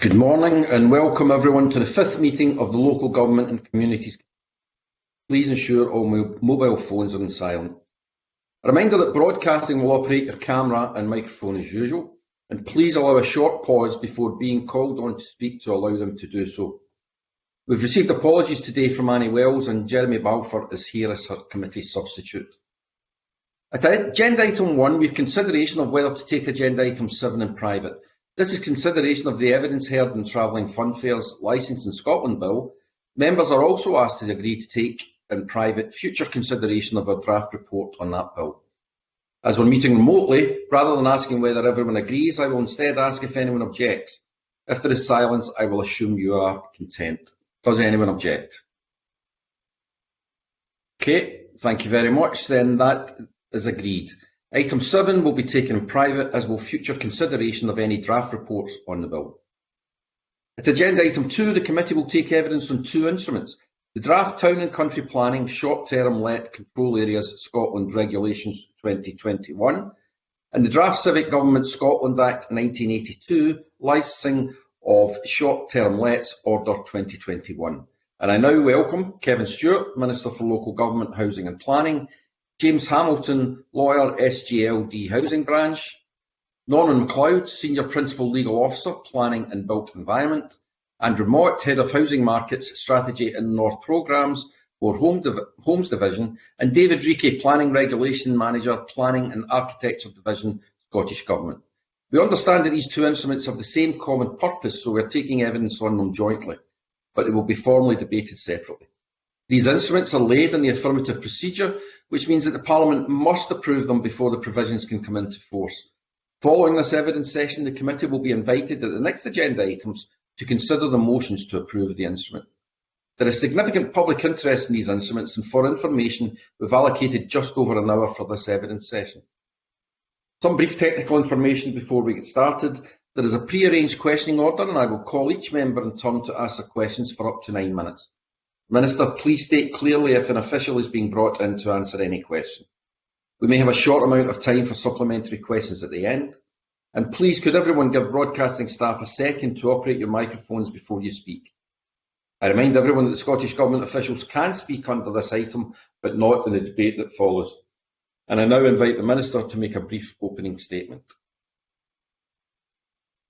Good morning and welcome everyone to the fifth meeting of the Local Government and Communities. Please ensure all mobile phones are on silent. A reminder that broadcasting will operate your camera and microphone as usual, and please allow a short pause before being called on to speak to allow them to do so. We've received apologies today from Annie Wells, and Jeremy Balfour is here as her committee substitute. At agenda item 1, we have consideration of whether to take agenda item 7 in private. This is consideration of the evidence heard in Travelling Fun Fares Licence in Scotland Bill. Members are also asked to agree to take in private future consideration of a draft report on that bill. As we're meeting remotely, rather than asking whether everyone agrees, I will instead ask if anyone objects. If there is silence, I will assume you are content. Does anyone object? Okay, thank you very much. Then that is agreed. Item 7 will be taken in private, as will future consideration of any draft reports on the bill. At agenda item 2, the committee will take evidence on two instruments: the draft Town and Country Planning Short-Term Let Control Areas Scotland Regulations 2021 and the draft Civic Government Scotland Act 1982 Licensing of Short-Term Lets Order 2021. And I now welcome Kevin Stewart, Minister for Local Government, Housing and Planning, James Hamilton, Lawyer, SGLD Housing Branch, Norman MacLeod, Senior Principal Legal Officer, Planning and Built Environment, Andrew Mott, Head of Housing Markets, Strategy and North Programmes for Homes Division, and David Reekie, Planning Regulation Manager, Planning and Architecture Division, Scottish Government. We understand that these two instruments have the same common purpose, so we are taking evidence on them jointly, but they will be formally debated separately. These instruments are laid in the affirmative procedure, which means that the Parliament must approve them before the provisions can come into force. Following this evidence session, the committee will be invited at the next agenda items to consider the motions to approve the instrument. There is significant public interest in these instruments, and for information, we've allocated just over an hour for this evidence session. Some brief technical information before we get started. There is a pre-arranged questioning order, and I will call each member in turn to ask their questions for up to 9 minutes. Minister, please state clearly if an official is being brought in to answer any question. We may have a short amount of time for supplementary questions at the end. And please, could everyone give broadcasting staff a second to operate your microphones before you speak. I remind everyone that the Scottish Government officials can speak under this item, but not in the debate that follows. And I now invite the Minister to make a brief opening statement.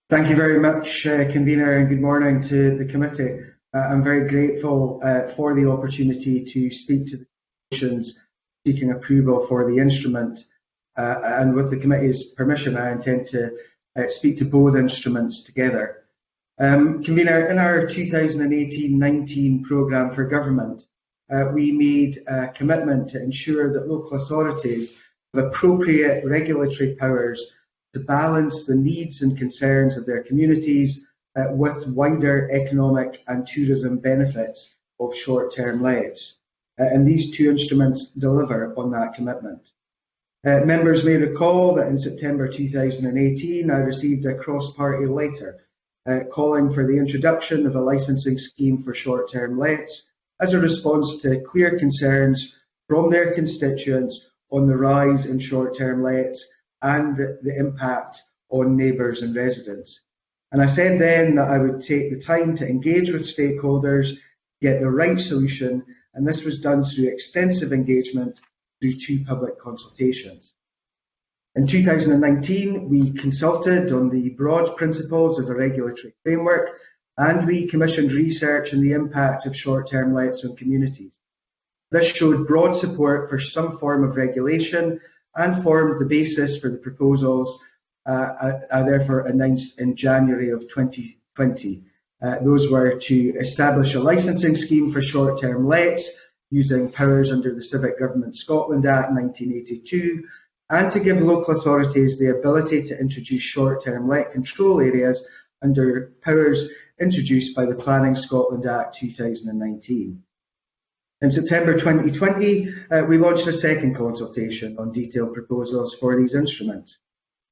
Thank you very much, Convener, and good morning to the committee. I'm very grateful for the opportunity to speak to the motions seeking approval for the instrument, and with the committee's permission, I intend to speak to both instruments together. Convener, in our 2018-19 programme for government, we made a commitment to ensure that local authorities have appropriate regulatory powers to balance the needs and concerns of their communities with wider economic and tourism benefits of short-term lets. And these two instruments deliver on that commitment. Members may recall that in September 2018 I received a cross-party letter calling for the introduction of a licensing scheme for short-term lets as a response to clear concerns from their constituents on the rise in short-term lets and the impact on neighbours and residents. And I said then that I would take the time to engage with stakeholders, get the right solution, and this was done through extensive engagement through 2 public consultations. In 2019, we consulted on the broad principles of a regulatory framework, and we commissioned research on the impact of short-term lets on communities. This showed broad support for some form of regulation and formed the basis for the proposals I therefore announced in January of 2020. Those were to establish a licensing scheme for short-term lets using powers under the Civic Government Scotland Act 1982, and to give local authorities the ability to introduce short-term let control areas under powers introduced by the Planning Scotland Act 2019. In September 2020, we launched a second consultation on detailed proposals for these instruments.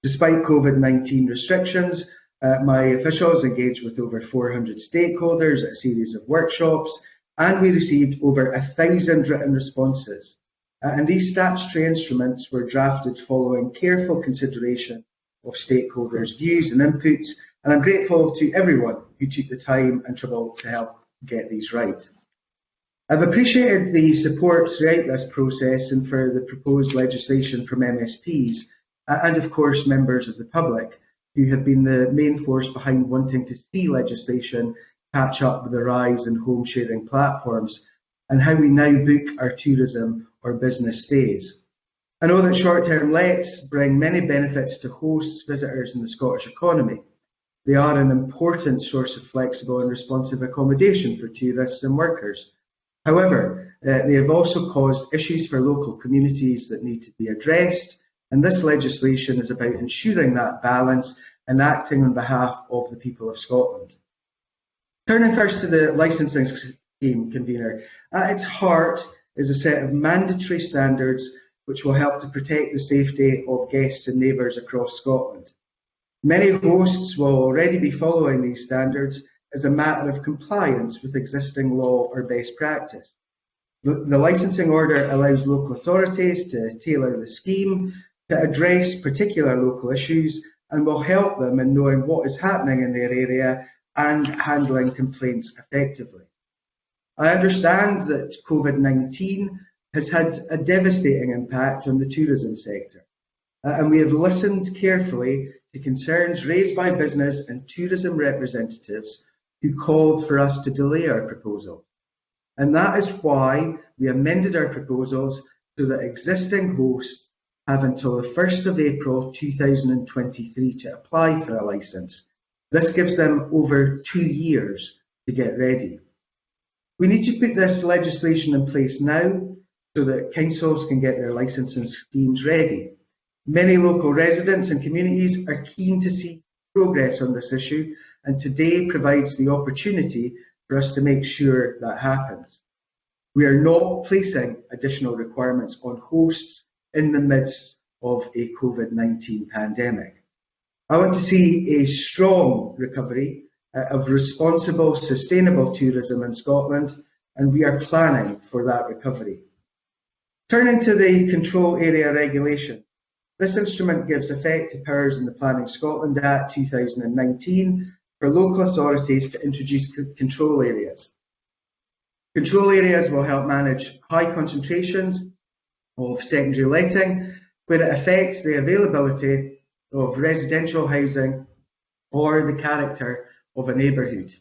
Despite COVID-19 restrictions, my officials engaged with over 400 stakeholders at a series of workshops, and we received over 1,000 written responses. And these statutory instruments were drafted following careful consideration of stakeholders' views and inputs, And I'm grateful to everyone who took the time and trouble to help get these right. I've appreciated the support throughout this process and for the proposed legislation from MSPs and of course members of the public who have been the main force behind wanting to see legislation catch up with the rise in home sharing platforms and how we now book our tourism or business stays. I know that short-term lets bring many benefits to hosts, visitors and the Scottish economy. They are an important source of flexible and responsive accommodation for tourists and workers. However, they have also caused issues for local communities that need to be addressed, and this legislation is about ensuring that balance and acting on behalf of the people of Scotland. Turning first to the licensing scheme, Convener, at its heart is a set of mandatory standards which will help to protect the safety of guests and neighbours across Scotland. Many hosts will already be following these standards as a matter of compliance with existing law or best practice. The licensing order allows local authorities to tailor the scheme to address particular local issues and will help them in knowing what is happening in their area and handling complaints effectively. I understand that COVID-19 has had a devastating impact on the tourism sector, and we have listened carefully to concerns raised by business and tourism representatives who called for us to delay our proposal. And that is why we amended our proposals so that existing hosts have until the 1st of April 2023 to apply for a licence. This gives them over 2 years to get ready. We need to put this legislation in place now so that councils can get their licensing schemes ready. Many local residents and communities are keen to see progress on this issue, and today provides the opportunity for us to make sure that happens. We are not placing additional requirements on hosts in the midst of a COVID-19 pandemic. I want to see a strong recovery of responsible, sustainable tourism in Scotland, and we are planning for that recovery. Turning to the control area regulation, this instrument gives effect to powers in the Planning Scotland Act 2019 for local authorities to introduce control areas. Control areas will help manage high concentrations of secondary letting where it affects the availability of residential housing or the character of a neighbourhood.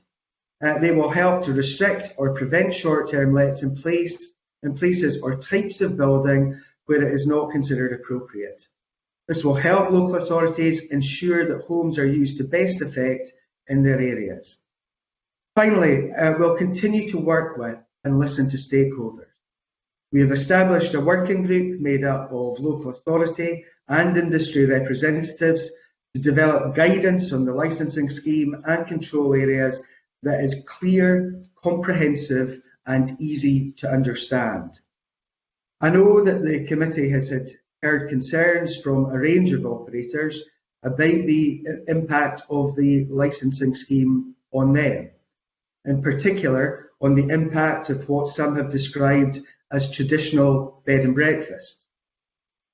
They will help to restrict or prevent short-term lets in places or types of building where it is not considered appropriate. This will help local authorities ensure that homes are used to best effect in their areas. Finally, we'll continue to work with and listen to stakeholders. We have established a working group made up of local authority and industry representatives to develop guidance on the licensing scheme and control areas that is clear, comprehensive and easy to understand. I know that the committee has heard concerns from a range of operators about the impact of the licensing scheme on them, in particular on the impact of what some have described as traditional bed and breakfasts.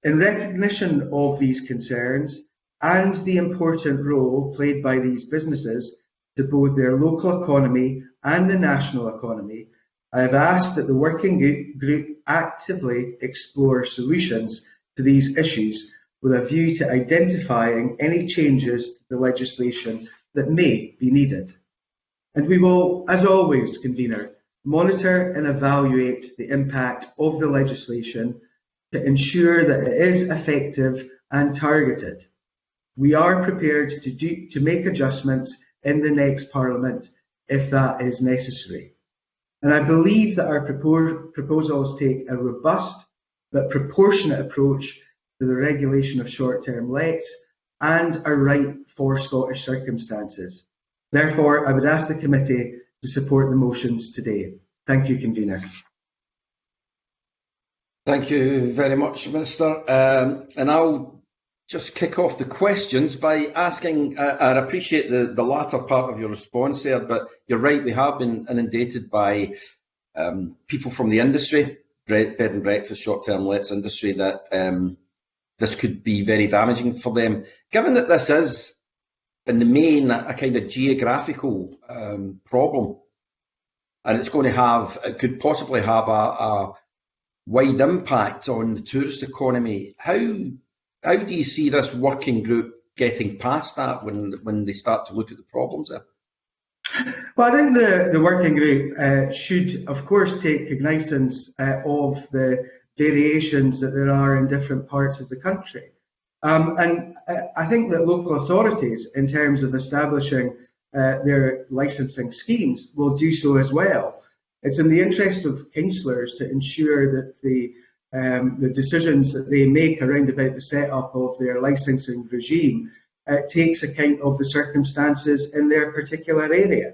In recognition of these concerns and the important role played by these businesses to both their local economy and the national economy, I have asked that the working group actively explore solutions to these issues with a view to identifying any changes to the legislation that may be needed. And we will, as always, Convener, monitor and evaluate the impact of the legislation to ensure that it is effective and targeted. We are prepared to make adjustments in the next Parliament if that is necessary. And I believe that our proposals take a robust but proportionate approach to the regulation of short-term lets and are right for Scottish circumstances. Therefore, I would ask the committee to support the motions today. Thank you, Convener. Thank you very much, Minister. And I'll just kick off the questions by asking, I appreciate the latter part of your response there, but you're right, we have been inundated by people from the industry, bed and breakfast, short-term lets industry, that this could be very damaging for them. Given that this is in the main, a kind of geographical problem, and it could possibly have a wide impact on the tourist economy. How do you see this working group getting past that when they start to look at the problems there? Well, I think the working group should, of course, take cognizance of the variations that there are in different parts of the country. And I think that local authorities, in terms of establishing their licensing schemes, will do so as well. It's in the interest of councillors to ensure that the decisions that they make around about the setup of their licensing regime takes account of the circumstances in their particular area.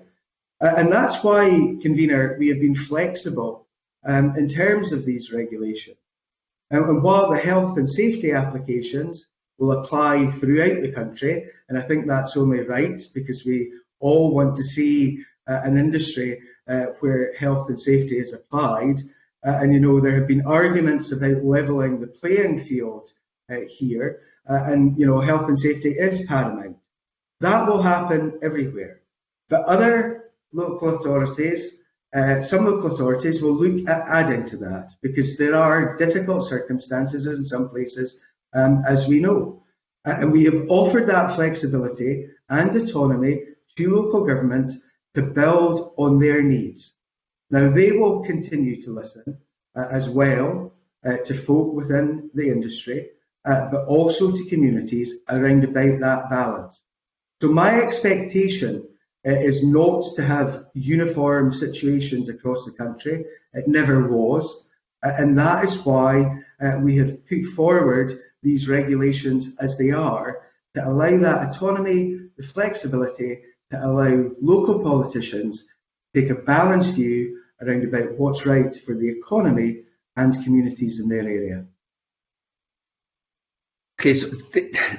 And that's why, Convener, we have been flexible in terms of these regulations. And while the health and safety applications will apply throughout the country, and I think that's only right, because we all want to see an industry where health and safety is applied. And, you know, there have been arguments about levelling the playing field here, and, you know, health and safety is paramount. That will happen everywhere. But other local authorities, some local authorities will look at adding to that, because there are difficult circumstances in some places, as we know. And we have offered that flexibility and autonomy to local government to build on their needs. Now, they will continue to listen as well to folk within the industry, but also to communities around about that balance. So my expectation is not to have uniform situations across the country. It never was. And that is why we have put forward these regulations as they are, to allow that autonomy, the flexibility, to allow local politicians to take a balanced view around about what's right for the economy and communities in their area. Okay, so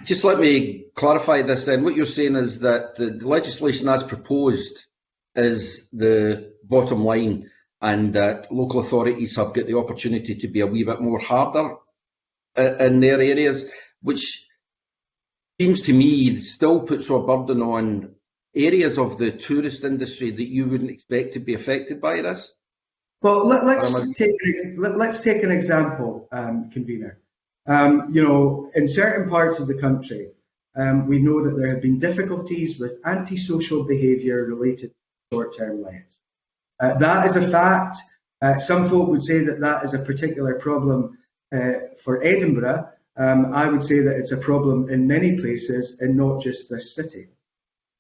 just let me clarify this then. What you're saying is that the legislation as proposed is the bottom line, and that local authorities have got the opportunity to be a wee bit more harder in their areas, which seems to me still puts a burden on areas of the tourist industry that you wouldn't expect to be affected by this. Well, let's take an example, Convener. You know, in certain parts of the country, we know that there have been difficulties with antisocial behaviour related to short-term lets. That is a fact. Some folk would say that that is a particular problem for Edinburgh. I would say that it's a problem in many places and not just this city.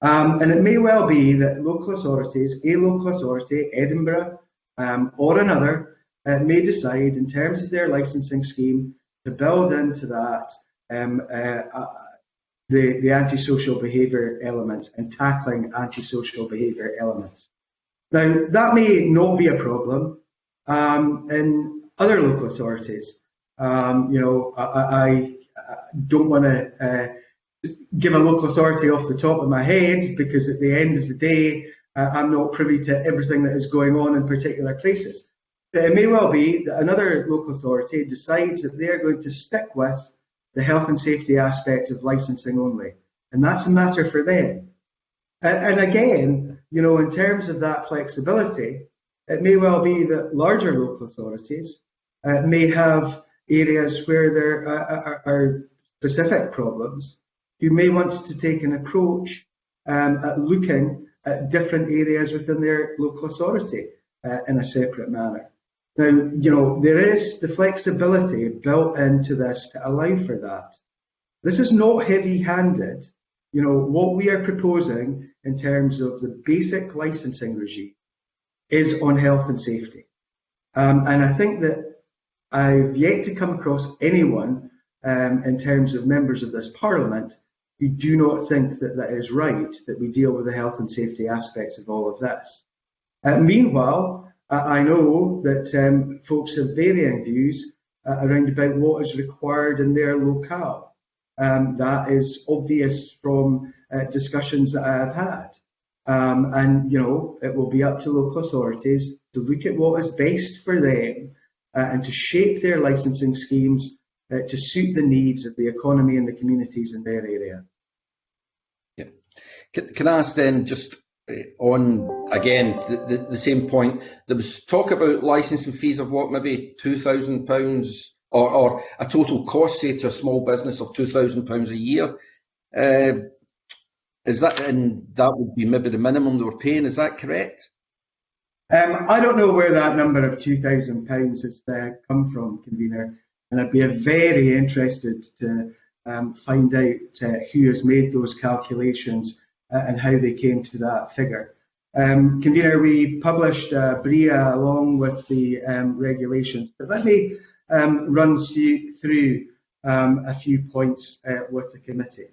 And it may well be that local authorities, a local authority, Edinburgh, or another, may decide in terms of their licensing scheme to build into that the antisocial behaviour elements and tackling antisocial behaviour elements. Now, that may not be a problem in other local authorities. You know, I don't want to give a local authority off the top of my head, because at the end of the day, I'm not privy to everything that is going on in particular places. But it may well be that another local authority decides that they're going to stick with the health and safety aspect of licensing only, and that's a matter for them. And again, you know, in terms of that flexibility, it may well be that larger local authorities may have areas where there are specific problems. You may want to take an approach at looking at different areas within their local authority in a separate manner. Now, you know, there is the flexibility built into this to allow for that. This is not heavy-handed. You know, what we are proposing in terms of the basic licensing regime is on health and safety. And I think that I've yet to come across anyone in terms of members of this Parliament who do not think that that is right, that we deal with the health and safety aspects of all of this. Meanwhile, I know that folks have varying views around about what is required in their locale. That is obvious from discussions that I have had. And, you know, it will be up to local authorities to look at what is best for them and to shape their licensing schemes to suit the needs of the economy and the communities in their area. Yeah. Can I ask then, just on, again, the same point, there was talk about licensing fees of what, maybe £2,000 or a total cost, say, to a small business of £2,000 a year. Is that, and that would be maybe the minimum they were paying, is that correct? I don't know where that number of £2,000 has come from, convener, and I'd be very interested to find out who has made those calculations and how they came to that figure. Convener, we published BREEA along with the regulations, but let me run through a few points with the committee.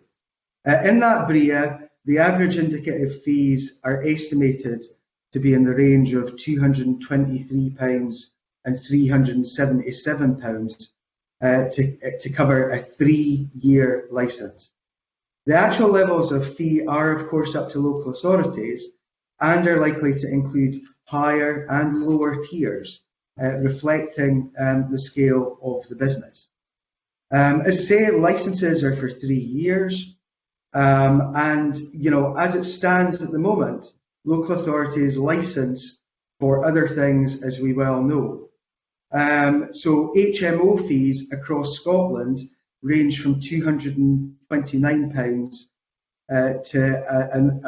In that BREEA, the average indicative fees are estimated to be in the range of £223 and £377 to cover a 3-year licence. The actual levels of fee are, of course, up to local authorities and are likely to include higher and lower tiers, reflecting the scale of the business. As I say, licences are for 3 years, and as it stands at the moment, local authorities license for other things, as we well know. So HMO fees across Scotland range from £229 to an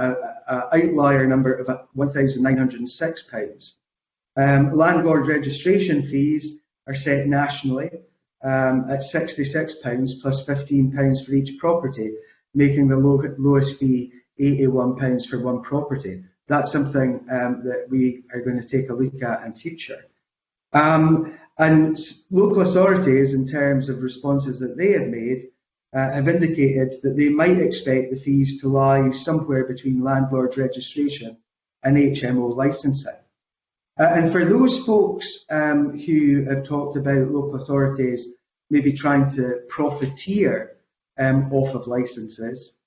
outlier number of £1,906. Landlord registration fees are set nationally at £66 plus £15 for each property, making the lowest fee £81 for one property. That's something that we are going to take a look at in future. And local authorities, in terms of responses that they have made, have indicated that they might expect the fees to lie somewhere between landlord registration and HMO licensing. And for those folks who have talked about local authorities maybe trying to profiteer off of licences,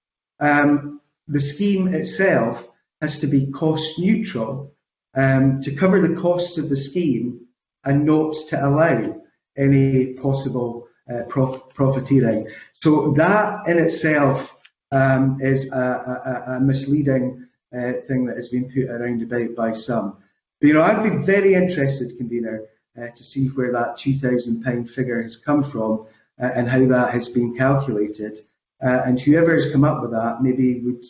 the scheme itself has to be cost neutral to cover the costs of the scheme and not to allow any possible profiteering. So that in itself is a misleading thing that has been put around about by some. But I'd be very interested, convener, to see where that £2,000 figure has come from and how that has been calculated. And whoever has come up with that maybe would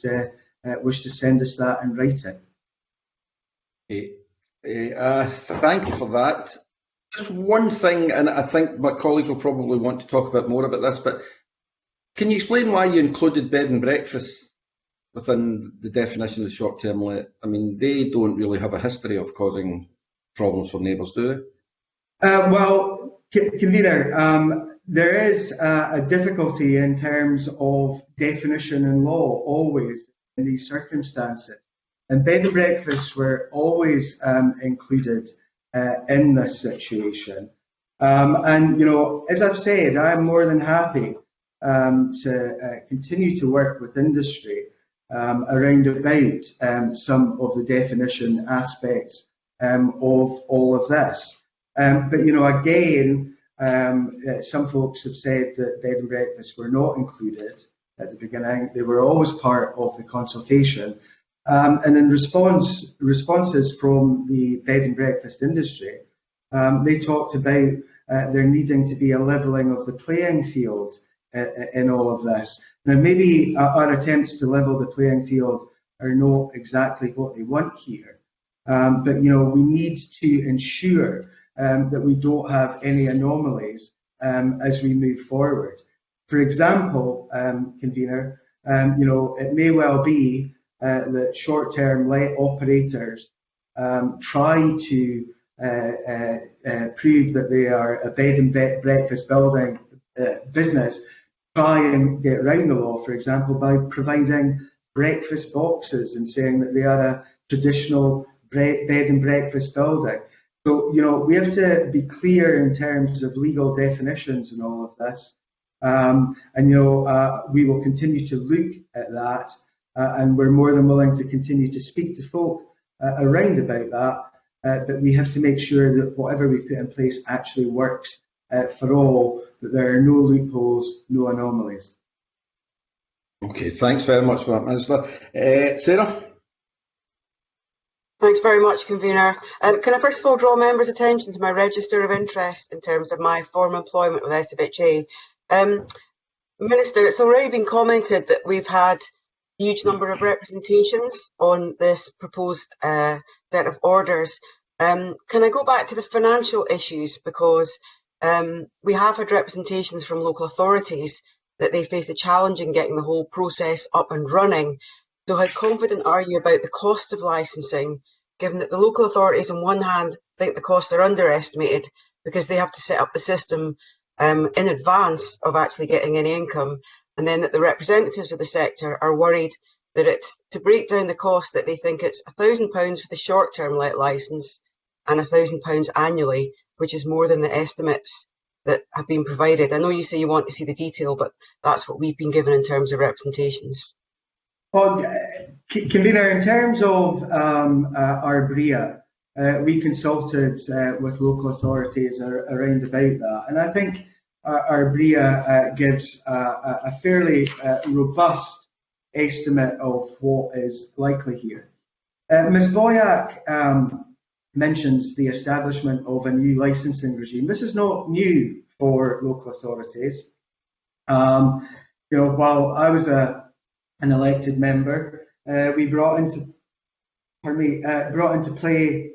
wish to send us that in writing. Thank you for that. Just one thing, and I think my colleagues will probably want to talk a bit more about this, but can you explain why you included bed and breakfast within the definition of the short-term let? I mean, they don't really have a history of causing problems for neighbours, do they? Well, convener, there is a difficulty in terms of definition in law, always in these circumstances. And bed and breakfasts were always included in this situation. And, as I've said, I'm more than happy to continue to work with industry around about some of the definition aspects of all of this. But, again, some folks have said that bed and breakfasts were not included at the beginning. They were always part of the consultation. And in responses from the bed and breakfast industry, they talked about there needing to be a levelling of the playing field in all of this. Now, maybe our attempts to level the playing field are not exactly what they want here, but we need to ensure that we don't have any anomalies as we move forward. For example, convener, it may well be that short-term let operators try to prove that they are a bed and breakfast building business, try and get around the law, for example, by providing breakfast boxes and saying that they are a traditional bed and breakfast building. So, we have to be clear in terms of legal definitions and all of this. And, we will continue to look at that. And we're more than willing to continue to speak to folk around about that, but we have to make sure that whatever we put in place actually works for all, that there are no loopholes, no anomalies. Okay, thanks very much for that, Minister. Sarah? Thanks very much, Convener. Can I first of all draw members' attention to my register of interest in terms of my former employment with SFHA? Minister, it's already been commented that we've had a huge number of representations on this proposed set of orders. Can I go back to the financial issues, because we have had representations from local authorities that they face a challenge in getting the whole process up and running. So how confident are you about the cost of licensing, given that the local authorities on one hand think the costs are underestimated because they have to set up the system in advance of actually getting any income, and then that the representatives of the sector are worried that it's to break down the cost, that they think it's £1,000 for the short-term let licence and £1,000 annually, which is more than the estimates that have been provided. I know you say you want to see the detail, but that's what we've been given in terms of representations. Well, Convener, in terms of our BRIA, we consulted with local authorities around about that, and I think our BRIA gives a fairly robust estimate of what is likely here. Ms Boyack mentions the establishment of a new licensing regime. This is not new for local authorities. While I was an elected member, we brought into play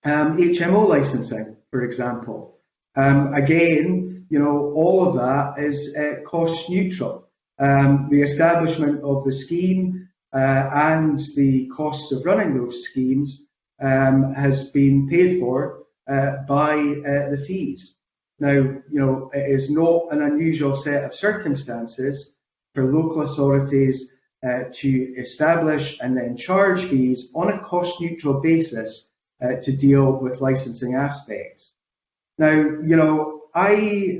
HMO licensing, for example. Again, all of that is cost neutral. The establishment of the scheme and the costs of running those schemes has been paid for by the fees. Now, it is not an unusual set of circumstances for local authorities to establish and then charge fees on a cost-neutral basis to deal with licensing aspects. Now, I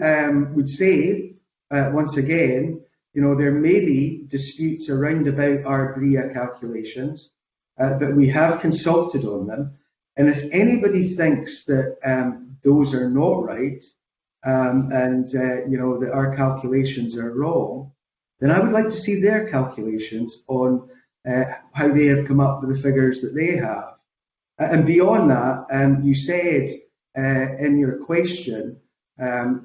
would say, once again, there may be disputes around about our BRIA calculations, but we have consulted on them. And if anybody thinks that those are not right, and that our calculations are wrong, then I would like to see their calculations on how they have come up with the figures that they have. And beyond that, you said in your question,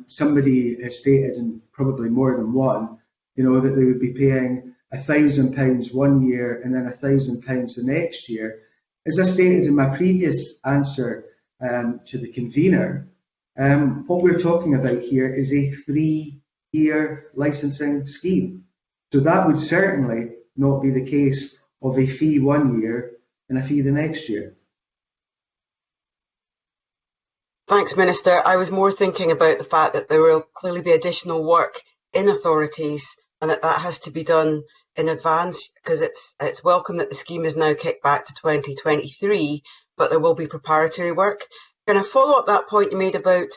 somebody has stated, and probably more than one, that they would be paying £1,000 one year and then £1,000 the next year. As I stated in my previous answer to the convener, what we're talking about here is a 3-year licensing scheme. So that would certainly not be the case of a fee 1 year and a fee the next year. Thanks, Minister. I was more thinking about the fact that there will clearly be additional work in authorities and that has to be done in advance, because it's welcome that the scheme is now kicked back to 2023, but there will be preparatory work. Can I follow up that point you made about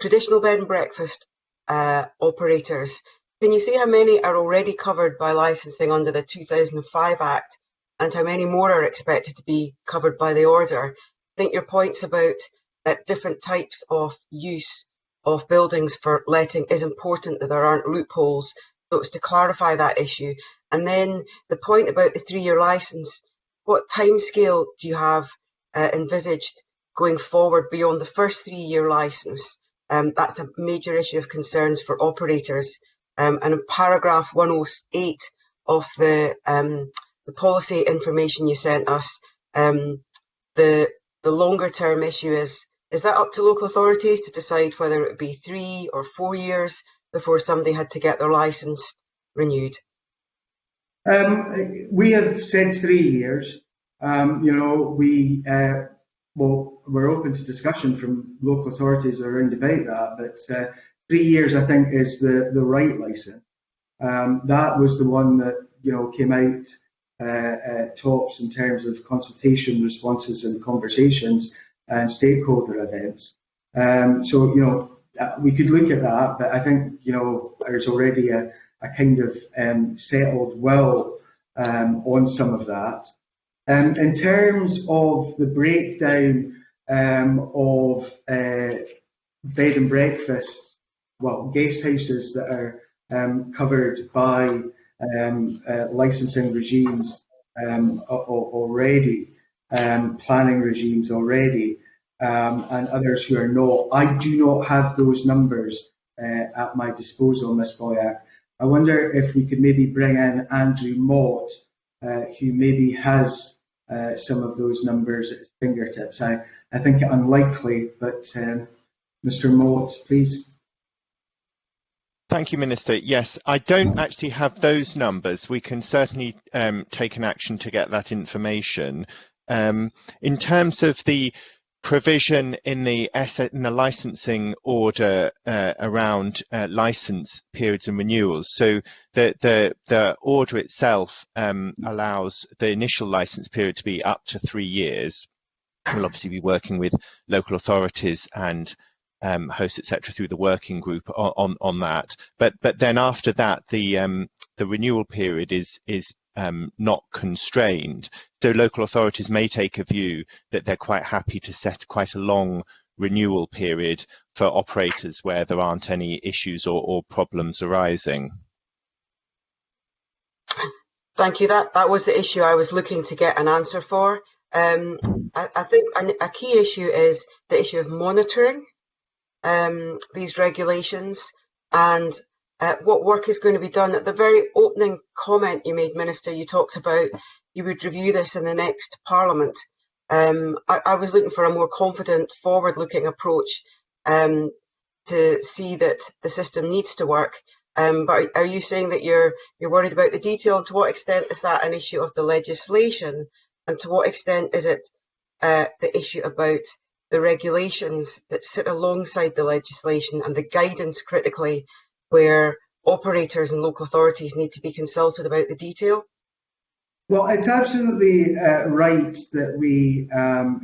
traditional bed and breakfast operators? Can you say how many are already covered by licensing under the 2005 Act and how many more are expected to be covered by the order? I think your points about different types of use of buildings for letting is important, that there aren't loopholes. So it's to clarify that issue. And then the point about the 3-year licence, what timescale do you have envisaged going forward beyond the first 3-year licence? That's a major issue of concerns for operators. And in paragraph 108 of the policy information you sent us, the longer term issue is that up to local authorities to decide whether it would be 3 or 4 years before somebody had to get their licence renewed? We have said 3 years. We're open to discussion from local authorities around about that, but 3 years I think is the right licence. That was the one that came out tops in terms of consultation responses and conversations and stakeholder events. So we could look at that, but I think there's already a kind of settled well on some of that. In terms of the breakdown of bed and breakfasts, guest houses that are covered by licensing regimes already, planning regimes already, and others who are not. I do not have those numbers at my disposal, Ms Boyack. I wonder if we could maybe bring in Andrew Mott, who maybe has some of those numbers at his fingertips. I think it unlikely, but Mr Mott, please. Thank you, Minister. Yes, I don't actually have those numbers. We can certainly take an action to get that information. In terms of the provision in the licensing order around license periods and renewals, so the order itself allows the initial license period to be up to 3 years. We'll obviously be working with local authorities and hosts, etc., through the working group on that. But then after that, the renewal period is not constrained. So local authorities may take a view that they're quite happy to set quite a long renewal period for operators where there aren't any issues or problems arising. Thank you. That was the issue I was looking to get an answer for. I think a key issue is the issue of monitoring these regulations and what work is going to be done. At the very opening comment you made, Minister, you talked about you would review this in the next Parliament. I was looking for a more confident, forward-looking approach to see that the system needs to work. But are you saying that you're worried about the detail, and to what extent is that an issue of the legislation, and to what extent is it the issue about the regulations that sit alongside the legislation and the guidance critically, where operators and local authorities need to be consulted about the detail? Well, it's absolutely right that we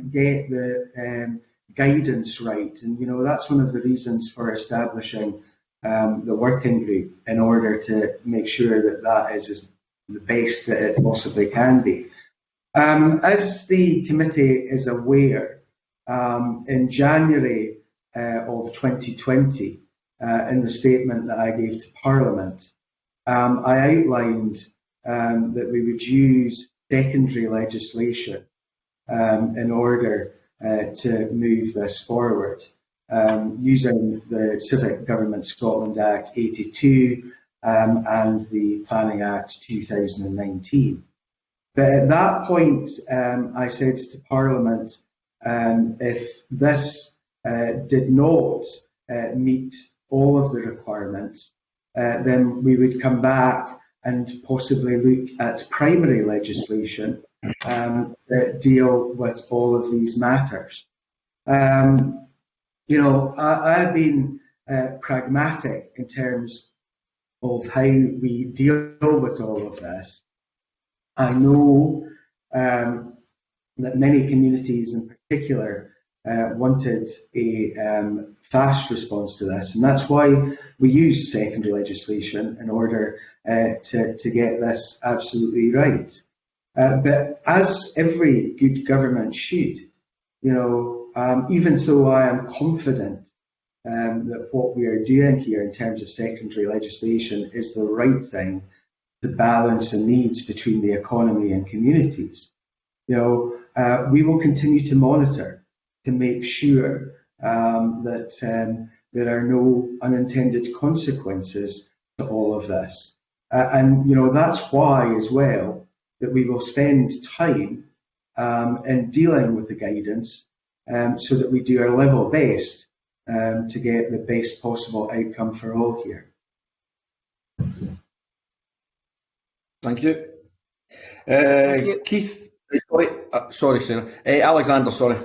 get the guidance right, and that's one of the reasons for establishing the working group, in order to make sure that that is the best that it possibly can be. As the committee is aware, in January of 2020, in the statement that I gave to Parliament, I outlined that we would use secondary legislation in order to move this forward, using the Civic Government Scotland Act 82 and the Planning Act 2019. But at that point, I said to Parliament, if this did not meet all of the requirements, then we would come back and possibly look at primary legislation that deal with all of these matters. I've been pragmatic in terms of how we deal with all of this. I know that many communities in particular wanted a fast response to this, and that's why we use secondary legislation in order to get this absolutely right. But as every good government should, even though I am confident that what we are doing here in terms of secondary legislation is the right thing to balance the needs between the economy and communities, we will continue to monitor to make sure that there are no unintended consequences to all of this. And that's why as well that we will spend time in dealing with the guidance so that we do our level best to get the best possible outcome for all here. Thank you. Keith, sorry, Sarah. Alexander, sorry.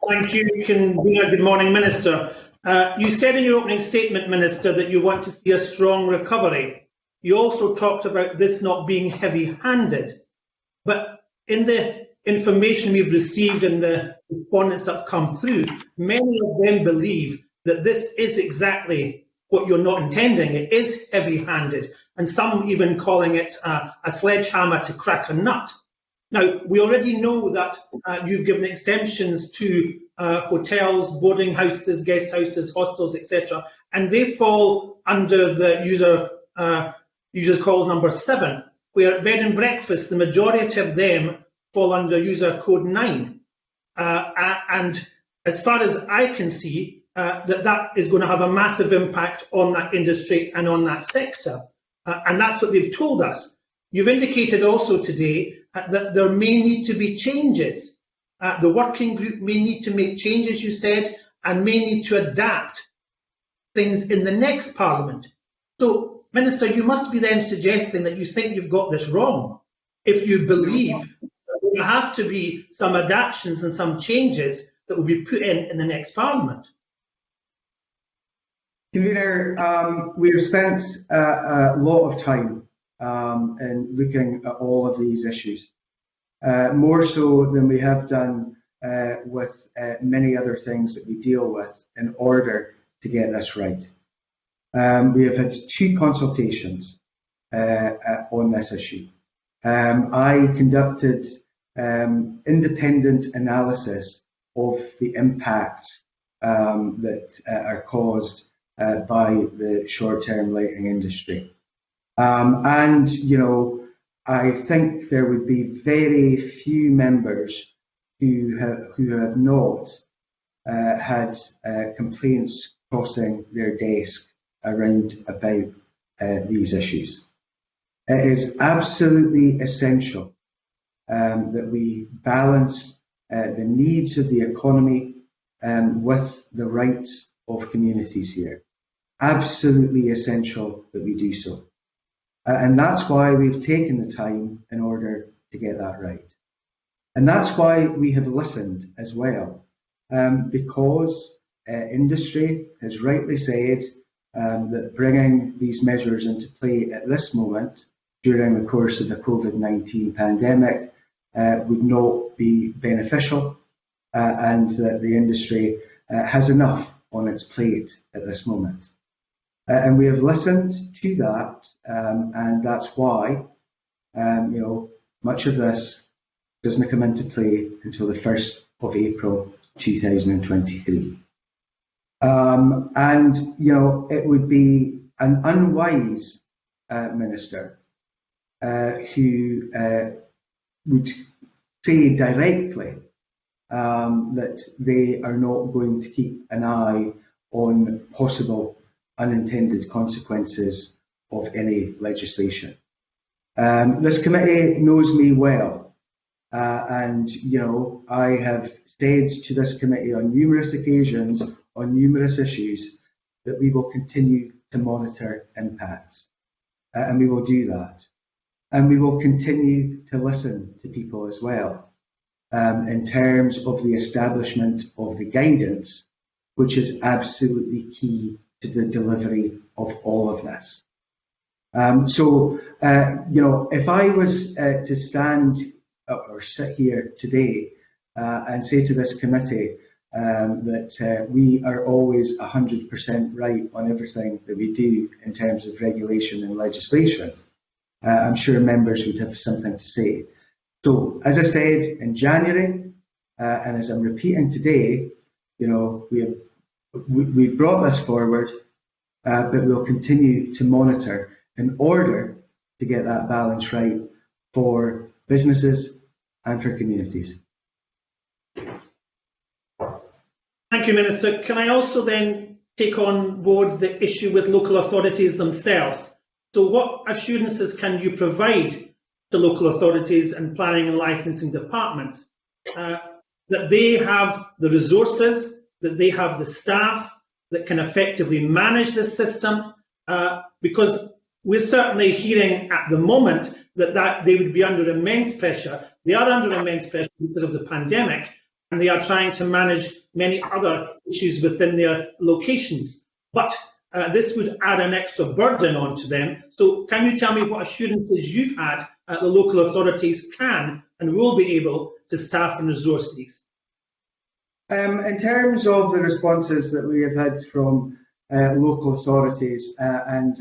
Thank you, Convener. Good morning, Minister. You said in your opening statement, Minister, that you want to see a strong recovery. You also talked about this not being heavy-handed. But in the information we've received and the respondents that have come through, many of them believe that this is exactly what you're not intending. It is heavy-handed, and some even calling it a sledgehammer to crack a nut. Now, we already know that you've given exemptions to hotels, boarding houses, guest houses, hostels, etc., and they fall under the users code number 7, where bed and breakfast, the majority of them fall under user code 9. And as far as I can see, that is going to have a massive impact on that industry and on that sector. And that's what they've told us. You've indicated also today that there may need to be changes. The working group may need to make changes, you said, and may need to adapt things in the next Parliament. So, Minister, you must be then suggesting that you think you've got this wrong if you believe that there will have to be some adaptations and some changes that will be put in the next Parliament. Convener, we've spent a lot of time in looking at all of these issues, more so than we have done with many other things that we deal with in order to get this right. We have had 2 consultations on this issue. I conducted independent analysis of the impacts that are caused by the short-term lighting industry. And, you know, I think there would be very few members who have not had complaints crossing their desk around about these issues. It is absolutely essential that we balance the needs of the economy with the rights of communities here. Absolutely essential that we do so. And that's why we've taken the time in order to get that right. And that's why we have listened as well, because industry has rightly said that bringing these measures into play at this moment during the course of the COVID-19 pandemic would not be beneficial, and that the industry has enough on its plate at this moment. And we have listened to that, and that's why you know, much of this doesn't come into play until the 1st of April 2023. And you know, it would be an unwise minister who would say directly that they are not going to keep an eye on possible unintended consequences of any legislation. This committee knows me well, and you know, I have said to this committee on numerous occasions on numerous issues that we will continue to monitor impacts, and we will do that, and we will continue to listen to people as well in terms of the establishment of the guidance, which is absolutely key to the delivery of all of this. So, you know, if I was to stand or sit here today and say to this committee that we are always 100% right on everything that we do in terms of regulation and legislation, I'm sure members would have something to say. So, as I said in January, and as I'm repeating today, you know, we've brought this forward, but we'll continue to monitor in order to get that balance right for businesses and for communities. Thank you, Minister. Can I also then take on board the issue with local authorities themselves? So what assurances can you provide to local authorities and planning and licensing departments that they have the resources, that they have the staff that can effectively manage this system? Because we're certainly hearing at the moment that they would be under immense pressure. They are under immense pressure because of the pandemic, and they are trying to manage many other issues within their locations. But this would add an extra burden onto them. So can you tell me what assurances you've had that the local authorities can and will be able to staff and resource these? In terms of the responses that we have had from local authorities, and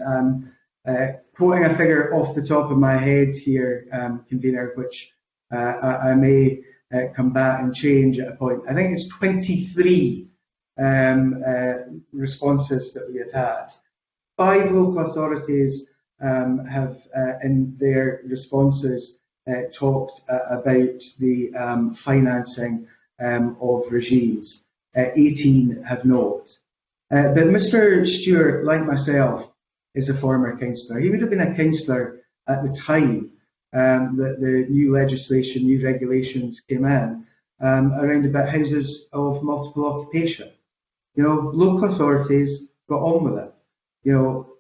quoting a figure off the top of my head here, Convener, which I may come back and change at a point. I think it's 23 responses that we have had. 5 local authorities have, in their responses, talked about the financing of regimes. 18 have not. But Mr Stewart, like myself, is a former councillor. He would have been a councillor at the time that the new legislation, new regulations came in around about houses of multiple occupation. Local authorities got on with it.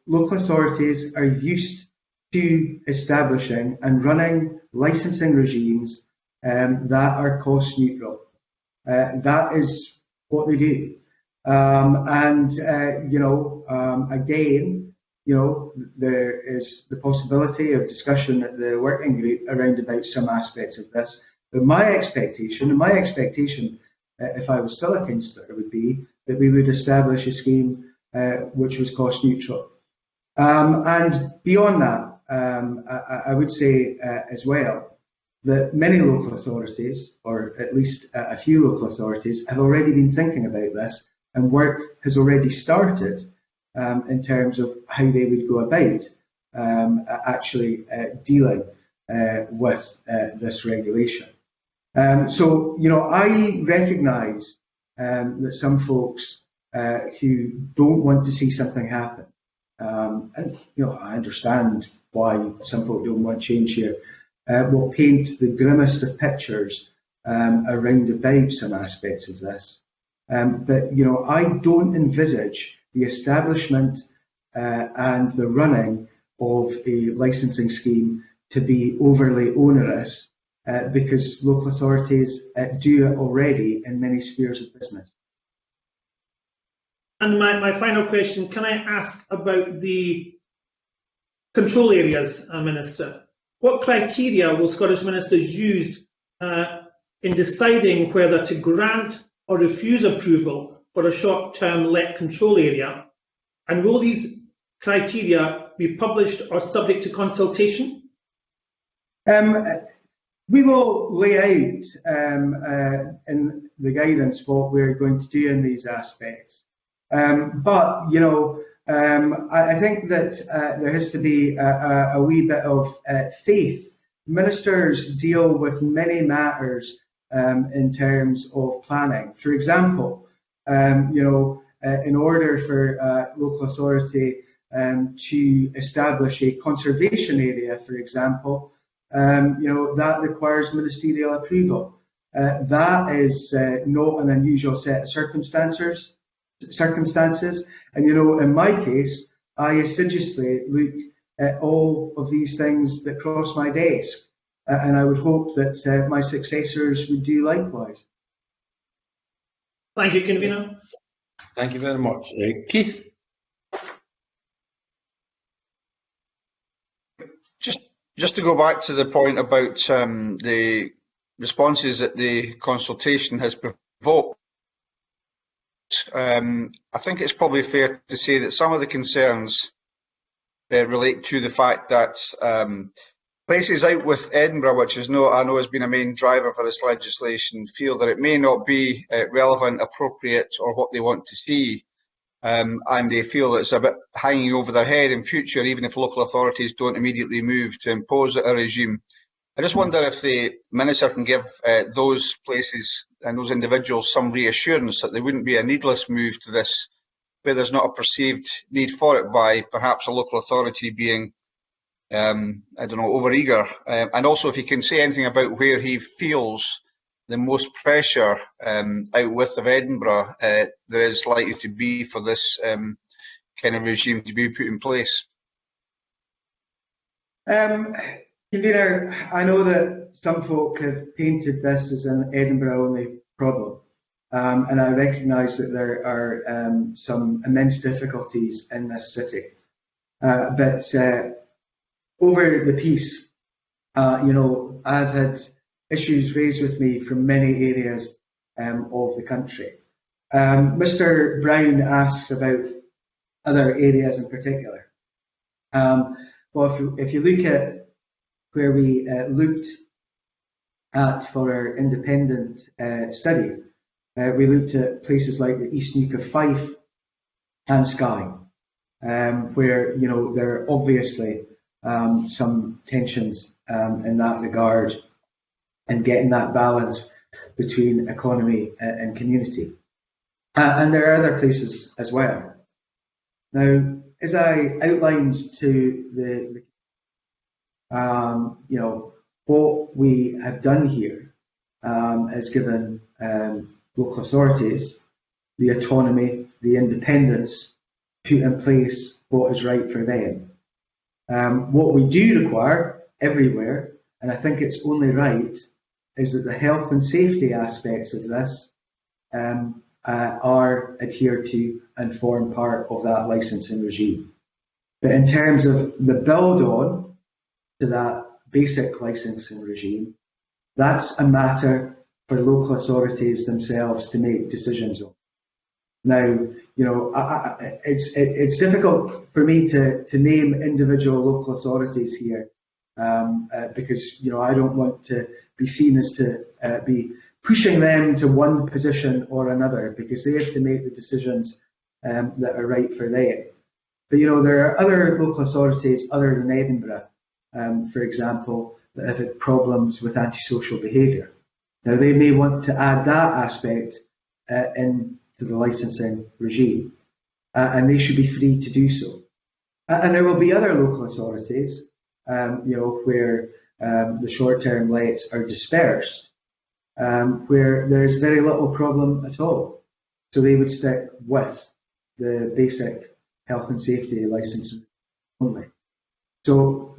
Local authorities are used to establishing and running licensing regimes that are cost neutral. That is what they do. Again, there is the possibility of discussion at the working group around about some aspects of this. But my expectation, if I was still a councillor, would be that we would establish a scheme which was cost neutral. And beyond that, I would say as well that many local authorities, or at least a few local authorities, have already been thinking about this, and work has already started in terms of how they would go about actually dealing with this regulation. So, I recognise that some folks who don't want to see something happen, and I understand why some folk don't want change here, will paint the grimmest of pictures around about some aspects of this. But I don't envisage the establishment and the running of a licensing scheme to be overly onerous, because local authorities do it already in many spheres of business. And my final question, can I ask about the control areas, Minister? What criteria will Scottish ministers use in deciding whether to grant or refuse approval for a short-term let control area? And will these criteria be published or subject to consultation? We will lay out in the guidance what we're going to do in these aspects. But I think that there has to be a wee bit of faith. Ministers deal with many matters in terms of planning. For example, in order for a local authority to establish a conservation area, for example, that requires ministerial approval. That is not an unusual set of circumstances. And in my case, I assiduously look at all of these things that cross my desk, and I would hope that my successors would do likewise. Thank you, Convener. Thank you very much. Keith? Just to go back to the point about the responses that the consultation has provoked, I think it's probably fair to say that some of the concerns relate to the fact that places out with Edinburgh, which I know has been a main driver for this legislation, feel that it may not be relevant, appropriate, or what they want to see. And they feel it's a bit hanging over their head in future, even if local authorities don't immediately move to impose a regime. I just wonder if the Minister can give those places and those individuals some reassurance that there wouldn't be a needless move to this, where there's not a perceived need for it by perhaps a local authority being, overeager. And also if he can say anything about where he feels the most pressure out with of Edinburgh there is likely to be for this kind of regime to be put in place. Convener, I know that some folk have painted this as an Edinburgh-only problem, and I recognise that there are some immense difficulties in this city. But over the piece, I've had issues raised with me from many areas of the country. Mr. Brown asks about other areas in particular. Well, if you look at where we looked at for our independent study, we looked at places like the East Neuk of Fife and Skye. where there are obviously some tensions in that regard, and getting that balance between economy and community. And there are other places as well. Now, as I outlined to what we have done here is given local authorities the autonomy, the independence, put in place what is right for them. What we do require everywhere, and I think it's only right, is that the health and safety aspects of this are adhered to and form part of that licensing regime. But in terms of the build on to that basic licensing regime, that's a matter for local authorities themselves to make decisions on. Now, it's difficult for me to name individual local authorities here because I don't want to be seen as to be pushing them to one position or another, because they have to make the decisions that are right for them. But there are other local authorities other than Edinburgh, for example, that have had problems with antisocial behaviour. Now, they may want to add that aspect into the licensing regime, and they should be free to do so. And there will be other local authorities, where the short-term lets are dispersed, where there's very little problem at all. So they would stick with the basic health and safety licensing only. So,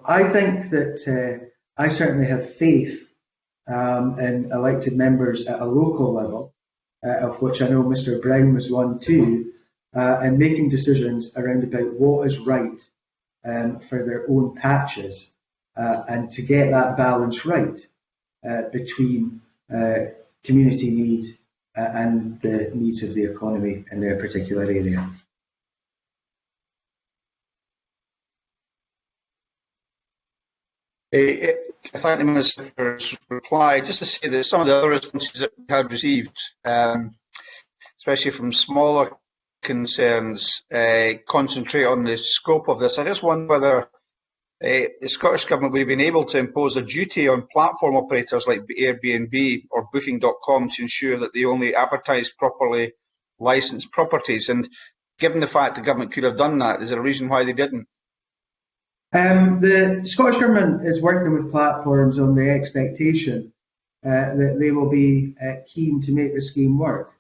I think that I certainly have faith in elected members at a local level, of which I know Mr. Brown was one too, in making decisions around about what is right for their own patches, and to get that balance right between community need and the needs of the economy in their particular area. I thank the Minister for his reply. Just to say that some of the other responses that we have received, especially from smaller concerns, concentrate on the scope of this. I just wonder whether the Scottish Government would have been able to impose a duty on platform operators like Airbnb or Booking.com to ensure that they only advertise properly licensed properties. And given the fact the government could have done that, is there a reason why they didn't? The Scottish Government is working with platforms on the expectation that they will be keen to make the scheme work.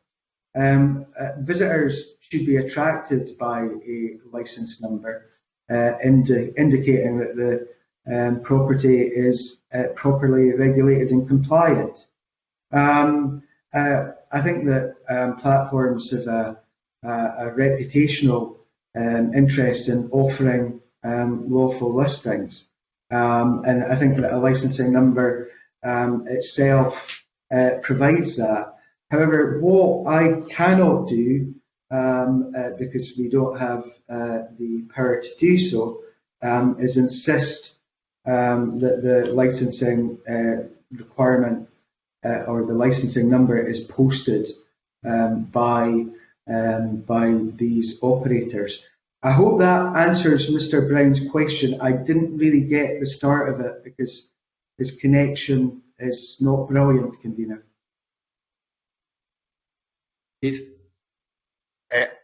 Visitors should be attracted by a licence number indicating that the property is properly regulated and compliant. I think that platforms have a reputational interest in offering lawful listings, and I think that a licensing number itself provides that. However, what I cannot do, because we don't have the power to do so, is insist that the licensing requirement or the licensing number is posted by these operators. I hope that answers Mr. Brown's question. I didn't really get the start of it because his connection is not brilliant, Convener. Keith?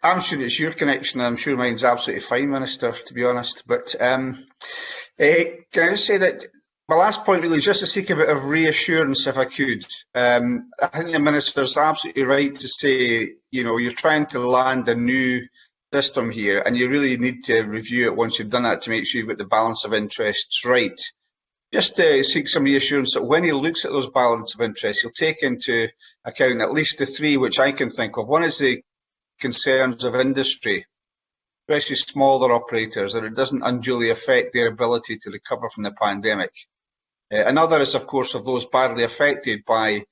I'm sure it's your connection. I'm sure mine's absolutely fine, Minister, to be honest. But can I just say that my last point really is just to seek a bit of reassurance, if I could. I think the Minister's absolutely right to say, you're trying to land a new system here, and you really need to review it once you've done that to make sure you've got the balance of interests right. Just to seek some reassurance that when he looks at those balance of interests, he'll take into account at least the three which I can think of. One is the concerns of industry, especially smaller operators, that it doesn't unduly affect their ability to recover from the pandemic. Another is, of course, of those badly affected by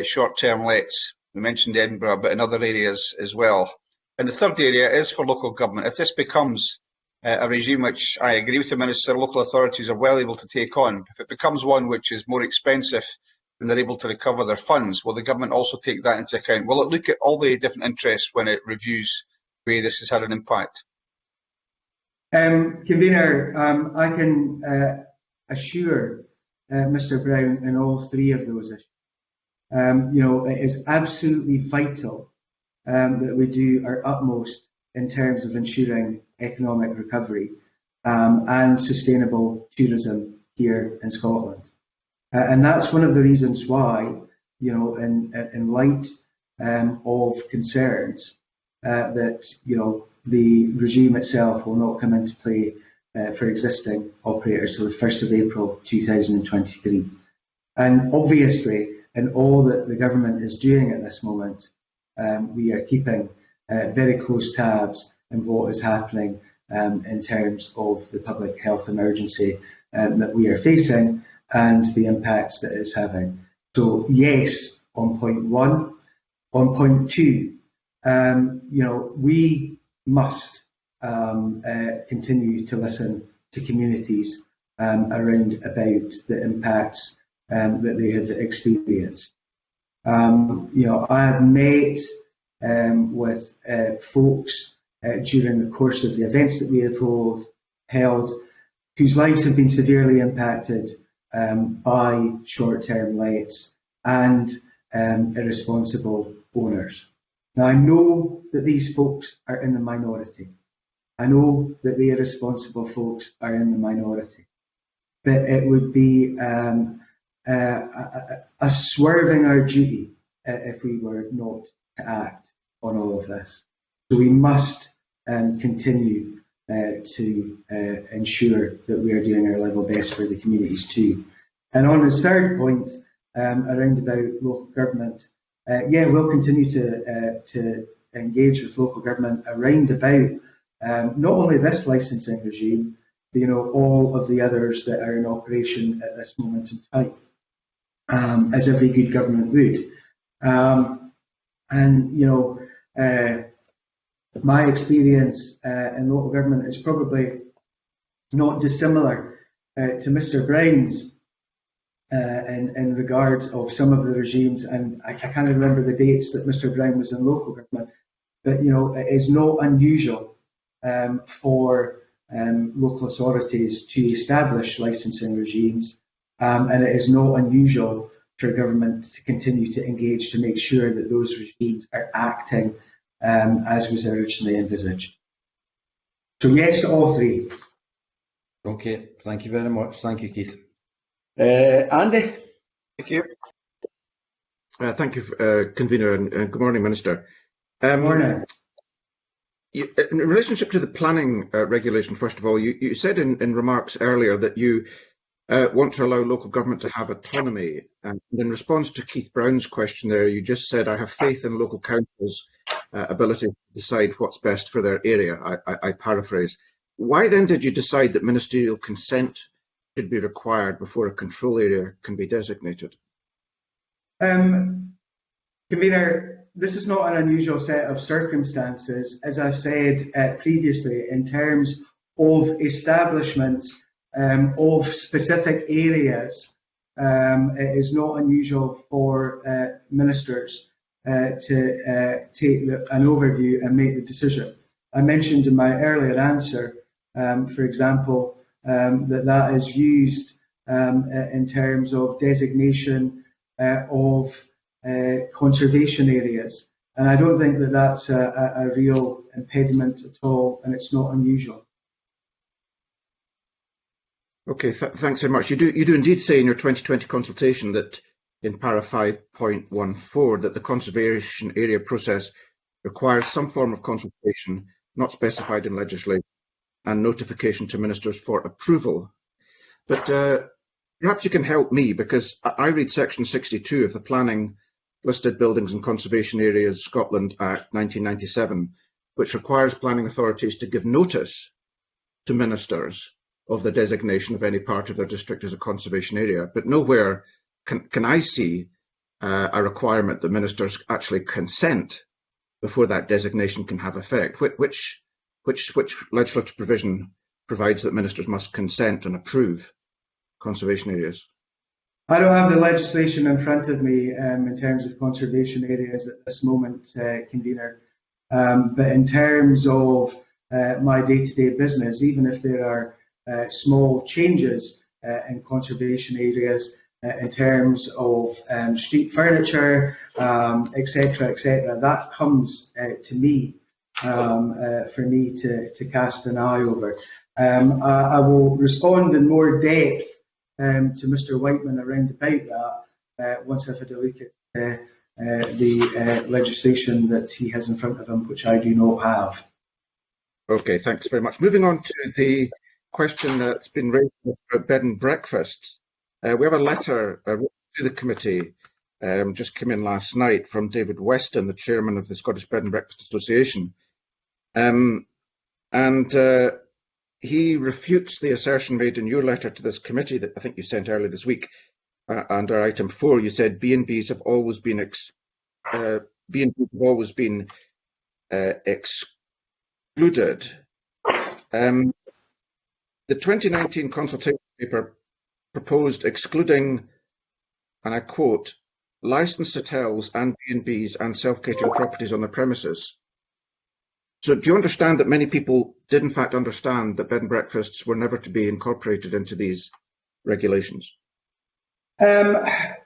short-term lets. We mentioned Edinburgh, but in other areas as well. And the third area is for local government. If this becomes a regime which I agree with the Minister, local authorities are well able to take on, if it becomes one which is more expensive than they're able to recover their funds, will the government also take that into account? Will it look at all the different interests when it reviews the way this has had an impact? Convener, I can assure Mr Brown in all three of those issues. It is absolutely vital that we do our utmost in terms of ensuring economic recovery and sustainable tourism here in Scotland. And that's one of the reasons why, in light of concerns that, the regime itself will not come into play for existing operators till the 1st of April 2023. And obviously, in all that the government is doing at this moment, we are keeping very close tabs on what is happening in terms of the public health emergency that we are facing and the impacts that it's having. So yes, on point one. On point two, we must continue to listen to communities around about the impacts that they have experienced. I have met with folks during the course of the events that we have held whose lives have been severely impacted by short-term lets and irresponsible owners. Now, I know that these folks are in the minority. I know that the irresponsible folks are in the minority. But it would be a swerving our duty if we were not to act on all of this. So we must continue to ensure that we are doing our level best for the communities too. And on his third point, around about local government, we'll continue to engage with local government around about not only this licensing regime, but all of the others that are in operation at this moment in time, as every good government would. My experience in local government is probably not dissimilar to Mr Brown's in regards of some of the regimes, and I can't remember the dates that Mr Brown was in local government, but it is not unusual for local authorities to establish licensing regimes, and it is not unusual for government to continue to engage to make sure that those regimes are acting as was originally envisaged. So yes to all three. Okay, thank you very much. Thank you, Keith. Andy? Thank you. Thank you, Convener, and good morning, Minister. Good morning. In relationship to the planning regulation, first of all, you said in remarks earlier that you want to allow local government to have autonomy. And in response to Keith Brown's question there, you just said, I have faith in local councils' ability to decide what's best for their area. I paraphrase. Why then did you decide that ministerial consent should be required before a control area can be designated? Convener, this is not an unusual set of circumstances. As I've said previously, in terms of establishments of specific areas, it is not unusual for ministers to take an overview and make the decision. I mentioned in my earlier answer, for example, that is used in terms of designation of conservation areas. And I don't think that that's a real impediment at all, and it's not unusual. Okay, thanks very much. You do indeed say in your 2020 consultation that in para 5.14 that the conservation area process requires some form of consultation not specified in legislation and notification to ministers for approval. But perhaps you can help me, because I read section 62 of the Planning, Listed Buildings and Conservation Areas Scotland Act 1997, which requires planning authorities to give notice to ministers of the designation of any part of their district as a conservation area. But nowhere can I see a requirement that ministers actually consent before that designation can have effect. Which legislative provision provides that ministers must consent and approve conservation areas? I don't have the legislation in front of me in terms of conservation areas at this moment, Convener. But in terms of my day-to-day business, even if there are small changes in conservation areas in terms of street furniture, etc., etc. That comes to me for me to cast an eye over. I will respond in more depth to Mr. Whiteman around about that once I've had a look at the legislation that he has in front of him, which I do not have. Okay, thanks very much. Moving on to the question that's been raised about bed and breakfasts. We have a letter to the committee just came in last night from David Weston, the chairman of the Scottish Bed and Breakfast Association. He refutes the assertion made in your letter to this committee that I think you sent earlier this week. Under item 4, you said B&Bs have always been excluded. The 2019 consultation paper proposed excluding, and I quote, licensed hotels and B&Bs and self-catering properties on the premises. So do you understand that many people did in fact understand that bed and breakfasts were never to be incorporated into these regulations? I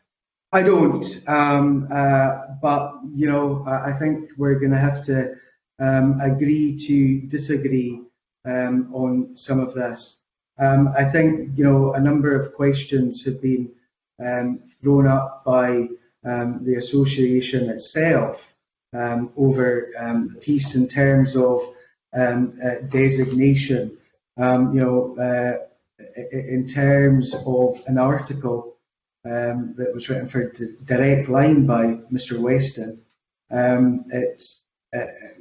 don't, but you know, I think we're going to have to agree to disagree on some of this. I think, you know, a number of questions have been thrown up by the association itself over the piece in terms of designation. You know, in terms of an article that was written for Direct Line by Mr. Weston,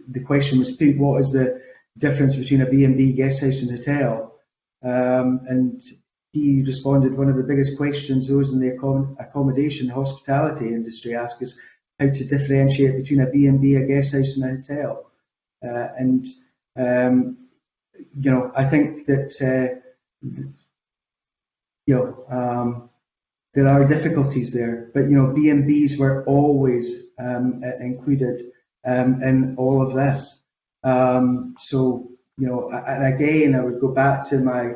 the question was put, what is the difference between a B&B, guest house and hotel? And he responded, one of the biggest questions those in the accommodation hospitality industry ask is how to differentiate between a B&B, a guest house and a hotel. You know, I think that you know, there are difficulties there, but you know, B&Bs were always included in all of this. So you know, and again, I would go back to my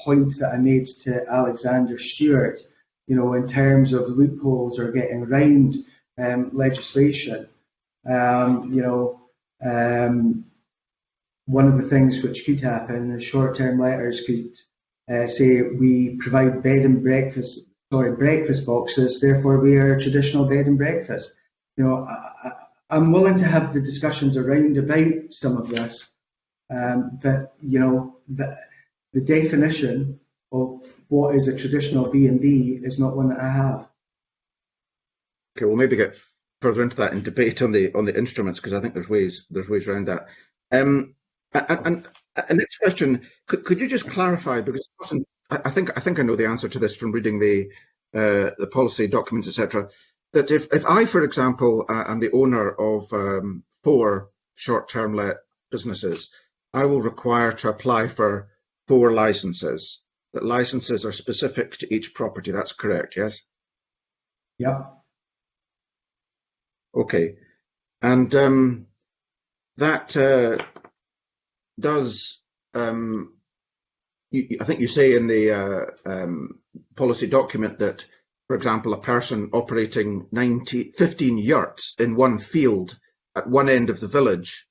point that I made to Alexander Stewart. You know, in terms of loopholes or getting around legislation. You know, one of the things which could happen is short-term letters could say we provide breakfast boxes, therefore we are a traditional bed and breakfast. You know, I'm willing to have the discussions around about some of this, but you know, the definition of what is a traditional B&B is not one that I have. Okay, we'll maybe get further into that in debate on the instruments, because I think there's ways around that. And next question, could you just clarify, because I think I know the answer to this from reading the policy documents, etc. That if I, for example, am the owner of 4 short-term let businesses, I will require to apply for 4 licenses. That licenses are specific to each property. That's correct, yes? Yep. Okay, and that does. I think you say in the policy document that, for example, a person operating 15 yurts in one field at one end of the village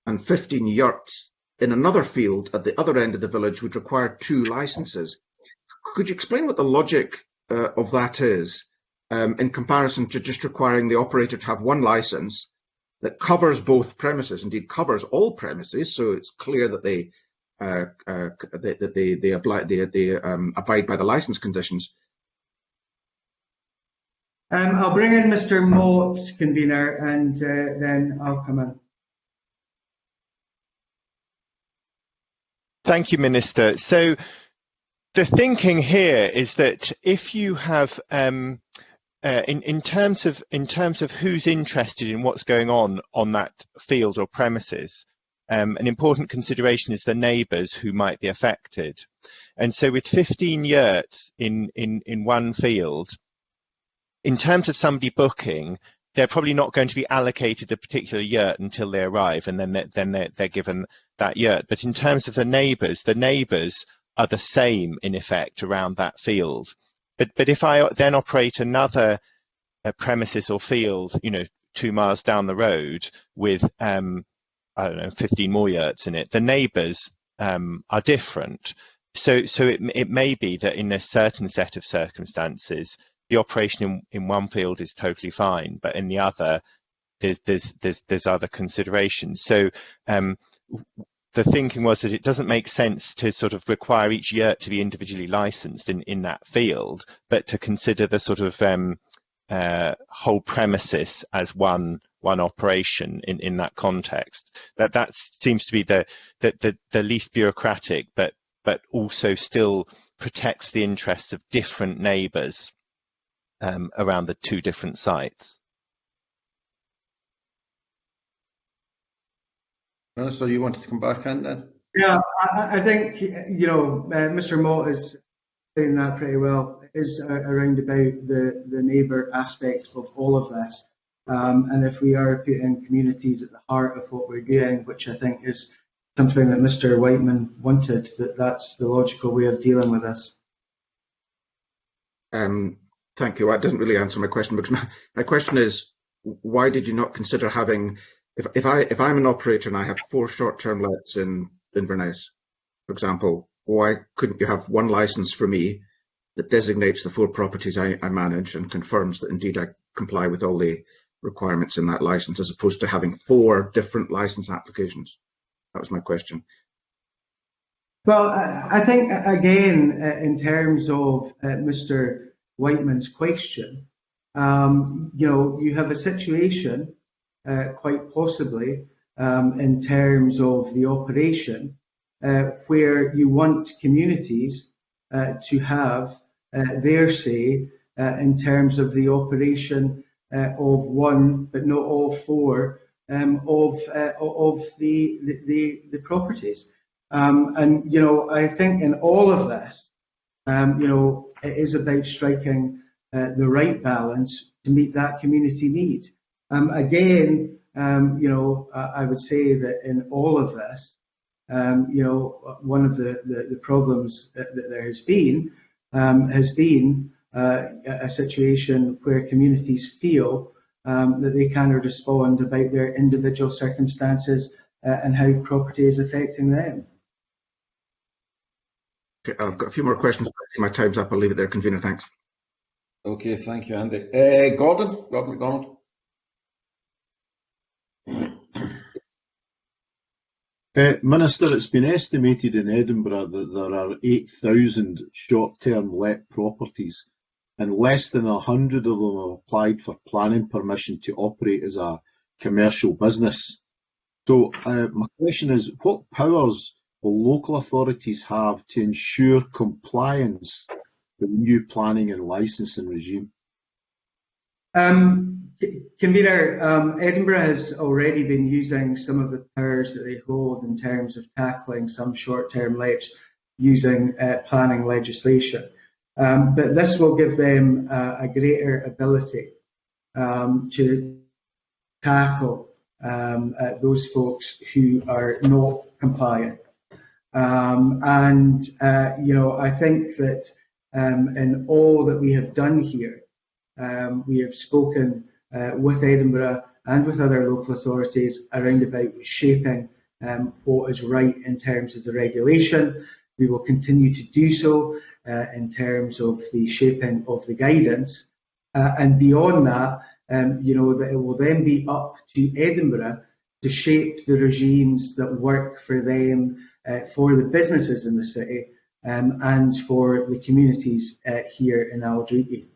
and 15 yurts in another field at the other end of the village would require 2 licenses. Could you explain what the logic of that is in comparison to just requiring the operator to have 1 license that covers both premises, indeed covers all premises, so it's clear that they abide by the license conditions? I'll bring in Mr. Mott, convener, and then I'll come in. Thank you, Minister. So the thinking here is that if you have, in terms of who's interested in what's going on that field or premises, an important consideration is the neighbours who might be affected. And so with 15 yurts in one field, in terms of somebody booking, they're probably not going to be allocated a particular yurt until they arrive, and then they're given that yurt. But in terms of the neighbours are the same in effect around that field. But if I then operate another premises or field, 2 miles down the road with I don't know, 15 more yurts in it, the neighbours are different. So it may be that in a certain set of circumstances, the operation in one field is totally fine, but in the other, there's other considerations. So the thinking was that it doesn't make sense to sort of require each yurt to be individually licensed in that field, but to consider the sort of whole premises as one operation in that context. That seems to be the least bureaucratic, but also still protects the interests of different neighbours around the two different sites. Minister, you wanted to come back in then? Yeah, I think, Mr. Mott is saying that pretty well. It is around about the neighbour aspect of all of this. And if we are putting communities at the heart of what we're doing, which I think is something that Mr. Whiteman wanted, that's the logical way of dealing with this. Thank you. That doesn't really answer my question, because my question is, why did you not consider having, if I'm an operator and I have 4 short-term lets in Inverness, for example, why couldn't you have one licence for me that designates the 4 properties I manage and confirms that indeed I comply with all the requirements in that licence, as opposed to having 4 different licence applications? That was my question. Well, I think, again, in terms of Mr. Whiteman's question, you have a situation, quite possibly, in terms of the operation, where you want communities to have their say in terms of the operation of one, but not all 4 of the properties. And I think in all of this, it is about striking the right balance to meet that community need. Again, I would say that in all of this, one of the problems that there has been a situation where communities feel that they cannot respond about their individual circumstances and how property is affecting them. Okay, I've got a few more questions. My time's up. I'll leave it there, Convener. Thanks. Okay, thank you, Andy. Gordon MacDonald. Minister, it's been estimated in Edinburgh that there are 8,000 short-term let properties, and less than 100 of them have applied for planning permission to operate as a commercial business. So my question is, what powers will local authorities have to ensure compliance with the new planning and licensing regime? Convener, Edinburgh has already been using some of the powers that they hold in terms of tackling some short-term lets using planning legislation. But this will give them a greater ability to tackle those folks who are not compliant. I think that in all that we have done here, we have spoken with Edinburgh and with other local authorities around about shaping what is right in terms of the regulation. We will continue to do so in terms of the shaping of the guidance. And beyond that, that it will then be up to Edinburgh to shape the regimes that work for them, for the businesses in the city, and for the communities here in Aldreaty.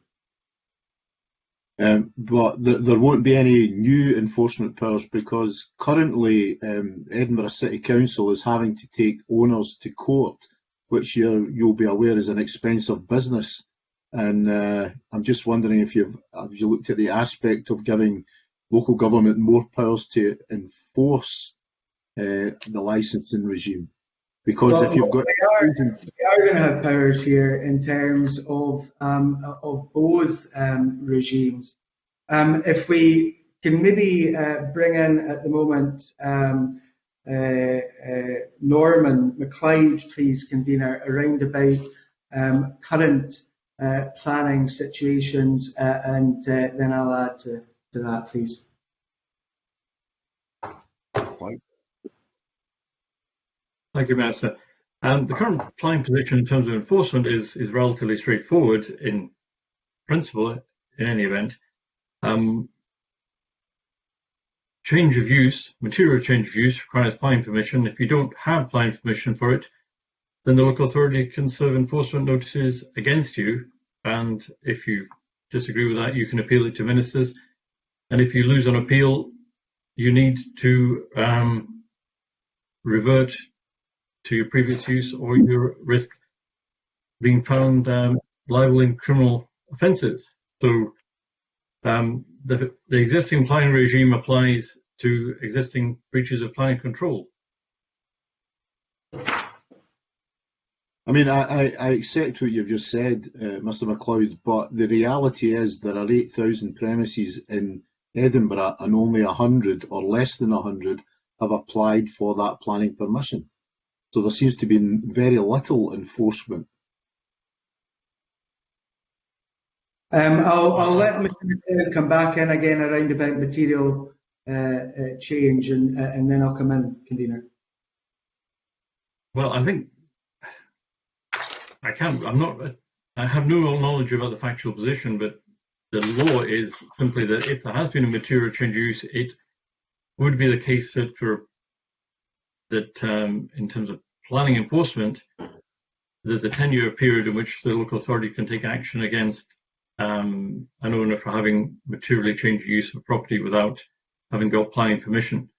But there won't be any new enforcement powers, because currently Edinburgh City Council is having to take owners to court, which you'll be aware is an expensive business. And I'm just wondering if you looked at the aspect of giving local government more powers to enforce the licensing regime. Because if you've got... We are going to have powers here in terms of both regimes. If we can maybe bring in at the moment Norman McLeod, please, convener, around about current planning situations, and then I'll add to that, please. Thank you, Minister. The current planning position in terms of enforcement is relatively straightforward in principle, in any event. Change of use, material change of use requires planning permission. If you don't have planning permission for it, then the local authority can serve enforcement notices against you. And if you disagree with that, you can appeal it to ministers. And if you lose on appeal, you need to revert to your previous use, or you risk being found liable in criminal offences. So the existing planning regime applies to existing breaches of planning control. I mean, I accept what you've just said, Mr McLeod, but the reality is there are 8,000 premises in Edinburgh and only 100 or less than 100 have applied for that planning permission. So there seems to be very little enforcement. I'll let Mr. come back in again around about material change, and then I'll come in, convener. Well, I think I have no knowledge about the factual position, but the law is simply that if there has been a material change of use, it would be the case that in terms of planning enforcement, there's a 10-year period in which the local authority can take action against an owner for having materially changed use of property without having got planning permission.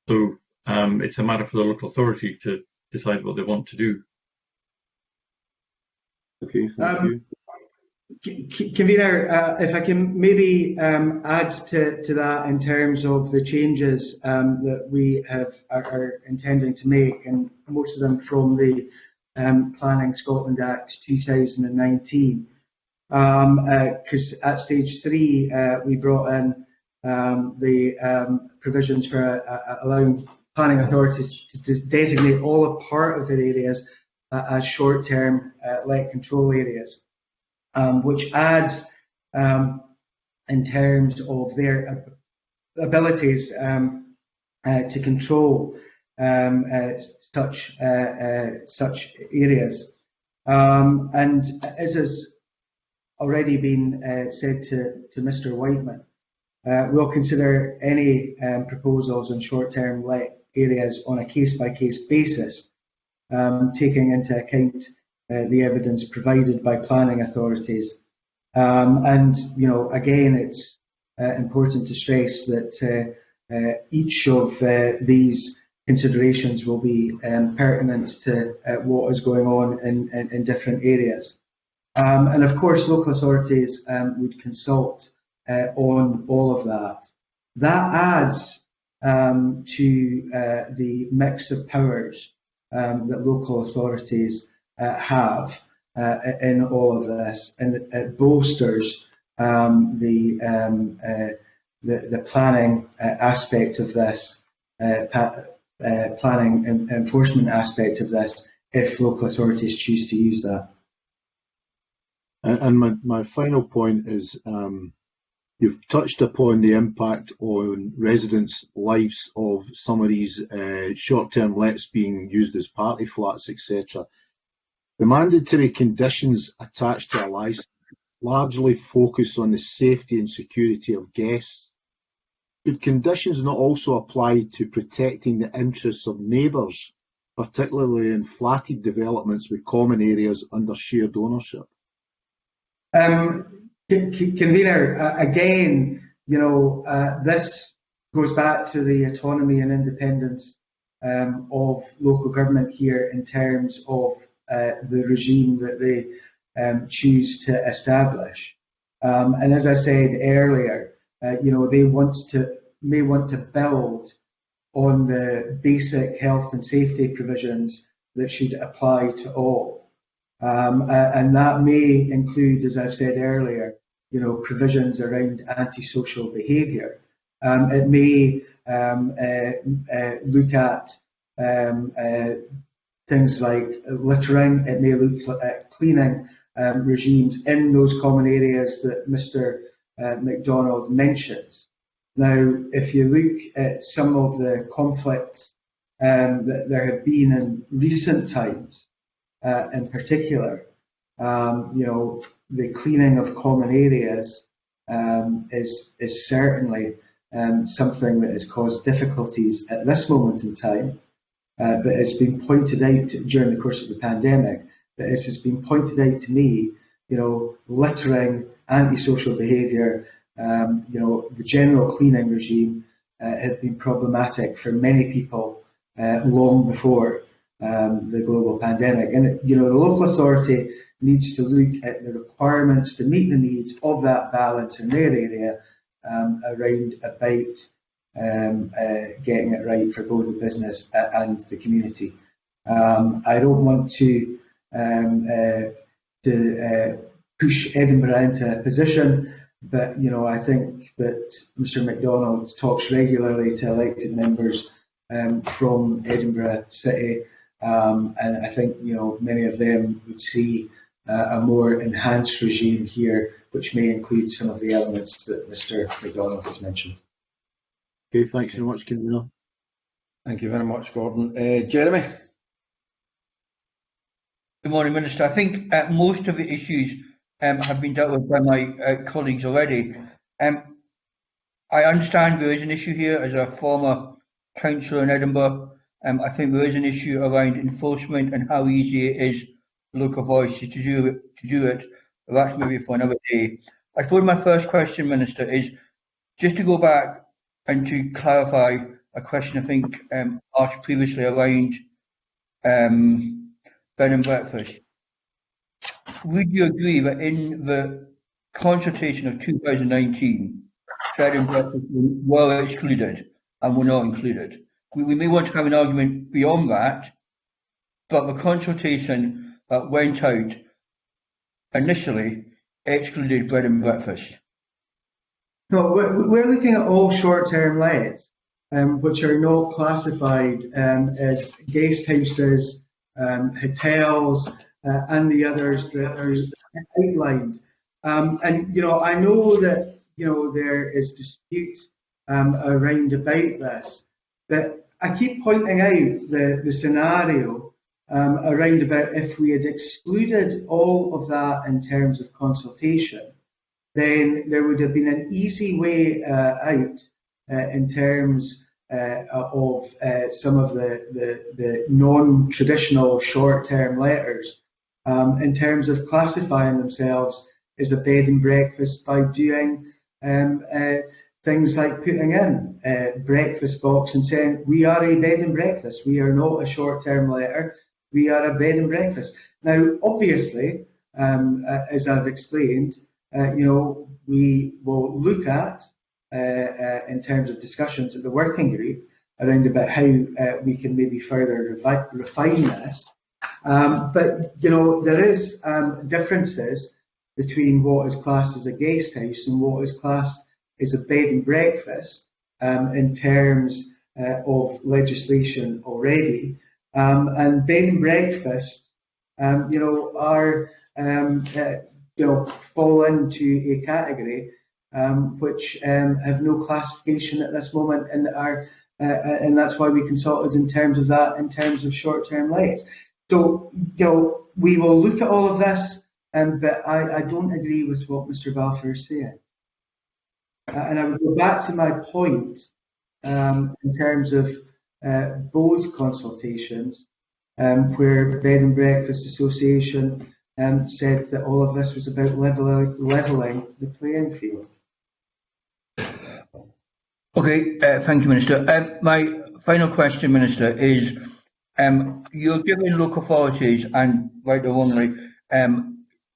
So it's a matter for the local authority to decide what they want to do. Okay, thank you. Convener, if I can maybe add to that in terms of the changes that we are intending to make, and most of them from the Planning Scotland Act 2019. Because at stage 3 we brought in the provisions for allowing planning authorities to designate all or part of their areas as short-term let control areas, which adds in terms of their abilities to control such areas. And as has already been said to Mr. Whiteman, we'll consider any proposals on short-term let areas on a case-by-case basis, taking into account the evidence provided by planning authorities. And, you know, again, it's important to stress that each of these considerations will be pertinent to what is going on in different areas. And of course, local authorities would consult on all of that. That adds to the mix of powers that local authorities have in all of this, and it bolsters the planning aspect of this, planning and enforcement aspect of this, if local authorities choose to use that. And my final point is, you've touched upon the impact on residents' lives of some of these short-term lets being used as party flats, etc. The mandatory conditions attached to a licence largely focus on the safety and security of guests. Could conditions not also apply to protecting the interests of neighbours, particularly in flatted developments with common areas under shared ownership? Convener, again, you know, this goes back to the autonomy and independence of local government here in terms of the regime that they choose to establish. And as I said earlier, you know, they may want to build on the basic health and safety provisions that should apply to all. And that may include, as I've said earlier, you know, provisions around antisocial behaviour. It may look at things like littering. It may look at cleaning regimes in those common areas that Mr. MacDonald mentions. Now, if you look at some of the conflicts that there have been in recent times, in particular, the cleaning of common areas is certainly something that has caused difficulties at this moment in time, but it's been pointed out during the course of the pandemic. But as has been pointed out to me, littering, antisocial behaviour, the general cleaning regime have been problematic for many people long before the global pandemic. And the local authority needs to look at the requirements to meet the needs of that balance in their area around about getting it right for both the business and the community. I don't want to push Edinburgh into a position, but I think that Mr. MacDonald talks regularly to elected members from Edinburgh City, and I think many of them would see a more enhanced regime here, which may include some of the elements that Mr. MacDonald has mentioned. Okay, thanks very much, Convener. Thank you very much, Gordon. Jeremy? Good morning, Minister. I think most of the issues have been dealt with by my colleagues already. I understand there is an issue here as a former councillor in Edinburgh. I think there is an issue around enforcement and how easy it is for local authorities to do it. But that's maybe for another day. I suppose my first question, Minister, is just to go back and to clarify a question I think asked previously around bed and breakfast. Would you agree that in the consultation of 2019, bed and breakfast were excluded and were not included? We may want to have an argument beyond that, but the consultation that went out initially excluded bed and breakfast. No, we're looking at all short-term lets, which are not classified as guest houses, hotels, and the others that are outlined. And I know that there is dispute around about this, but I keep pointing out the scenario around about if we had excluded all of that in terms of consultation, then there would have been an easy way out in terms of some of the non-traditional short-term letters in terms of classifying themselves as a bed and breakfast by doing things like putting in a breakfast box and saying, we are a bed and breakfast, we are not a short-term letter, we are a bed and breakfast. Now, obviously, as I've explained, we will look at, in terms of discussions at the working group, around about how we can maybe further refine this. But, there is differences between what is classed as a guest house and what is classed as a bed and breakfast in terms of legislation already. And bed and breakfast, are fall into a category which have no classification at this moment, and are and that's why we consulted in terms of that, in terms of short-term lets. So we will look at all of this, but I don't agree with what Mr. Balfour is saying. And I would go back to my point in terms of both consultations, where Bed and Breakfast Association said that all of this was about levelling the playing field. Okay, thank you, Minister. My final question, Minister, is you're giving local authorities, and right or wrongly,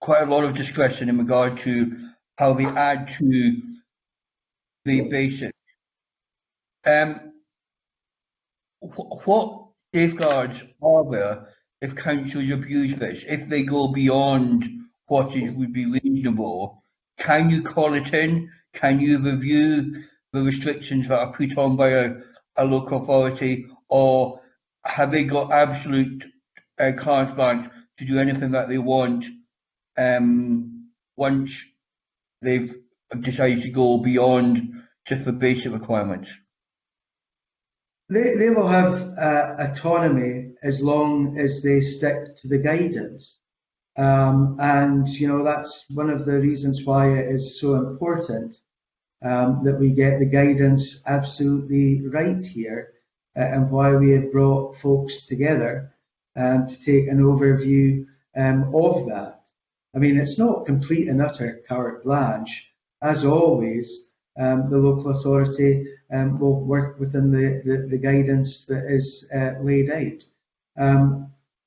quite a lot of discretion in regard to how they add to the basic. What safeguards are there if councils abuse this? If they go beyond what would be reasonable, can you call it in? Can you review the restrictions that are put on by a local authority, or have they got absolute carte blanche to do anything that they want once they've decided to go beyond just the basic requirements? They will have autonomy as long as they stick to the guidance. And, you know, that's one of the reasons why it is so important that we get the guidance absolutely right here, and why we have brought folks together to take an overview of that. I mean, it's not complete and utter carte blanche. As always, the local authority will work within the guidance that is laid out.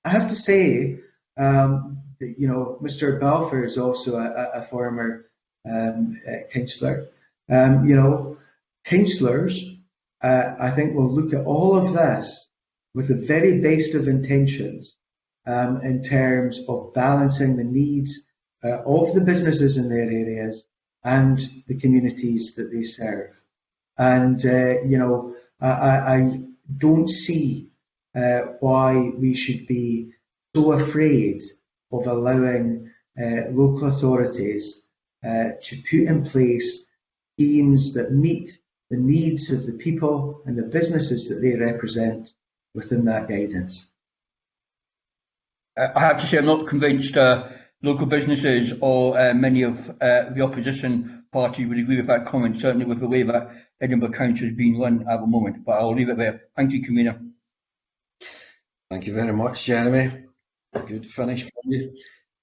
I have to say, you know, Mr. Balfour is also a former councillor. You know, councillors, I think, will look at all of this with the very best of intentions in terms of balancing the needs of the businesses in their areas and the communities that they serve. And, you know, I don't see why we should be so afraid of allowing local authorities to put in place schemes that meet the needs of the people and the businesses that they represent within that guidance. I have to say I'm not convinced local businesses or many of the opposition party would agree with that comment, certainly with the way that Edinburgh Council is being run at the moment. But I'll leave it there. Thank you, Convener. Thank you very much, Jeremy. Good finish for you.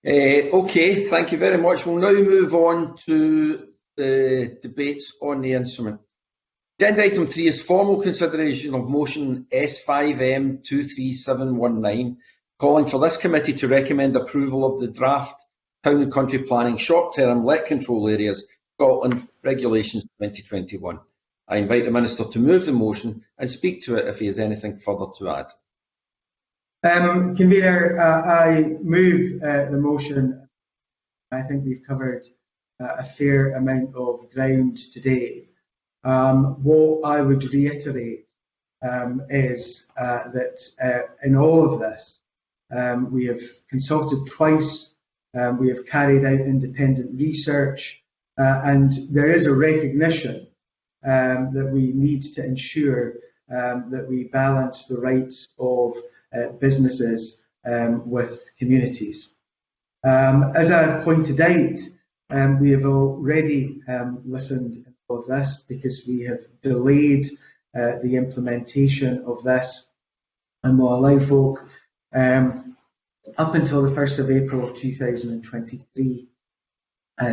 Okay, thank you very much. We'll now move on to the debates on the instrument. Agenda item 3 is formal consideration of motion S5M 23719, calling for this committee to recommend approval of the draft Town and Country Planning Short-Term Let Control Areas Scotland Regulations 2021. I invite the Minister to move the motion and speak to it if he has anything further to add. Convener, I move the motion. I think we've covered a fair amount of ground today. What I would reiterate is that in all of this, we have consulted twice, we have carried out independent research, and there is a recognition that we need to ensure that we balance the rights of businesses with communities. As I pointed out, we have already listened to all of this because we have delayed the implementation of this, and will allow folk up until the 1st of April 2023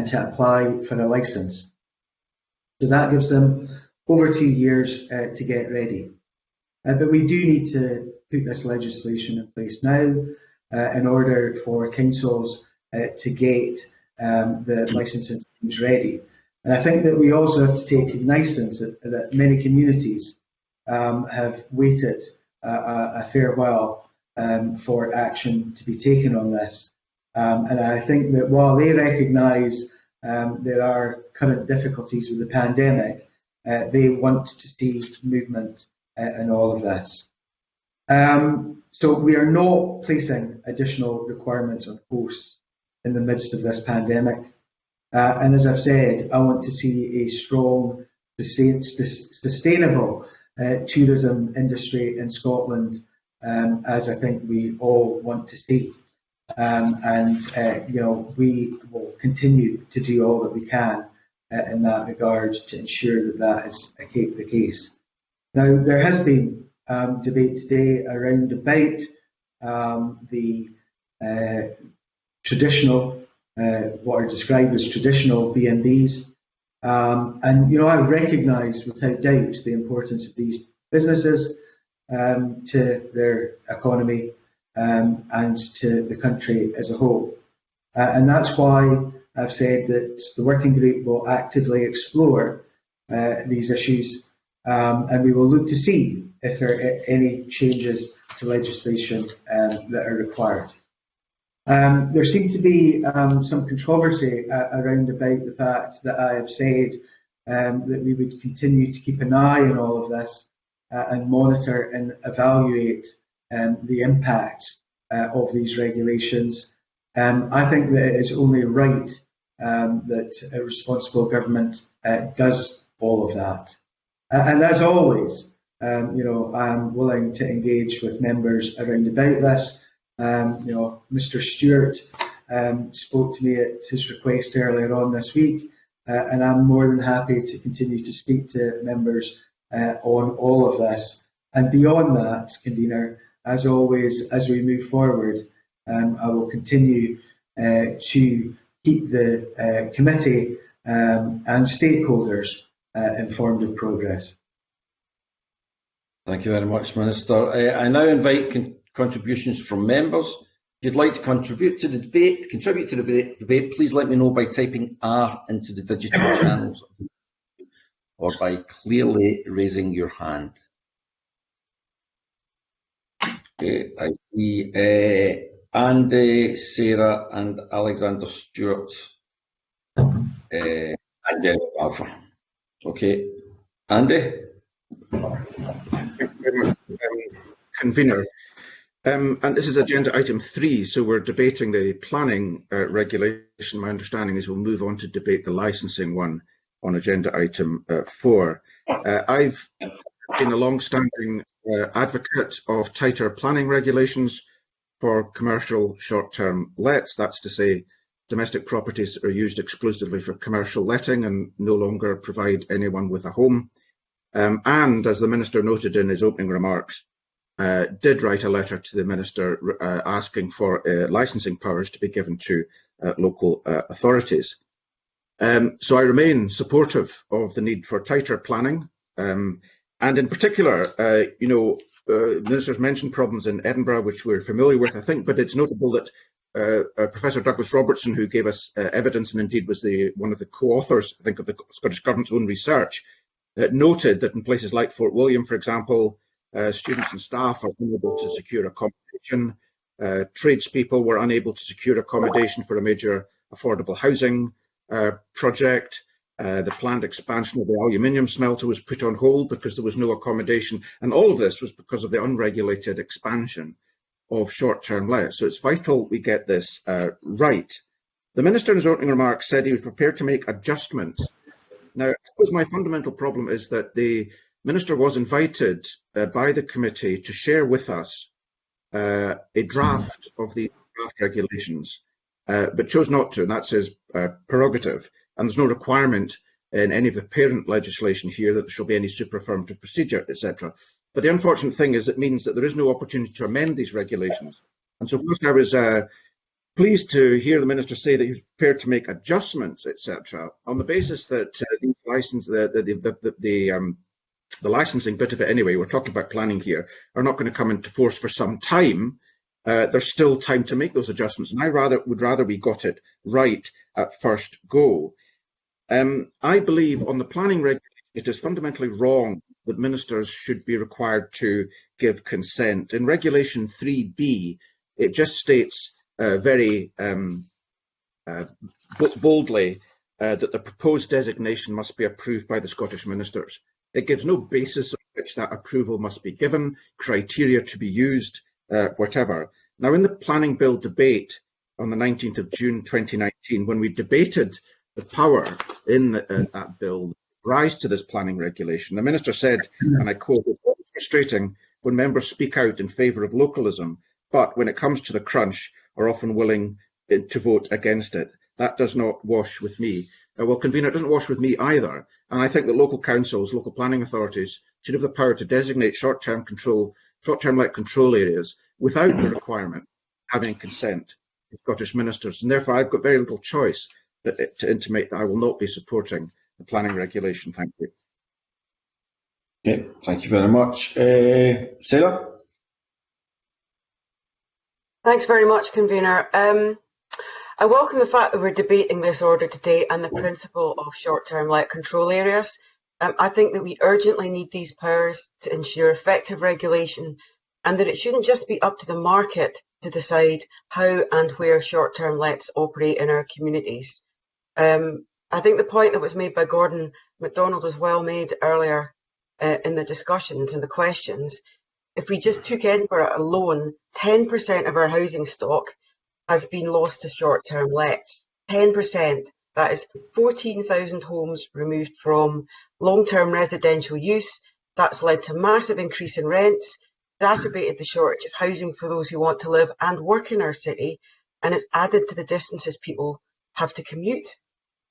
to apply for a licence. So that gives them over 2 years to get ready. But we do need to put this legislation in place now in order for councils to get the licensing schemes ready. And I think that we also have to take cognizance that many communities have waited a fair while for action to be taken on this. And I think that while they recognise there are current difficulties with the pandemic, they want to see movement in all of this. So we are not placing additional requirements on hosts in the midst of this pandemic. And as I've said, I want to see a strong, sustainable tourism industry in Scotland, as I think we all want to see. You know, we will continue to do all that we can in that regard to ensure that that is the case. Now, there has been debate today around about the traditional, what are described as traditional B&Bs. And, you know, I recognise without doubt the importance of these businesses to their economy and to the country as a whole. And that's why I've said that the working group will actively explore these issues, and we will look to see if there are any changes to legislation that are required. There seemed to be some controversy around about the fact that I have said that we would continue to keep an eye on all of this and monitor and evaluate the impacts of these regulations. I think that it is only right that a responsible government does all of that. And as always, I'm willing to engage with members around about this. Mr. Stewart spoke to me at his request earlier on this week, and I'm more than happy to continue to speak to members on all of this. And beyond that, Convener, as always, as we move forward, I will continue to keep the committee and stakeholders informed of progress. Thank you very much, Minister. I now invite contributions from members. If you'd like to contribute to the debate, please let me know by typing R into the digital channels or by clearly raising your hand. Okay, I see Andy, Sarah and Alexander Stewart and Derek Balfour. Okay, Andy? Thank you very much, Convener. And this is agenda item 3, so we're debating the planning regulation. My understanding is we'll move on to debate the licensing one on agenda item 4. I've been a long-standing advocate of tighter planning regulations for commercial short-term lets. That's to say, domestic properties are used exclusively for commercial letting and no longer provide anyone with a home. And as the Minister noted in his opening remarks, did write a letter to the Minister asking for licensing powers to be given to local authorities. So I remain supportive of the need for tighter planning. And in particular, the Minister's mentioned problems in Edinburgh, which we're familiar with, I think, but it's notable that Professor Douglas Robertson, who gave us evidence and indeed was one of the co-authors, I think, of the Scottish Government's own research, noted that in places like Fort William, for example, students and staff are unable to secure accommodation. Tradespeople were unable to secure accommodation for a major affordable housing project. The planned expansion of the aluminium smelter was put on hold because there was no accommodation. And all of this was because of the unregulated expansion of short-term lets. So it's vital we get this right. The Minister in his opening remarks said he was prepared to make adjustments. Now, I suppose my fundamental problem is that the Minister was invited by the committee to share with us a draft of the draft regulations, but chose not to, and that's his prerogative. And there's no requirement in any of the parent legislation here that there shall be any super-affirmative procedure, etc. But the unfortunate thing is it means that there is no opportunity to amend these regulations. And so whilst I was pleased to hear the Minister say that he was prepared to make adjustments, etc., on the basis that the licensing bit of it anyway, we're talking about planning here, are not going to come into force for some time, there's still time to make those adjustments. And I would rather we got it right at first go. I believe on the planning regulation, it is fundamentally wrong that ministers should be required to give consent. In Regulation 3B, it just states very boldly that the proposed designation must be approved by the Scottish ministers. It gives no basis on which that approval must be given, criteria to be used, whatever. Now, in the planning bill debate on the 19th of June 2019, when we debated the power in that bill rise to this planning regulation, the Minister said, and I quote, "It's frustrating when members speak out in favour of localism, but when it comes to the crunch, are often willing to vote against it. That does not wash with me." Well, Convener, it doesn't wash with me either. And I think that local councils, local planning authorities should have the power to designate short-term let control areas without the requirement of having consent of Scottish ministers. And therefore, I've got very little choice to intimate that I will not be supporting the planning regulation. Thank you. Okay, thank you very much. Sarah? Thanks very much, Convener. I welcome the fact that we're debating this order today and the principle of short-term let control areas. I think that we urgently need these powers to ensure effective regulation, and that it shouldn't just be up to the market to decide how and where short-term lets operate in our communities. I I think the point that was made by Gordon MacDonald was well made earlier in the discussions and the questions. If we just took Edinburgh alone, 10% of our housing stock has been lost to short-term lets. 10%. That is 14,000 homes removed from long-term residential use. That's led to massive increase in rents, exacerbated the shortage of housing for those who want to live and work in our city, and it's added to the distances people have to commute.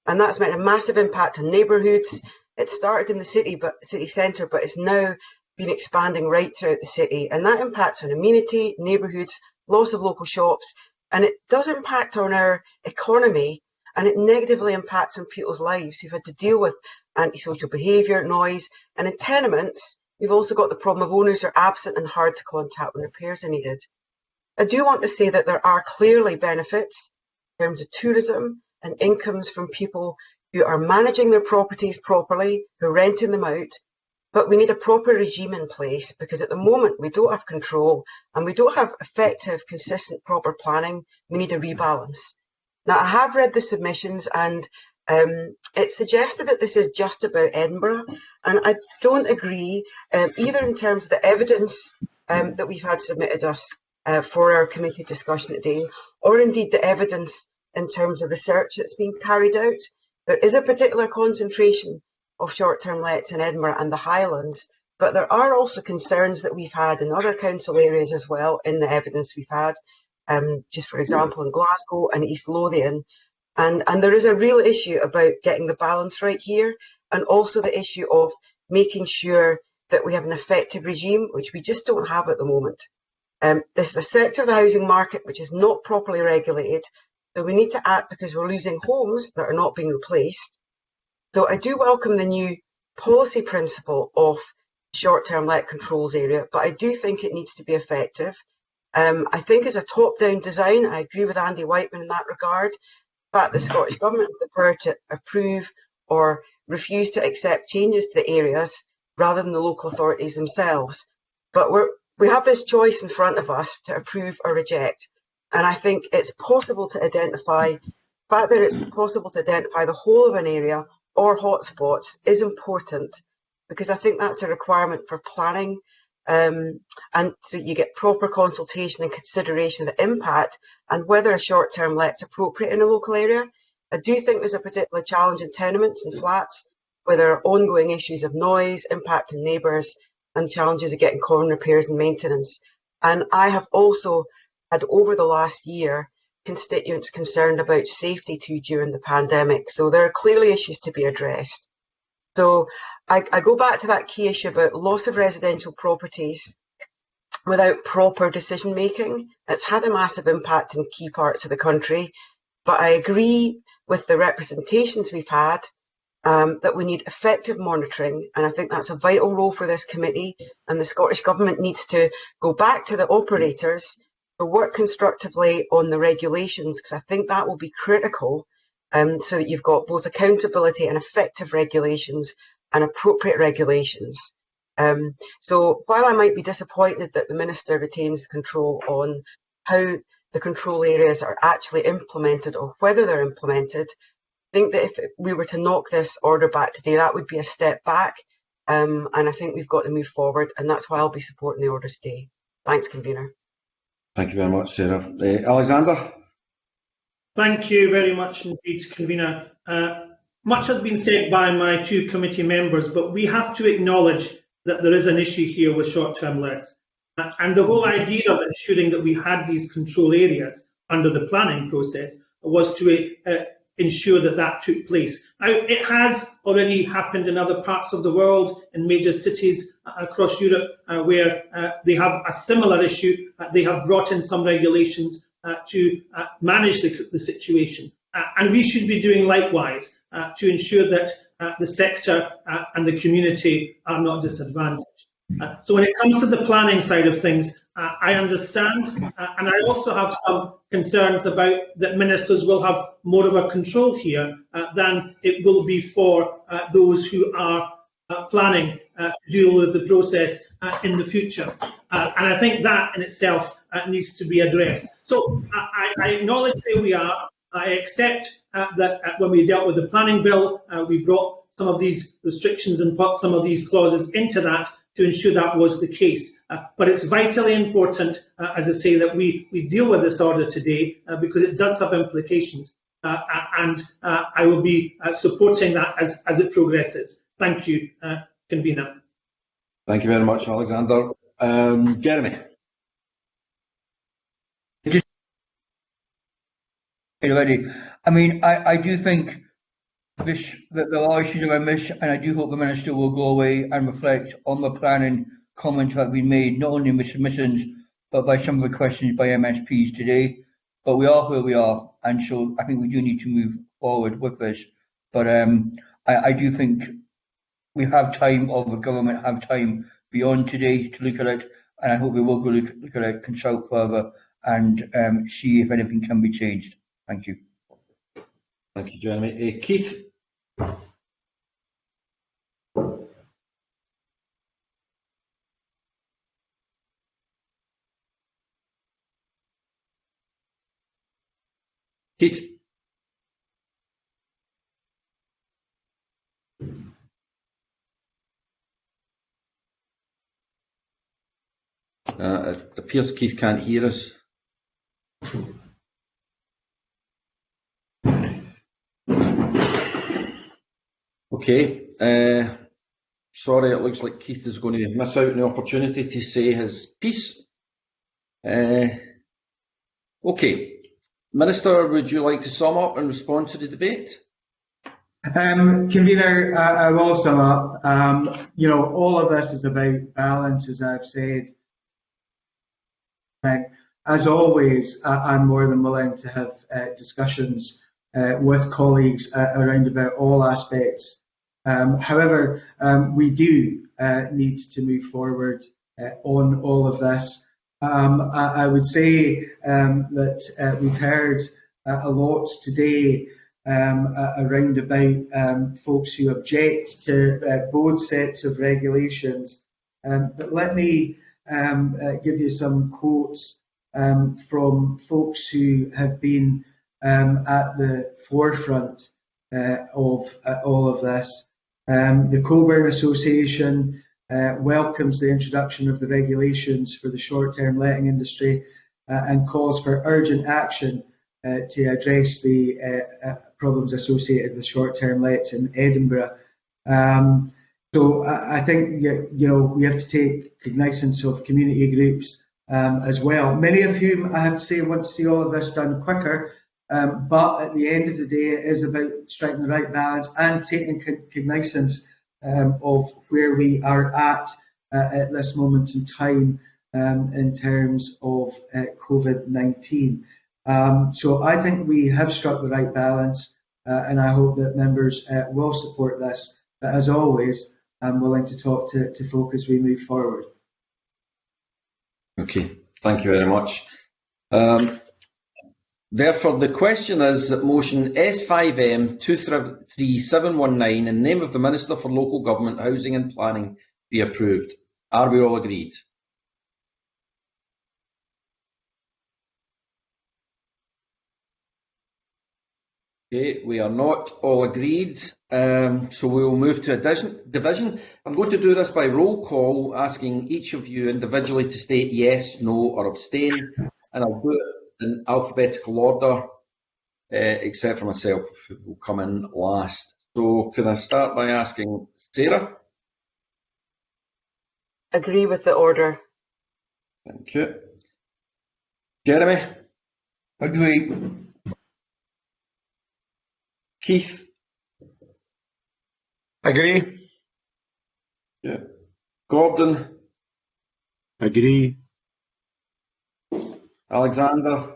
And that's meant a massive impact on neighbourhoods. It started in the city centre, but it's now been expanding right throughout the city. And that impacts on amenity, neighbourhoods, loss of local shops, and it does impact on our economy, and it negatively impacts on people's lives who've had to deal with antisocial behaviour, noise, and in tenements, we've also got the problem of owners who are absent and hard to contact when repairs are needed. I do want to say that there are clearly benefits in terms of tourism and incomes from people who are managing their properties properly, who are renting them out, but we need a proper regime in place because at the moment we don't have control and we don't have effective, consistent, proper planning. We need a rebalance. Now, I have read the submissions and it suggested that this is just about Edinburgh, and I don't agree, either in terms of the evidence that we've had submitted us for our committee discussion today, or indeed the evidence in terms of research that's been carried out. There is a particular concentration of short-term lets in Edinburgh and the Highlands, but there are also concerns that we've had in other council areas as well in the evidence we've had, just for example in Glasgow and East Lothian. And there is a real issue about getting the balance right here, and also the issue of making sure that we have an effective regime, which we just don't have at the moment. This is a sector of the housing market which is not properly regulated, so we need to act because we're losing homes that are not being replaced. So I do welcome the new policy principle of short-term let controls area, but I do think it needs to be effective. I think as a top-down design, I agree with Andy Whiteman in that regard. In fact, the Scottish Government has the power to approve or refuse to accept changes to the areas rather than the local authorities themselves. But we have this choice in front of us to approve or reject. And I think it's possible to identify, the fact that it's possible to identify the whole of an area or hotspots is important, because I think that's a requirement for planning, and so you get proper consultation and consideration of the impact and whether a short-term let's appropriate in a local area. I do think there's a particular challenge in tenements and flats where there are ongoing issues of noise, impact on neighbours, and challenges of getting common repairs and maintenance. And I have also had over the last year constituents concerned about safety too during the pandemic. So there are clearly issues to be addressed. So I go back to that key issue about loss of residential properties without proper decision making. It's had a massive impact in key parts of the country, but I agree with the representations we've had that we need effective monitoring, and I think that's a vital role for this committee, and the Scottish Government needs to go back to the operators to work constructively on the regulations, because I think that will be critical, so that you've got both accountability and effective regulations and appropriate regulations. So while I might be disappointed that the Minister retains the control on how the control areas are actually implemented or whether they're implemented, I think that if we were to knock this order back today, that would be a step back, and I think we've got to move forward, and that's why I'll be supporting the order today. Thanks, Convener. Thank you very much, Sarah. Alexander? Thank you very much indeed, Convener. Much has been said by my two committee members, but we have to acknowledge that there is an issue here with short-term lets. And the whole idea of ensuring that we had these control areas under the planning process was to ensure that that took place. Now, it has already happened in other parts of the world, in major cities across Europe, where they have a similar issue. They have brought in some regulations to manage the situation. And we should be doing likewise to ensure that the sector and the community are not disadvantaged. So when it comes to the planning side of things, I understand, and I also have some concerns about that ministers will have more of a control here than it will be for those who are planning to deal with the process in the future. And I think that in itself needs to be addressed. So I acknowledge where we are. I accept that when we dealt with the planning bill, we brought some of these restrictions and put some of these clauses into that to ensure that was the case. But it's vitally important, as I say, that we deal with this order today because it does have implications. And I will be supporting that as it progresses. Thank you, Convener. Thank you very much, Alexander. Jeremy. Already. I mean, I do think that there are issues around this, and I do hope the Minister will go away and reflect on the planning comments that have been made, not only in the submissions, but by some of the questions by MSPs today. But we are where we are, and so I think we do need to move forward with this. But I do think we have time, or the government have time beyond today to look at it, and I hope we will go look at it, consult further, and see if anything can be changed. Thank you. Thank you, Jeremy. Keith. Keith. It appears Keith can't hear us. Okay. Sorry, it looks like Keith is going to miss out on the opportunity to say his piece. Okay. Minister, would you like to sum up and respond to the debate? Convener, I will sum up. All of this is about balance, as I've said. As always, I'm more than willing to have discussions with colleagues around about all aspects. However, we do need to move forward on all of this. I would say that we've heard a lot today around about folks who object to both sets of regulations. But let me give you some quotes from folks who have been at the forefront of all of this. The Coburn Association welcomes the introduction of the regulations for the short-term letting industry and calls for urgent action to address the problems associated with short-term lets in Edinburgh. So I think we have to take cognizance of community groups as well, many of whom, I have to say, want to see all of this done quicker. But at the end of the day, it is about striking the right balance and taking cognizance of where we are at this moment in time in terms of COVID-19. So I think we have struck the right balance, and I hope that members will support this. But as always, I'm willing to talk to folk as we move forward. Okay, thank you very much. Therefore, the question is that motion S5M 23719 in the name of the Minister for Local Government, Housing and Planning be approved. Are we all agreed? Okay, we are not all agreed, so we will move to a division. I'm going to do this by roll call, asking each of you individually to state yes, no or abstain, and I'll do it in alphabetical order, except for myself, who will come in last. So can I start by asking Sarah? Agree with the order. Thank you. Jeremy? Agree. Keith? Agree. Yeah. Gordon? Agree. Alexander?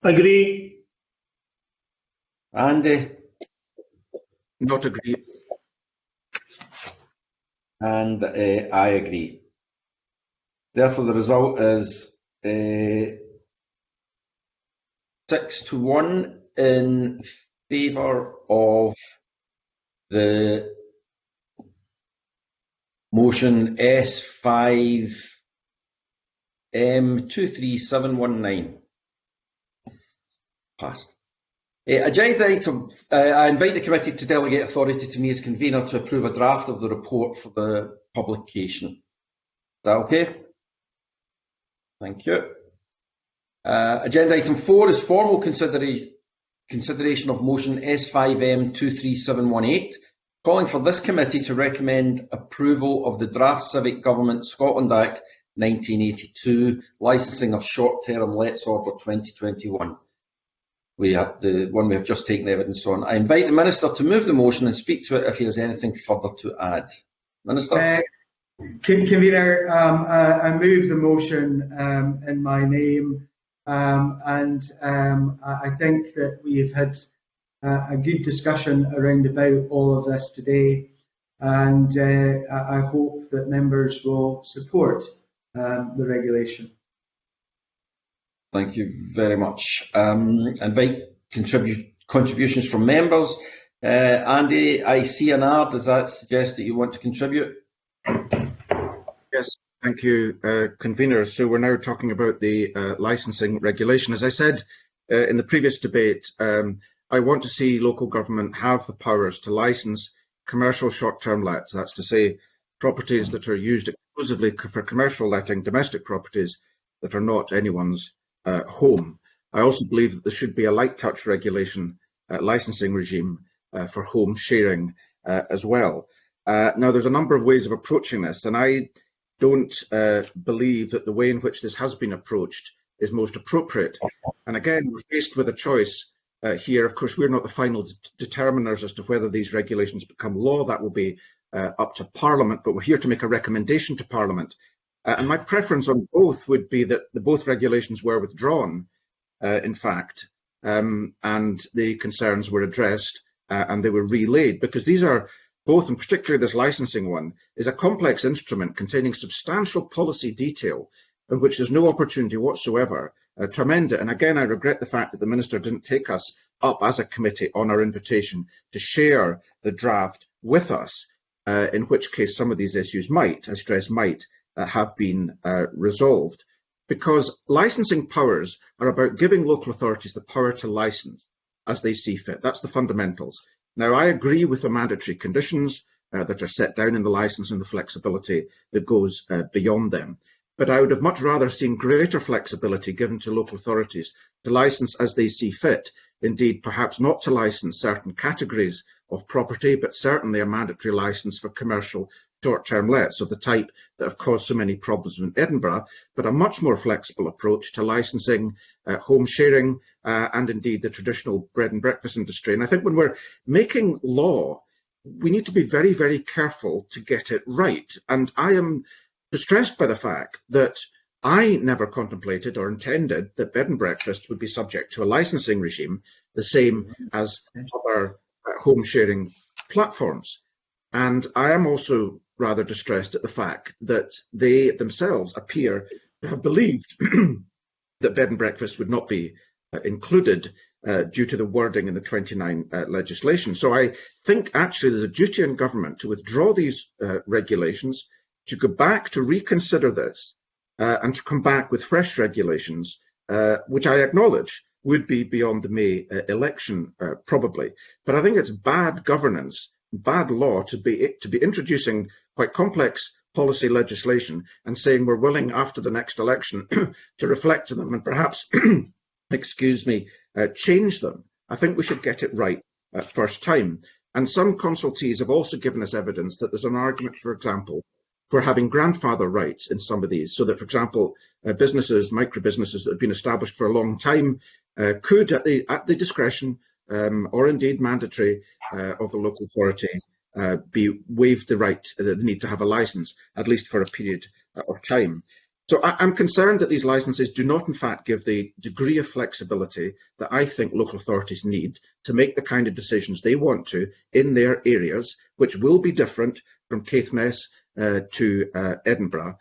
Agree. Andy? Not agree. And I agree. Therefore, the result is 6-1 in favour of the motion S5M 23719. Passed. Agenda item, I invite the committee to delegate authority to me as convener to approve a draft of the report for the publication. Is that okay? Thank you. Agenda item 4 is formal consideration of motion S5M 23718, calling for this committee to recommend approval of the draft Civic Government Scotland Act 1982 licensing of short-term lets order 2021. We have the one we have just taken evidence on. I invite the Minister to move the motion and speak to it if he has anything further to add. Minister? Convener, I move the motion in my name, and I think that we have had a good discussion around about all of this today, and I hope that members will support the regulation. Thank you very much. Invite contributions from members. Andy, I see an R. Does that suggest that you want to contribute? Yes, thank you, convener. So we're now talking about the licensing regulation. As I said in the previous debate, I want to see local government have the powers to license commercial short-term lets. That's to say, properties that are used exclusively for commercial letting, domestic properties that are not anyone's home. I also believe that there should be a light touch regulation licensing regime for home sharing as well. Now, there's a number of ways of approaching this, and I don't believe that the way in which this has been approached is most appropriate. And again, we're faced with a choice here. Of course, we're not the final determiners as to whether these regulations become law. That will be up to Parliament, but we're here to make a recommendation to Parliament. And my preference on both would be that both regulations were withdrawn, in fact, and the concerns were addressed and they were relayed, because these are both, and particularly this licensing one, is a complex instrument containing substantial policy detail in which there's no opportunity whatsoever to amend it. And again, I regret the fact that the Minister didn't take us up as a committee on our invitation to share the draft with us, in which case some of these issues might, I stress might, have been resolved, because licensing powers are about giving local authorities the power to license as they see fit. That's the fundamentals. Now, I agree with the mandatory conditions that are set down in the licence and the flexibility that goes beyond them. But I would have much rather seen greater flexibility given to local authorities to license as they see fit. Indeed, perhaps not to license certain categories of property, but certainly a mandatory licence for commercial short-term lets of the type that have caused so many problems in Edinburgh, but a much more flexible approach to licensing home sharing and indeed the traditional bread and breakfast industry. And I think when we're making law, we need to be very, very careful to get it right. And I am distressed by the fact that I never contemplated or intended that bed and breakfast would be subject to a licensing regime, the same as other home sharing platforms. And I am also rather distressed at the fact that they themselves appear to have believed that bed and breakfast would not be included due to the wording in the 29 legislation. So I think actually there's a duty on government to withdraw these regulations, to go back to reconsider this and to come back with fresh regulations, which I acknowledge would be beyond the May election probably. But I think it's bad governance, bad law to be introducing quite complex policy legislation and saying we're willing after the next election to reflect on them and perhaps, excuse me, change them. I think we should get it right first time. And some consultees have also given us evidence that there's an argument, for example, for having grandfather rights in some of these, so that, for example, businesses, micro businesses that have been established for a long time could, at the discretion or indeed mandatory of the local authority, be waived the right, the need to have a licence, at least for a period of time. So I'm concerned that these licences do not, in fact, give the degree of flexibility that I think local authorities need to make the kind of decisions they want to in their areas, which will be different from Caithness to Edinburgh.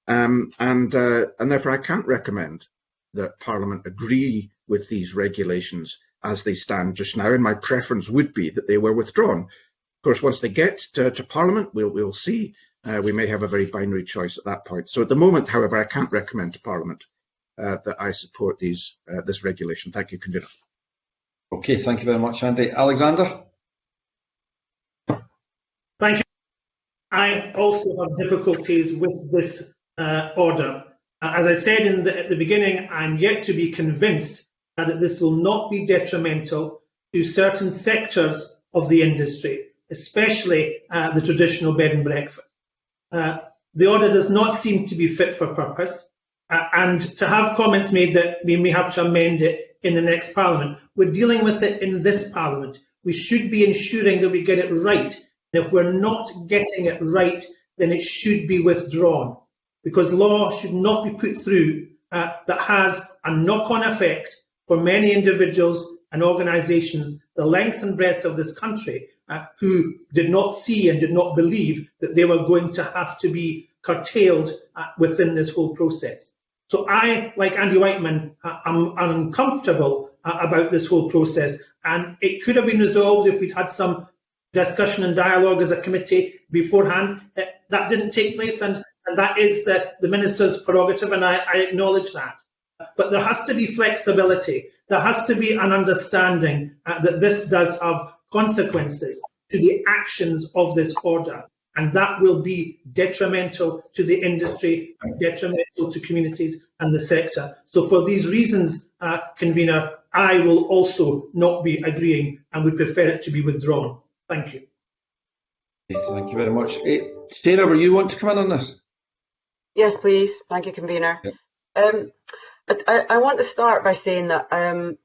And therefore, I can't recommend that Parliament agree with these regulations as they stand just now, and my preference would be that they were withdrawn. Of course, once they get to Parliament, we'll see. We may have a very binary choice at that point. So at the moment, however, I can't recommend to Parliament that I support this regulation. Thank you, Convener. Okay, thank you very much, Andy. Alexander? Thank you. I also have difficulties with this order. As I said at the beginning, I'm yet to be convinced that this will not be detrimental to certain sectors of the industry, especially the traditional bed and breakfast. The order does not seem to be fit for purpose, and to have comments made that we may have to amend it in the next Parliament. We're dealing with it in this Parliament. We should be ensuring that we get it right. And if we're not getting it right, then it should be withdrawn, because law should not be put through that has a knock-on effect for many individuals and organisations the length and breadth of this country who did not see and did not believe that they were going to have to be curtailed within this whole process. So I, like Andy Whiteman, am uncomfortable about this whole process, and it could have been resolved if we'd had some discussion and dialogue as a committee beforehand. That didn't take place, and that is the Minister's prerogative, and I acknowledge that. But there has to be flexibility. There has to be an understanding that this does have consequences to the actions of this order, and that will be detrimental to the industry, detrimental to communities and the sector. So for these reasons, Convener, I will also not be agreeing and would prefer it to be withdrawn. Thank you. Thank you very much. Sarah, were you want to come in on this? Yes, please. Thank you, Convener. Yep. I want to start by saying that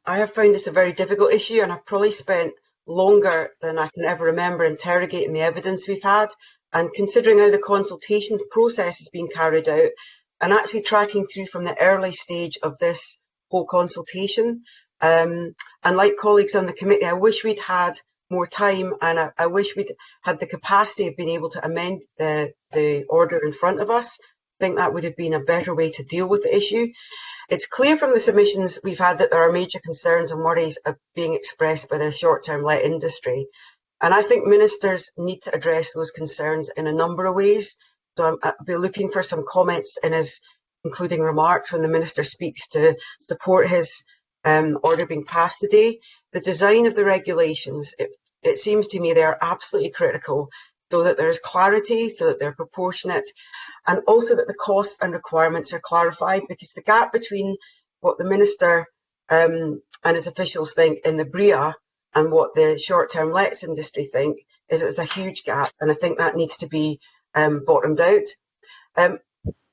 I have found this a very difficult issue, and I've probably spent longer than I can ever remember interrogating the evidence we've had and considering how the consultations process has been carried out and actually tracking through from the early stage of this whole consultation. And like colleagues on the committee, I wish we'd had more time, and I wish we'd had the capacity of being able to amend the order in front of us. I think that would have been a better way to deal with the issue. It's clear from the submissions we've had that there are major concerns and worries being expressed by the short-term let industry. And I think ministers need to address those concerns in a number of ways. So I'll be looking for some comments in his concluding remarks when the minister speaks to support his order being passed today. The design of the regulations, it seems to me they are absolutely critical, so that there is clarity, so that they're proportionate, and also that the costs and requirements are clarified, because the gap between what the Minister and his officials think in the BREA and what the short-term lets industry think is a huge gap, and I think that needs to be bottomed out.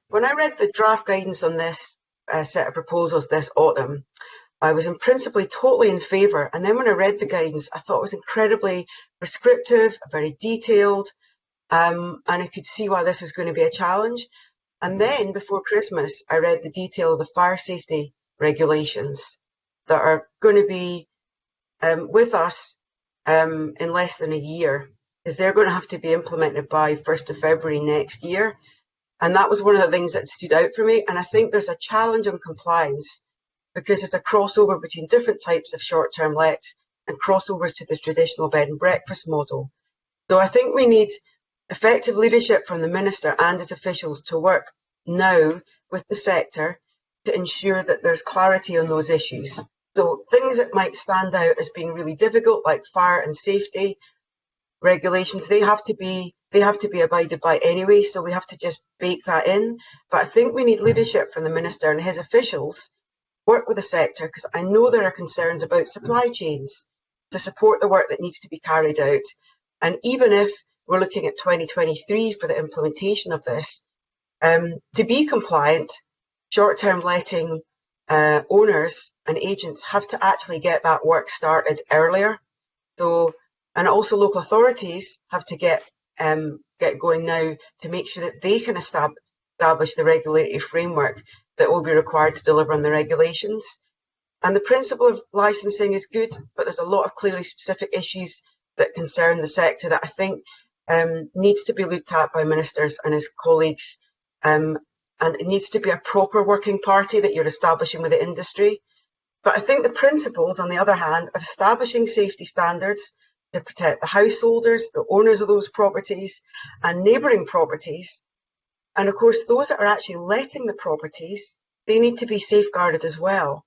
When I read the draft guidance on this set of proposals this autumn, I was in principle totally in favour, and then when I read the guidance, I thought it was incredibly prescriptive, very detailed, and I could see why this was going to be a challenge. And then before Christmas, I read the detail of the fire safety regulations that are going to be with us in less than a year, because they're going to have to be implemented by 1st of February next year. And that was one of the things that stood out for me. And I think there's a challenge on compliance, because it's a crossover between different types of short-term lets and crossovers to the traditional bed and breakfast model. So I think we need effective leadership from the Minister and his officials to work now with the sector to ensure that there's clarity on those issues. So things that might stand out as being really difficult, like fire and safety regulations, they have to be abided by anyway, so we have to just bake that in. But I think we need leadership from the Minister and his officials, work with the sector, because I know there are concerns about supply chains to support the work that needs to be carried out. And even if we're looking at 2023 for the implementation of this, to be compliant, short-term letting owners and agents have to actually get that work started earlier. So, and also local authorities have to get going now to make sure that they can establish the regulatory framework that will be required to deliver on the regulations. And the principle of licensing is good, but there's a lot of clearly specific issues that concern the sector that I think needs to be looked at by ministers and his colleagues. And it needs to be a proper working party that you're establishing with the industry. But I think the principles, on the other hand, of establishing safety standards to protect the householders, the owners of those properties and neighbouring properties, and of course those that are actually letting the properties, they need to be safeguarded as well.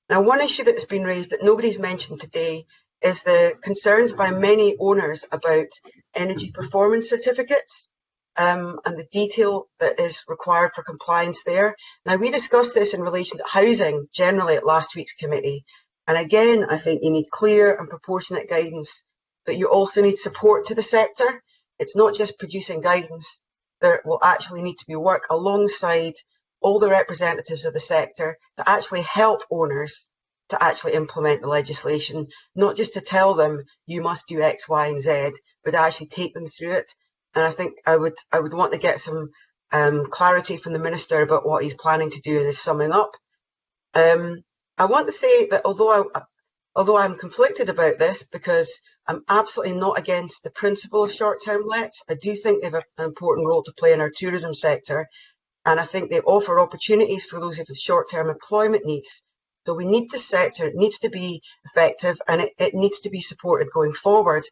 Now, one issue that's been raised that nobody's mentioned today is the concerns by many owners about energy performance certificates and the detail that is required for compliance there. Now, we discussed this in relation to housing generally at last week's committee. And again, I think you need clear and proportionate guidance, but you also need support to the sector. It's not just producing guidance. There will actually need to be work alongside all the representatives of the sector to actually help owners to actually implement the legislation, not just to tell them you must do X, Y, and Z, but actually take them through it. And I think I would want to get some clarity from the Minister about what he's planning to do in his summing up. I want to say that although I'm conflicted about this, because I'm absolutely not against the principle of short-term lets, I do think they have an important role to play in our tourism sector, and I think they offer opportunities for those with short-term employment needs. So we need the sector, it needs to be effective, and it needs to be supported going forward.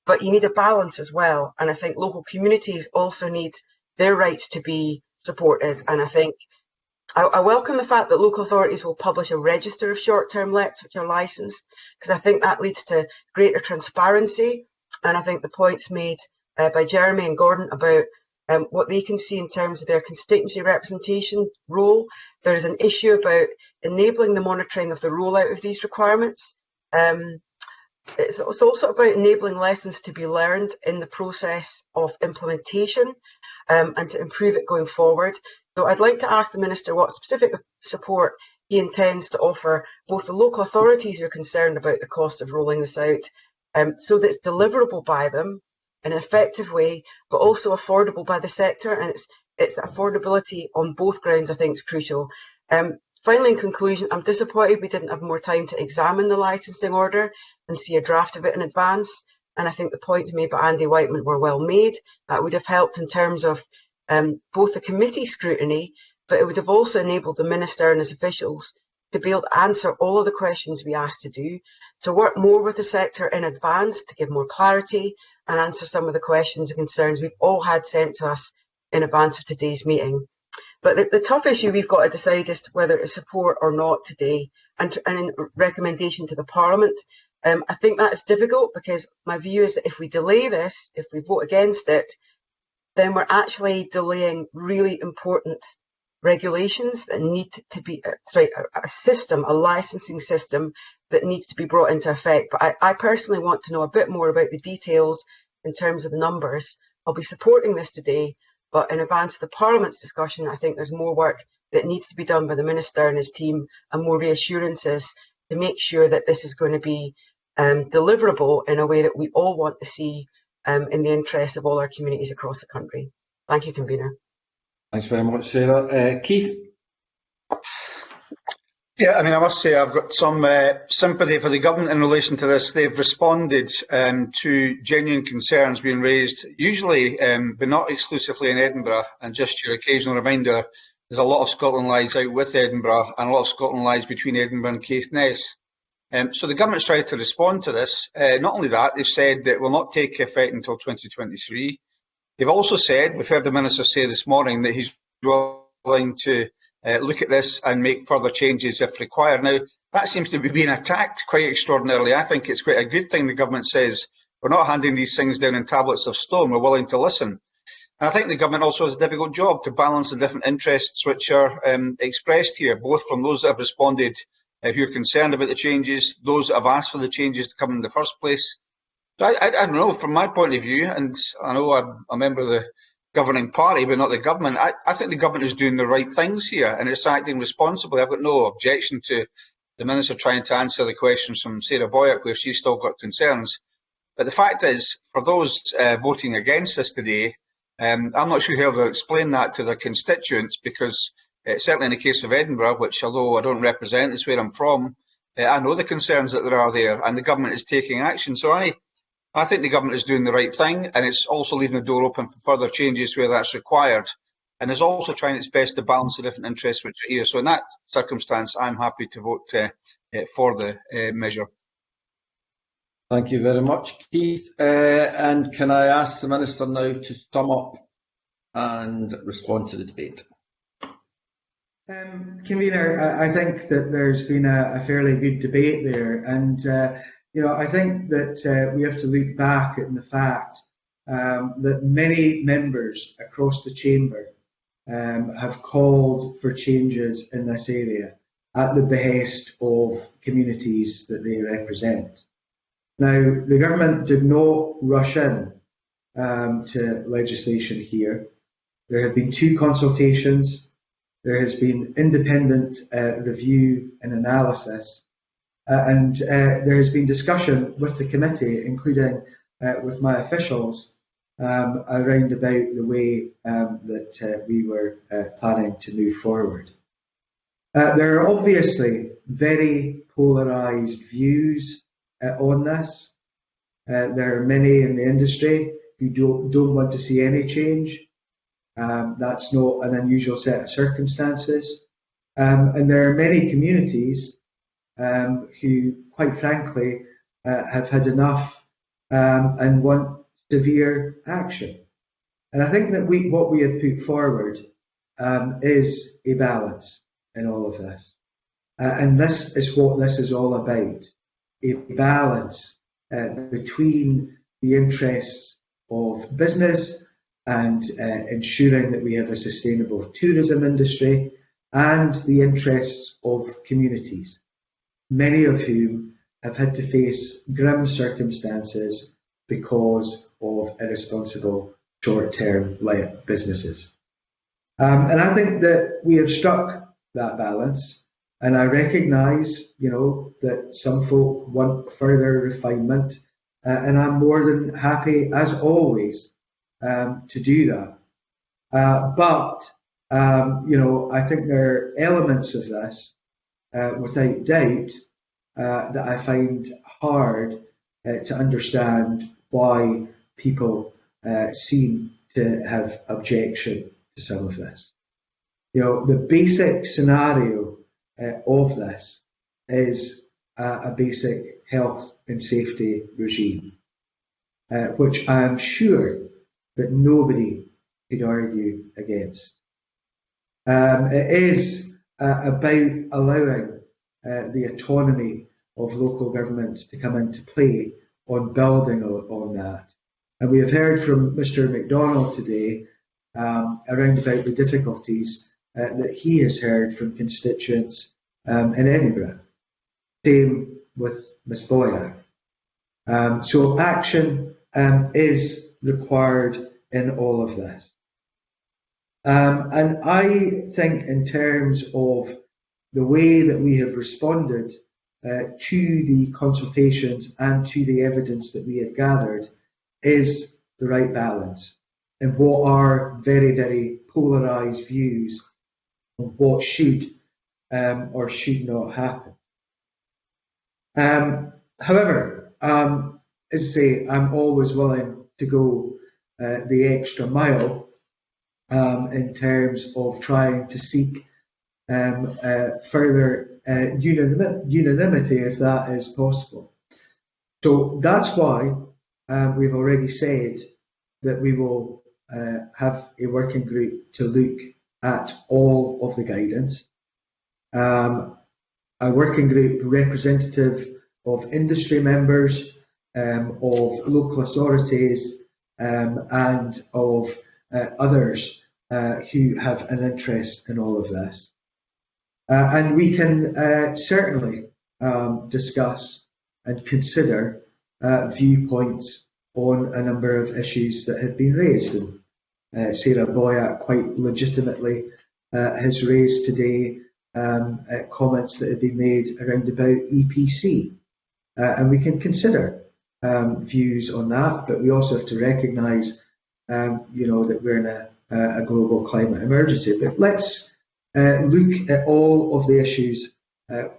But you need a balance as well, and I think local communities also need their rights to be supported. And I think I welcome the fact that local authorities will publish a register of short-term lets which are licensed, because I think that leads to greater transparency. And I think the points made by Jeremy and Gordon about what they can see in terms of their constituency representation role. There is an issue about enabling the monitoring of the rollout of these requirements. It's also about enabling lessons to be learned in the process of implementation and to improve it going forward. So I'd like to ask the Minister what specific support he intends to offer both the local authorities who are concerned about the cost of rolling this out, so that it's deliverable by them in an effective way, but also affordable by the sector. And it's affordability on both grounds I think is crucial. Finally, in conclusion, I'm disappointed we didn't have more time to examine the licensing order and see a draft of it in advance. And I think the points made by Andy Whiteman were well made. That would have helped in terms of both the committee scrutiny, but it would have also enabled the Minister and his officials to be able to answer all of the questions we asked to do, to work more with the sector in advance to give more clarity and answer some of the questions and concerns we've all had sent to us in advance of today's meeting. But the tough issue we've got to decide is whether to support or not today, and in recommendation to the Parliament. I think that is difficult, because my view is that if we delay this, if we vote against it, then we're actually delaying really important regulations that need to be, a system, a licensing system that needs to be brought into effect. But I personally want to know a bit more about the details in terms of the numbers. I'll be supporting this today, but in advance of the Parliament's discussion, I think there's more work that needs to be done by the Minister and his team, and more reassurances to make sure that this is going to be deliverable in a way that we all want to see in the interests of all our communities across the country. Thank you, Convener. Thanks very much, Sarah. Keith? Yeah, I mean, I must say I've got some sympathy for the government in relation to this. They've responded to genuine concerns being raised, usually, but not exclusively in Edinburgh. And just your occasional reminder, there's a lot of Scotland lies out with Edinburgh, and a lot of Scotland lies between Edinburgh and Caithness. So the government's tried to respond to this. Not only that, they've said that it will not take effect until 2023. They've also said, we've heard the Minister say this morning, that he's willing to look at this and make further changes if required. Now, that seems to be being attacked quite extraordinarily. I think it's quite a good thing the government says, we're not handing these things down in tablets of stone, we're willing to listen. And I think the government also has a difficult job to balance the different interests which are expressed here, both from those that have responded who are concerned about the changes, those that have asked for the changes to come in the first place. So I don't know, from my point of view, and I know I'm a member of the governing party, but not the government, I think the government is doing the right things here, and it's acting responsibly. I've got no objection to the Minister trying to answer the questions from Sarah Boyack, where she's still got concerns. But the fact is, for those voting against this today, I'm not sure how they'll explain that to their constituents, because certainly in the case of Edinburgh, which although I don't represent, is where I'm from, I know the concerns that there are there, and the government is taking action. So I think the government is doing the right thing, and it's also leaving the door open for further changes where that's required, and is also trying its best to balance the different interests which are here. So in that circumstance, I'm happy to vote for the measure. Thank you very much, Keith. And can I ask the Minister now to sum up and respond to the debate? Convener, I think that there's been a fairly good debate there, and I think that we have to look back at the fact that many members across the chamber have called for changes in this area at the behest of communities that they represent. Now, the government did not rush in to legislation here. There have been 2 consultations. There has been independent review and analysis, and there has been discussion with the committee, including with my officials, around about the way that we were planning to move forward. There are obviously very polarised views on this. There are many in the industry who don't want to see any change. That's not an unusual set of circumstances. And there are many communities who, quite frankly, have had enough and want severe action. And I think that what we have put forward is a balance in all of this. And this is what this is all about, a balance between the interests of business and ensuring that we have a sustainable tourism industry and the interests of communities, many of whom have had to face grim circumstances because of irresponsible short-term businesses. And I think that we have struck that balance, and I recognise, that some folk want further refinement, and I'm more than happy, as always, to do that. But I think there are elements of this, without doubt, that I find hard to understand why people seem to have objection to some of this. The basic scenario of this is a basic health and safety regime, which I am sure that nobody could argue against. It is about allowing the autonomy of local governments to come into play on building on that. And we have heard from Mr. McDonald today around about the difficulties that he has heard from constituents in Edinburgh. Same with Ms. Boyack. So action is required in all of this. And I think in terms of the way that we have responded to the consultations and to the evidence that we have gathered is the right balance in what are very, very polarised views on what should or should not happen. However, as I say, I'm always willing to go the extra mile in terms of trying to seek further unanimity, if that is possible. So that's why we've already said that we will have a working group to look at all of the guidance. A working group representative of industry members, of local authorities, and of others who have an interest in all of this. And we can certainly discuss and consider viewpoints on a number of issues that have been raised. And Sarah Boyack quite legitimately has raised today comments that have been made around about EPC. And we can consider views on that, but we also have to recognise, that we're in a global climate emergency. But let's look at all of the issues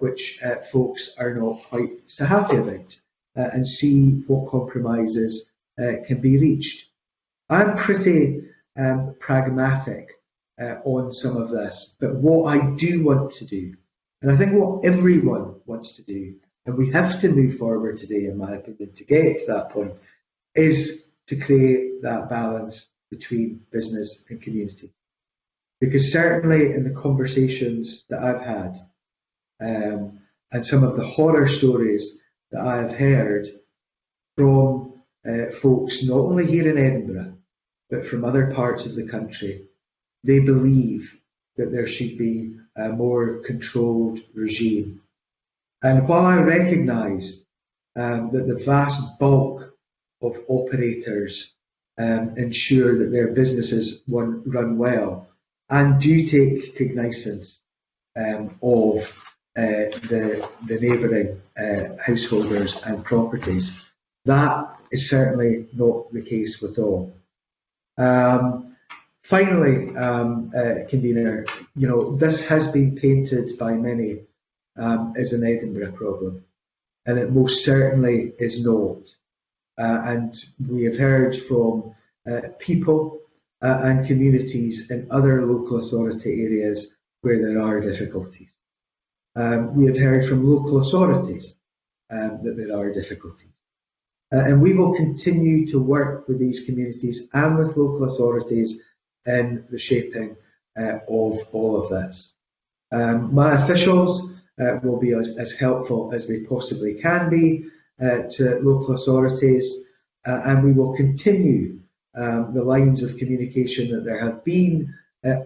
which folks are not quite so happy about and see what compromises can be reached. I'm pretty pragmatic on some of this, but what I do want to do, and I think what everyone wants to do, and we have to move forward today, in my opinion, to get to that point, is to create that balance between business and community. Because certainly in the conversations that I've had, and some of the horror stories that I have heard from folks not only here in Edinburgh, but from other parts of the country, they believe that there should be a more controlled regime. And while I recognise that the vast bulk of operators ensure that their businesses run well and do take cognizance of the neighbouring householders and properties, that is certainly not the case with all. Finally, convener, this has been painted by many as an Edinburgh problem, and it most certainly is not. And we have heard from people and communities in other local authority areas where there are difficulties. We have heard from local authorities that there are difficulties. And we will continue to work with these communities and with local authorities in the shaping of all of this. My officials will be as helpful as they possibly can be to local authorities, and we will continue the lines of communication that there have been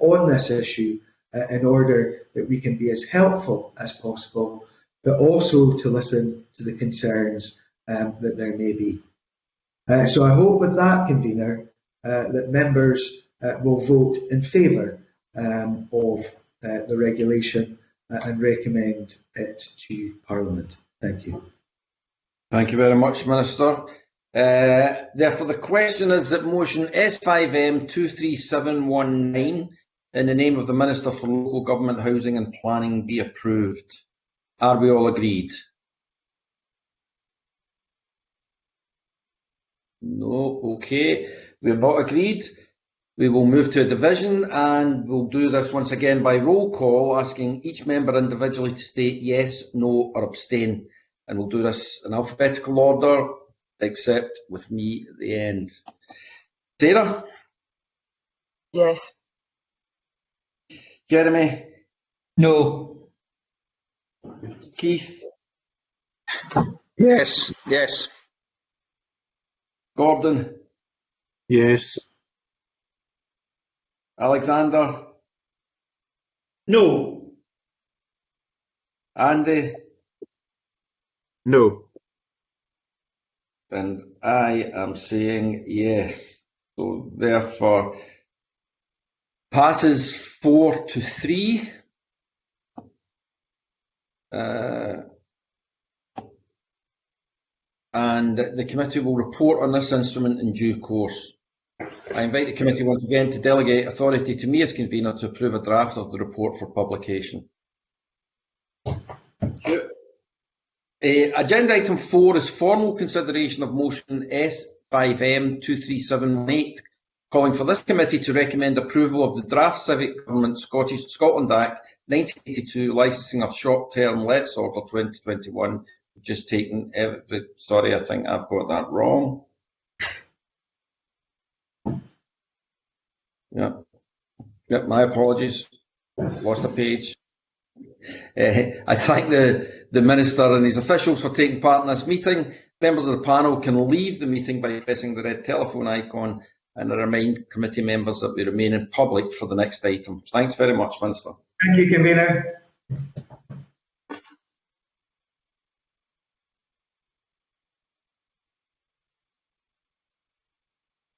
on this issue in order that we can be as helpful as possible, but also to listen to the concerns that there may be. So I hope with that, convener, that members will vote in favour of the regulation and recommend it to Parliament. Thank you. Thank you very much, Minister. Therefore, the question is that motion S5M 23719 in the name of the Minister for Local Government, Housing and Planning be approved. Are we all agreed? No, okay. We're not agreed. We will move to a division, and we'll do this once again by roll call, asking each member individually to state yes, no or abstain. And we'll do this in alphabetical order, except with me at the end. Sarah? Yes. Jeremy? No. Keith? Yes, yes. Gordon? Yes. Alexander? No. Andy? No. And I am saying yes. So therefore, passes 4-3. And the committee will report on this instrument in due course. I invite the committee once again to delegate authority to me as convener to approve a draft of the report for publication. Agenda item 4 is formal consideration of motion S5M 23718, calling for this committee to recommend approval of the draft Civic Government Scotland Act 1982 licensing of short-term lets order 2021. Just taken, sorry, I think I've got that wrong. Yeah, my apologies. Lost a page. I thank the Minister and his officials for taking part in this meeting. Members of the panel can leave the meeting by pressing the red telephone icon, and I remind committee members that we remain in public for the next item. Thanks very much, Minister. Thank you, convener.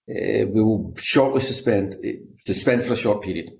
We will shortly suspend for a short period.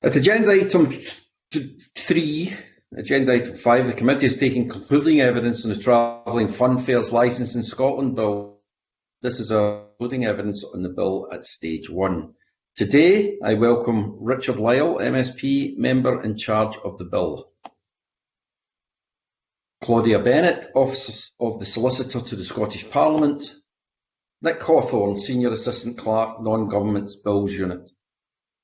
At agenda item 3, agenda item 5, the committee is taking concluding evidence on the Travelling Fun Fares Licence in Scotland Bill. This is concluding evidence on the bill at stage 1. Today, I welcome Richard Lyle, MSP, member in charge of the bill. Claudia Bennett, Office of the Solicitor to the Scottish Parliament. Nick Hawthorne, Senior Assistant Clerk, Non-Government Bills Unit.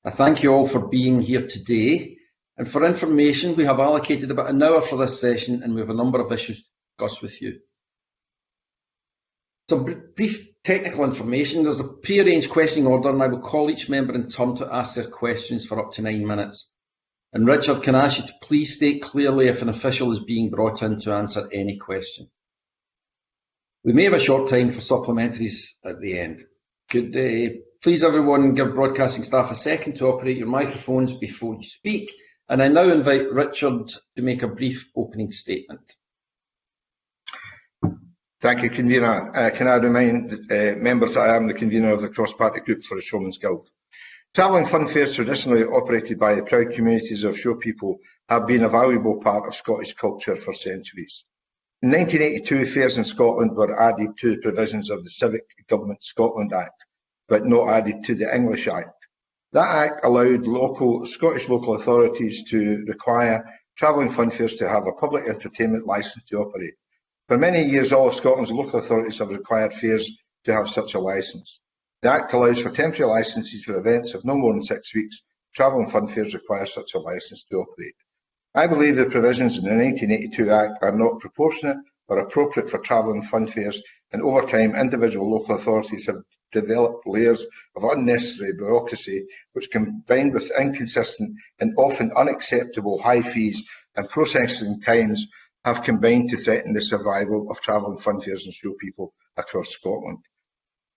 I thank you all for being here today. And for information, we have allocated about an hour for this session and we have a number of issues to discuss with you. Some brief technical information. There's a pre-arranged questioning order and I will call each member in turn to ask their questions for up to 9 minutes. And Richard, can I ask you to please state clearly if an official is being brought in to answer any question. We may have a short time for supplementaries at the end. Could please everyone give broadcasting staff a second to operate your microphones before you speak. And I now invite Richard to make a brief opening statement. Thank you, Convener. Can I remind members that I am the convener of the cross-party group for the Showman's Guild. Travelling fun fairs, traditionally operated by the proud communities of show people, have been a valuable part of Scottish culture for centuries. In 1982, fairs in Scotland were added to the provisions of the Civic Government Scotland Act, but not added to the English Act. That Act allowed Scottish local authorities to require travelling fun fairs to have a public entertainment licence to operate. For many years, all of Scotland's local authorities have required fairs to have such a licence. The Act allows for temporary licences for events of no more than 6 weeks. Travelling fun fairs require such a licence to operate. I believe the provisions in the 1982 Act are not proportionate or appropriate for travelling fun fairs, and over time individual local authorities have developed layers of unnecessary bureaucracy which, combined with inconsistent and often unacceptable high fees and processing times, have combined to threaten the survival of travelling fun fairs and show people across Scotland.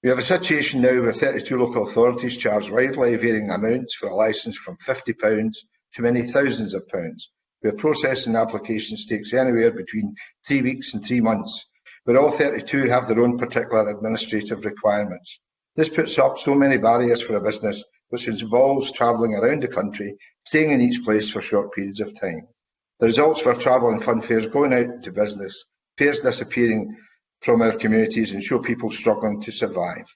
We have a situation now where 32 local authorities charge widely varying amounts for a licence, from £50 to many thousands of pounds, where processing applications takes anywhere between 3 weeks and 3 months, where all 32 have their own particular administrative requirements. This puts up so many barriers for a business, which involves travelling around the country, staying in each place for short periods of time. The results for travelling fun fairs going out to business, fairs disappearing from our communities and show people struggling to survive.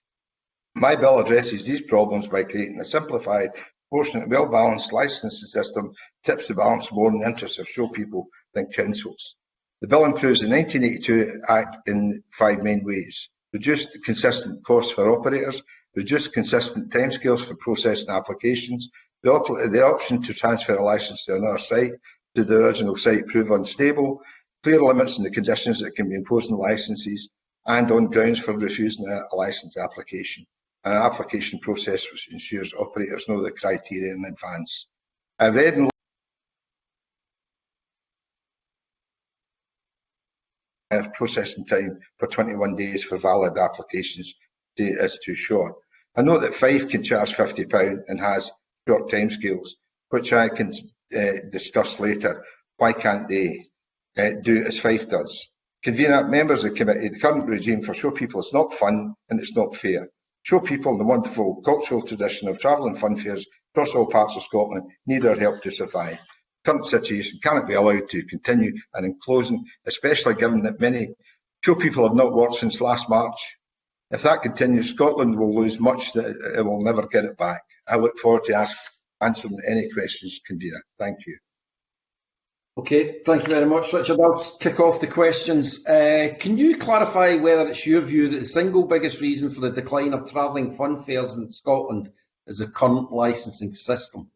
My bill addresses these problems by creating a simplified, proportionate, well-balanced licensing system, tips to balance more in the interests of show people than councils. The bill improves the 1982 Act in 5 main ways: reduced consistent costs for operators, reduced consistent timescales for processing applications, the option to transfer a licence to another site should the original site prove unstable, clear limits on the conditions that can be imposed on licences, and on grounds for refusing a licence application, and an application process which ensures operators know the criteria in advance. I read and processing time for 21 days for valid applications is too short. I note that Fife can charge £50 and has short timescales, which I can discuss later. Why can't they do as Fife does? Convener, members of the committee, the current regime for show people is not fun and it's not fair. Show people, the wonderful cultural tradition of travelling fun fairs across all parts of Scotland, need our help to survive. The current situation cannot be allowed to continue, and in closing, especially given that many show people have not worked since last March, if that continues, Scotland will lose much that it will never get it back. I look forward to answering any questions, Convener. Thank you. Okay, thank you very much, Richard. I'll kick off the questions. Can you clarify whether it's your view that the single biggest reason for the decline of travelling fun fairs in Scotland is the current licensing system?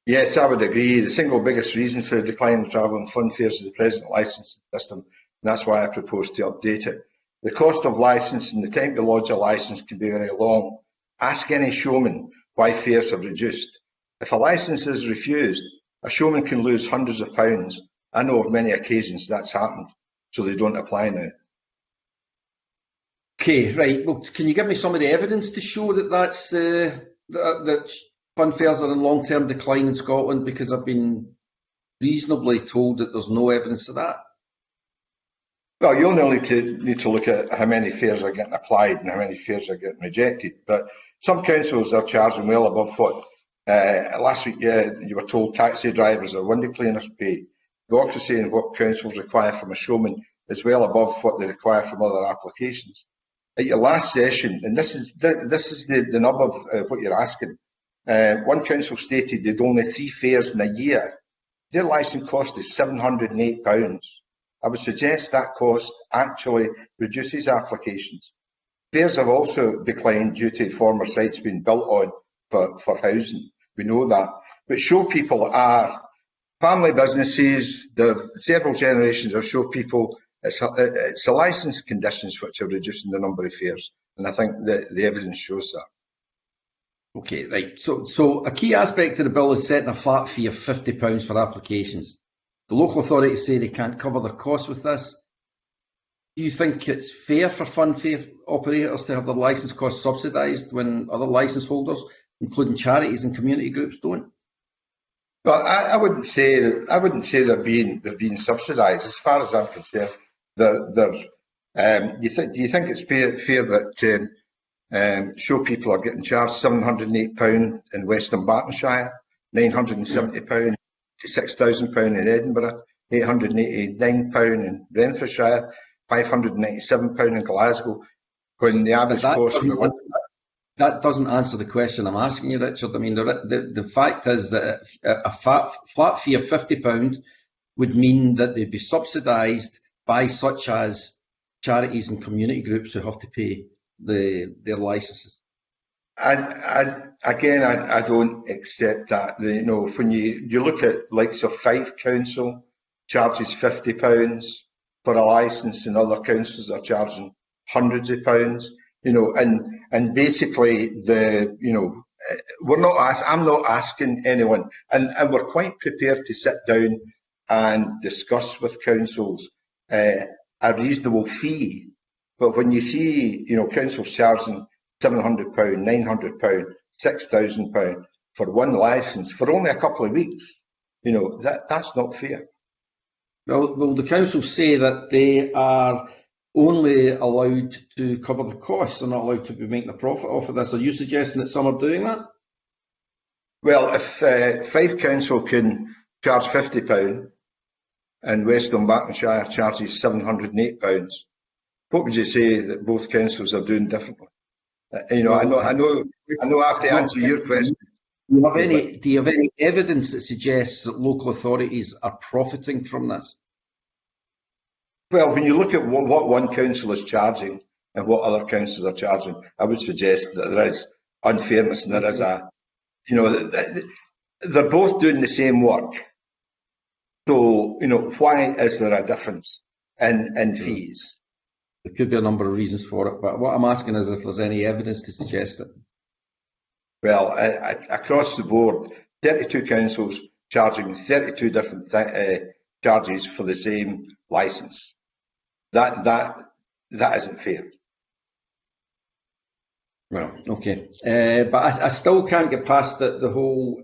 Yes, I would agree. The single biggest reason for the decline of travelling fun fairs is the present licensing system, and that's why I propose to update it. The cost of licence and the time to lodge a licence can be very long. Ask any showman why fares have reduced. If a licence is refused, a showman can lose hundreds of pounds. I know of many occasions that's happened, so they don't apply now. Okay, right. Well, can you give me some of the evidence to show that that fun fairs are in long-term decline in Scotland? Because I've been reasonably told that there's no evidence of that. Well, you only need to look at how many fares are getting applied and how many fares are getting rejected. But some councils are charging well above what Last week you were told taxi drivers or window cleaners pay. You're also saying what councils require from a showman is well above what they require from other applications. At your last session, and this is the nub of what you're asking, one council stated they'd only 3 fares in a year. Their licence cost is £708. I would suggest that cost actually reduces applications. Fares have also declined due to former sites being built on for housing. We know that. But show people are family businesses. There are several generations of show people. It's the licence conditions which are reducing the number of fares. And I think that the evidence shows that. Okay, right. So a key aspect of the bill is setting a flat fee of £50 for applications. The local authorities say they can't cover their costs with this. Do you think it's fair for fund fare operators to have their licence costs subsidised when other licence holders, including charities and community groups, don't? Well, I wouldn't say they're being subsidised. As far as I'm concerned, do you think it's fair that show people are getting charged £708 in Western Bartonshire, £970 to £6,000 in Edinburgh, £889 in Renfrewshire, £597 in Glasgow, when the average cost for that doesn't answer the question I'm asking you, Richard. I mean, the fact is that a flat fee of £50 would mean that they'd be subsidised by such as charities and community groups who have to pay their licences. I don't accept that. You know, when you look at likes of Fife Council charges £50 for a licence, and other councils are charging hundreds of pounds. You know, and basically I'm not asking anyone, and we're quite prepared to sit down and discuss with councils a reasonable fee. But when you see, councils charging £700, £900, £6,000 for one licence for only a couple of weeks, that's not fair. Well, the councils say that they are only allowed to cover the costs. They're not allowed to be making a profit off of this. Are you suggesting that some are doing that? Well, if Fife Council can charge £50 and Western Bartonshire charges £708, what would you say that both councils are doing differently? I know I have to answer your question. Do you have any evidence that suggests that local authorities are profiting from this? Well, when you look at what one council is charging and what other councils are charging, I would suggest that there is unfairness and there is they're both doing the same work. So, why is there a difference in fees? There could be a number of reasons for it, but what I'm asking is if there's any evidence to suggest it. Well, across the board, 32 councils charging 32 different charges for the same licence. That isn't fair. Well, okay, but I still can't get past the whole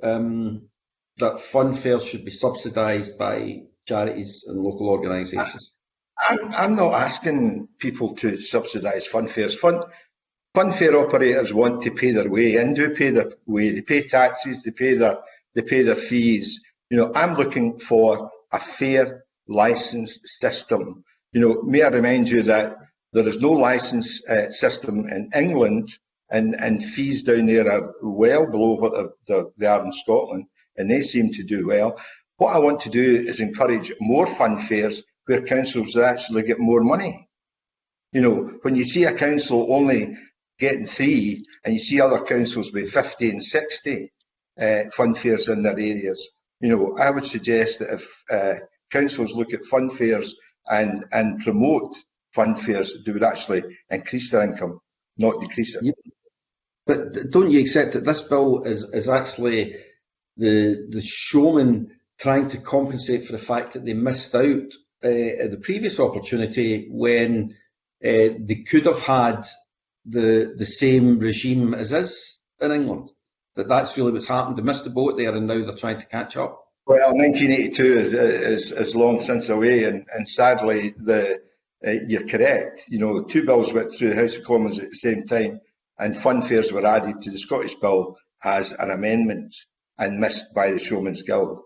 that fund fares should be subsidised by charities and local organisations. I'm not asking people to subsidise fund fares. Fund fare operators want to pay their way and do pay their way. They pay taxes, they pay their fees. I'm looking for a fair licence system. May I remind you that there is no licence system in England, and fees down there are well below what they are in Scotland, and they seem to do well. What I want to do is encourage more fund fares where councils actually get more money. When you see a council only getting 3 and you see other councils with 50 and 60 fund fares in their areas, I would suggest that if councils look at fund fares and promote fund fares, they would actually increase their income, not decrease it. Yeah. But don't you accept that this bill is actually the showman trying to compensate for the fact that they missed out at the previous opportunity when they could have had the same regime as is in England? That's really what's happened. They missed the boat there and now they're trying to catch up. Well, 1982 is long since away, and sadly, you're correct. 2 bills went through the House of Commons at the same time, and fund fares were added to the Scottish bill as an amendment. and missed by the Showman's Guild.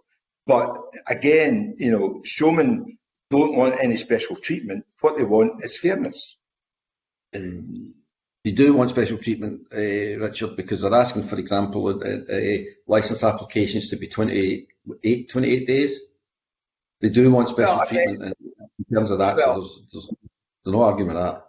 But again, showmen don't want any special treatment. What they want is fairness. They do want special treatment, Richard, because they're asking, for example, licence applications to be 28 days. They do want special treatment in terms of that, so there's no argument with that.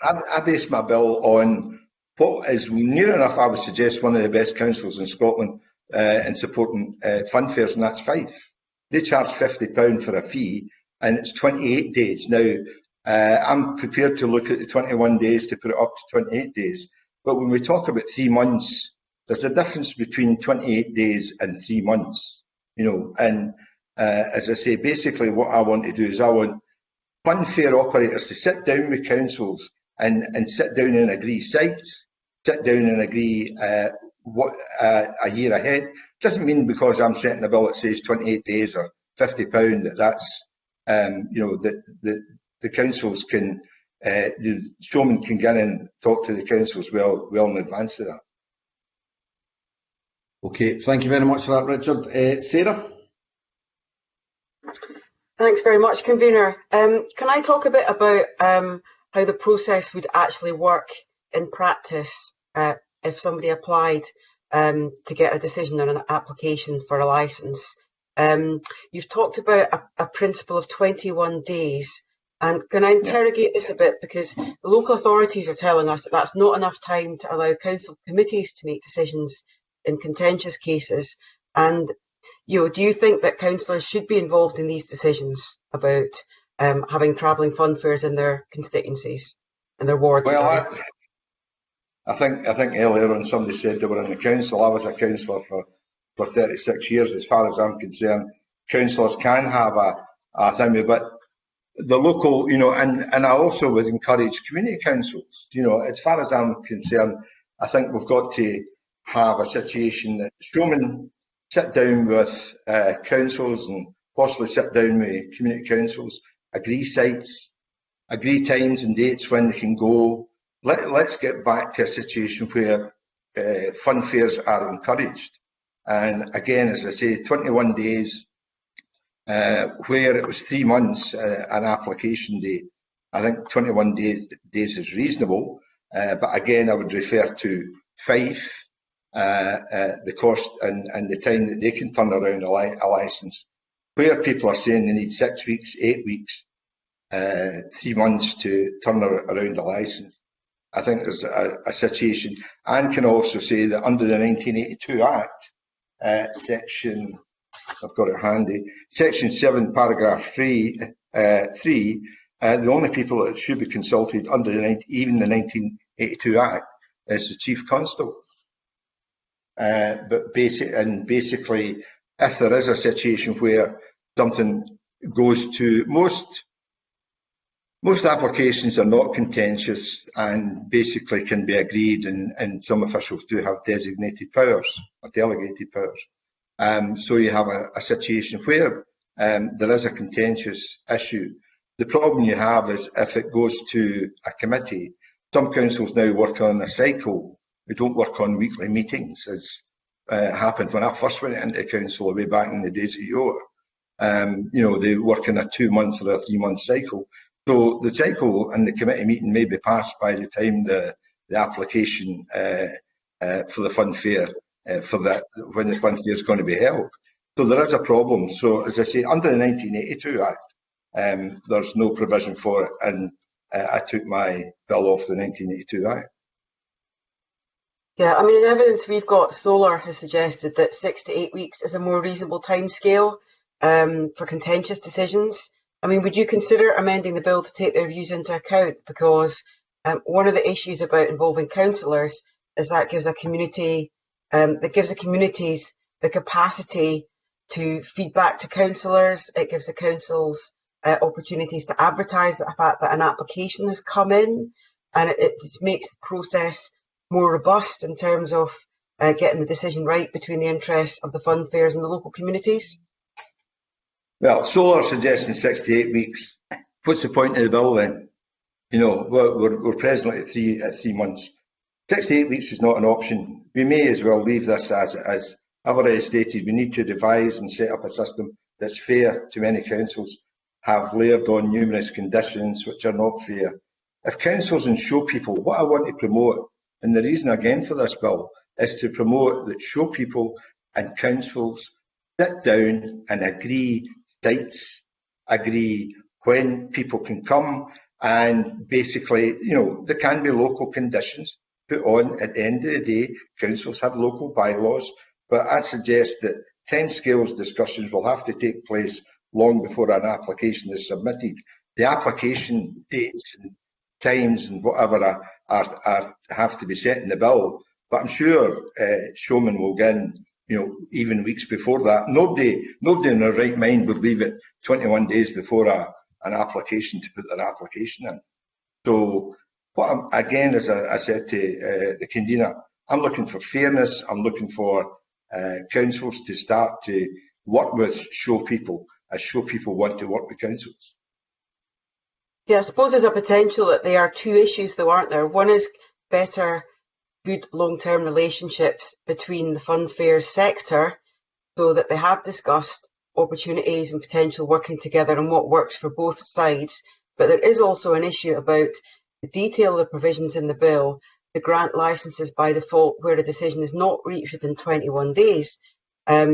I base my bill on what is near enough, I would suggest, one of the best councils in Scotland in supporting fun fairs, and that's Fife. They charge £50 for a fee, and it's 28 days. Now, I'm prepared to look at the 21 days to put it up to 28 days. But when we talk about 3 months, there's a difference between 28 days and 3 months. And as I say, basically what I want to do is I want fun fair operators to sit down with councils and sit down and agree sites, sit down and agree what a year ahead. Doesn't mean because I'm setting a bill that says 28 days or £50 that's the councils can, the showmen can get in and talk to the councils well in advance of that. Okay, thank you very much for that, Richard. Sarah? Thanks very much, Convener. Can I talk a bit about how the process would actually work in practice if somebody applied to get a decision on an application for a licence? You've talked about a principle of 21 days. And can I interrogate this a bit, because the local authorities are telling us that that's not enough time to allow council committees to make decisions in contentious cases. And do you think that councillors should be involved in these decisions about having travelling fun fairs in their constituencies and their wards? Well, I think earlier on somebody said they were in the council. I was a councillor for 36 years. As far as I'm concerned, councillors can have a thing, but the local, and I also would encourage community councils. As far as I'm concerned, I think we've got to have a situation that showmen sit down with councils and possibly sit down with community councils, agree sites, agree times and dates when they can go. Let's get back to a situation where fun fairs are encouraged. And again, as I say, 21 days, where it was 3 months an application date. I think 21 days is reasonable, but again, I would refer to Fife, the cost and the time that they can turn around a licence. Where people are saying they need 6 weeks, 8 weeks, 3 months to turn around a licence, I think there's a situation. And can also say that under the 1982 Act, section, I've got it handy, section 7, paragraph 3, the only people that should be consulted under even the 1982 Act is the Chief Constable. But basically, if there is a situation where something goes to most applications are not contentious and basically can be agreed, and some officials do have designated powers or delegated powers. So you have a situation where there is a contentious issue. The problem you have is if it goes to a committee. Some councils now work on a cycle. They don't work on weekly meetings, as happened when I first went into council way back in the days of yore. They work in a 2-month or a 3-month cycle. So the cycle and the committee meeting may be passed by the time the application for the fun fair when the fun fair is going to be held. So there is a problem. So as I say, under the 1982 Act, there's no provision for it, and I took my bill off the 1982 Act. Yeah, I mean, in evidence we've got, Solar has suggested that 6 to 8 weeks is a more reasonable timescale for contentious decisions. I mean, would you consider amending the bill to take their views into account? Because one of the issues about involving councillors is that gives the communities the capacity to feed back to councillors. It gives the councils opportunities to advertise the fact that an application has come in, and it just makes the process more robust in terms of getting the decision right between the interests of the fun fairs and the local communities. Well, Solar suggesting 6 to 8 weeks. What's the point of the bill then? We're presently at 3 months. 6 to 8 weeks is not an option. We may as well leave this as I've already stated. We need to devise and set up a system that's fair. Too many councils have layered on numerous conditions which are not fair. If councils and show people, what I want to promote, and the reason again for this bill, is to promote that show people and councils sit down and agree dates, agree when people can come, and basically, there can be local conditions put on. At the end of the day, councils have local bylaws, but I suggest that timescales discussions will have to take place long before an application is submitted. The application dates and times and whatever have to be set in the bill, but I'm sure showmen will get in, even weeks before that. Nobody in their right mind would leave it 21 days before an application to put their application in. So, again, as I said to the convener, I'm looking for fairness. I'm looking for councils to start to work with show people, as show people want to work with councils. Yeah, I suppose there's a potential that there are two issues, though, aren't there? One is better, good long-term relationships between the fun fairs sector, so that they have discussed opportunities and potential working together and what works for both sides. But there is also an issue about the detail of the provisions in the bill, the grant licences by default where a decision is not reached within 21 days. How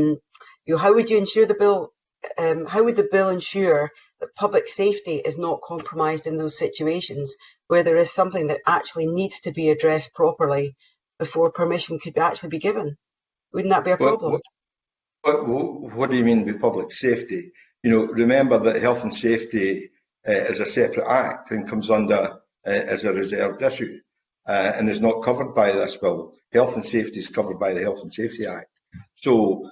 would you ensure the bill? How would the bill ensure that public safety is not compromised in those situations where there is something that actually needs to be addressed properly before permission could actually be given? Wouldn't that be a problem? What do you mean by public safety? Remember that health and safety is a separate act and comes under as a reserved issue and is not covered by this bill. Health and safety is covered by the Health and Safety Act. So,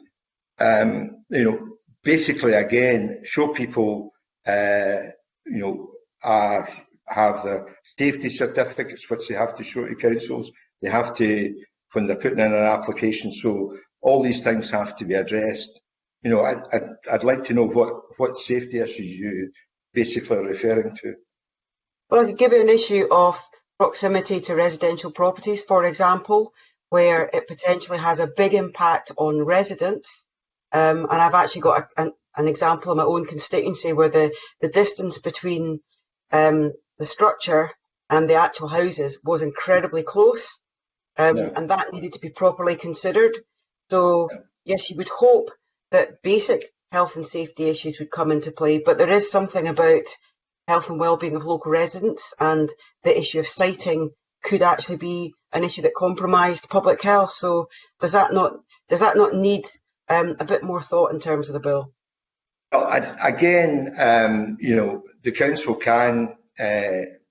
basically, again, show people, have the safety certificates which they have to show to councils. They have to, when they're putting in an application. So all these things have to be addressed. I'd like to know what safety issues you basically are referring to. Well, I could give you an issue of proximity to residential properties, for example, where it potentially has a big impact on residents. And I've actually got an example in my own constituency where the distance between the structure and the actual houses was incredibly close, and that needed to be properly considered. So, yes, you would hope that basic health and safety issues would come into play, but there is something about health and well-being of local residents, and the issue of siting could actually be an issue that compromised public health. So does that not need a bit more thought in terms of the bill? Well, again, the council can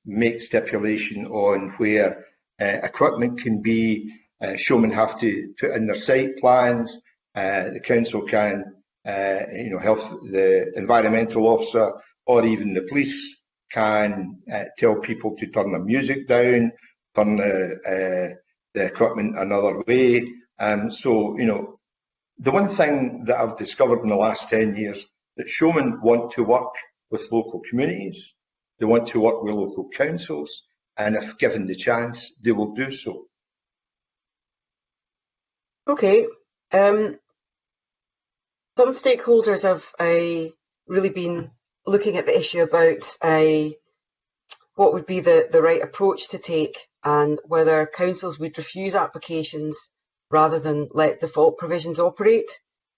make stipulation on where equipment can be. Showmen have to put in their site plans. The council can, the environmental officer or even the police can tell people to turn the music down, turn the equipment another way. So, the one thing that I've discovered in the last 10 years, that showmen want to work with local communities, they want to work with local councils, and if given the chance, they will do so. Okay. Some stakeholders have really been looking at the issue about what would be the right approach to take, and whether councils would refuse applications rather than let default provisions operate,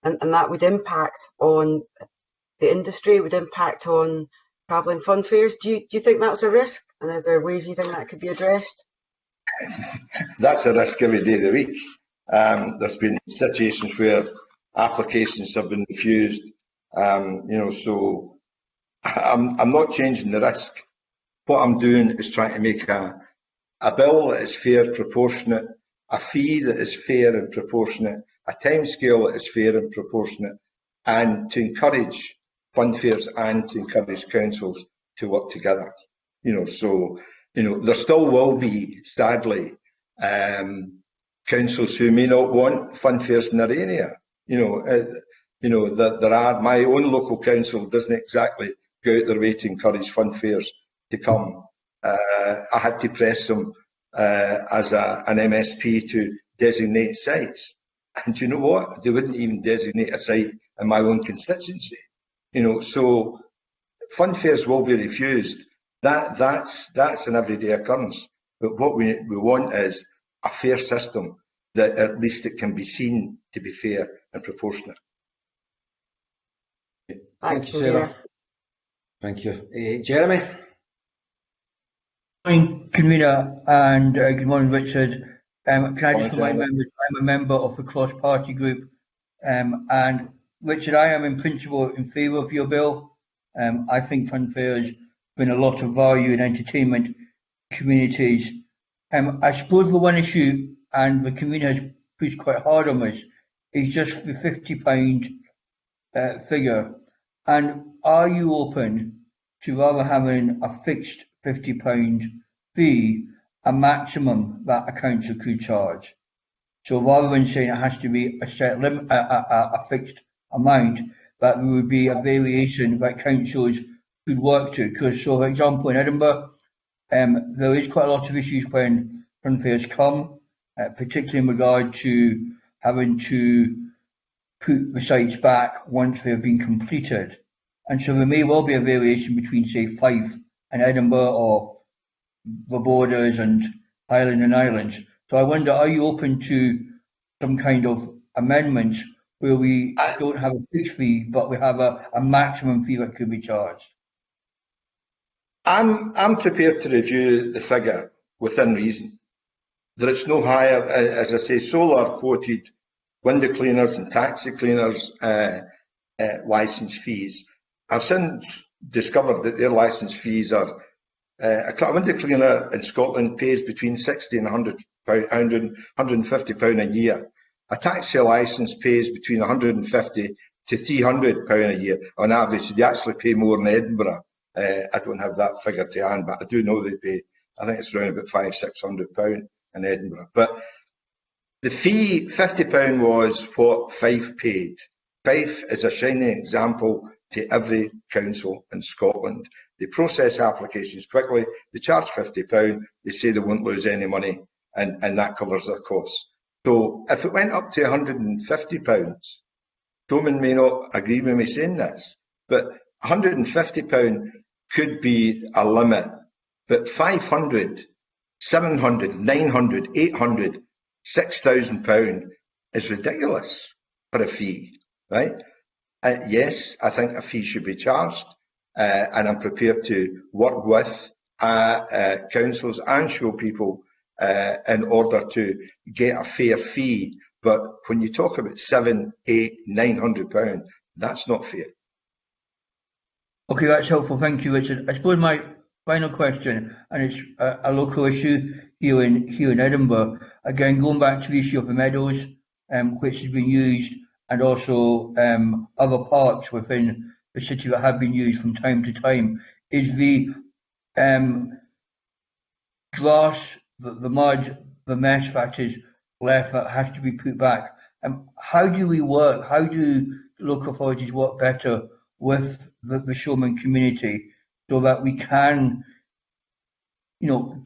and that would impact on the industry, would impact on travelling fun fairs. Do you think that's a risk, and is there ways you think that could be addressed? That's a risk every day of the week. There's been situations where applications have been refused, so I'm not changing the risk. What I'm doing is trying to make a bill that is fair, proportionate, a fee that is fair and proportionate, a timescale that is fair and proportionate, and to encourage fun fairs and to encourage councils to work together. There still will be, sadly, councils who may not want fun fairs in their area. There are. My own local council doesn't exactly go out their way to encourage fun fairs to come. I had to press them as an MSP to designate sites. And you know what? They wouldn't even designate a site in my own constituency. So funfairs will be refused. That's an everyday occurrence. But what we want is a fair system that at least it can be seen to be fair and proportionate. Thank you, Sarah. Thank you. Jeremy? Morning, Convener, and good morning, Richard. Can I just remind members, I'm a member of the cross-party group, and Richard, I am in principle in favour of your bill. I think funfairs bring a lot of value in entertainment communities. I suppose the one issue, and the convener has pushed quite hard on this, is just the £50 figure. And are you open to rather having a fixed £50 fee, a maximum that a council could charge? So rather than saying it has to be a set limit, a fixed amount, that there would be a variation that councils could work to. Because, so for example, in Edinburgh, there is quite a lot of issues when funfairs come, particularly in regard to having to put the sites back once they have been completed. And so there may well be a variation between, say, Fife and Edinburgh, or the Borders and Highland and Islands. So I wonder, are you open to some kind of amendments where we don't have a fixed fee, but we have a maximum fee that could be charged? I'm prepared to review the figure within reason. That it's no higher, as I say, solar quoted window cleaners and taxi cleaners licence fees. I've since discovered that their licence fees are, a window cleaner in Scotland pays between £60 and £150 a year. A taxi licence pays between £150 to £300 a year on average. They actually pay more in Edinburgh. I don't have that figure to hand, but I do know they pay, I think it's around about £500–600 in Edinburgh. But the fee, £50, was what Fife paid. Fife is a shining example to every council in Scotland. They process applications quickly, they charge £50, they say they won't lose any money, and that covers their costs. So if it went up to £150, Showman may not agree with me saying this, but £150 could be a limit, but £500, £700, £900, £800, £6,000 is ridiculous for a fee, right? Yes, I think a fee should be charged, and I'm prepared to work with councils and show people in order to get a fair fee. But when you talk about £700, £800, £900, that's not fair. Okay, that's helpful. Thank you, Richard. I suppose my final question, and it's a local issue here in Edinburgh. Again, going back to the issue of the meadows, which has been used, and also other parks within the city that have been used from time to time, is the grass, the mud, the mess that is left that has to be put back. How do we work? How do local authorities work better with the showman community so that we can,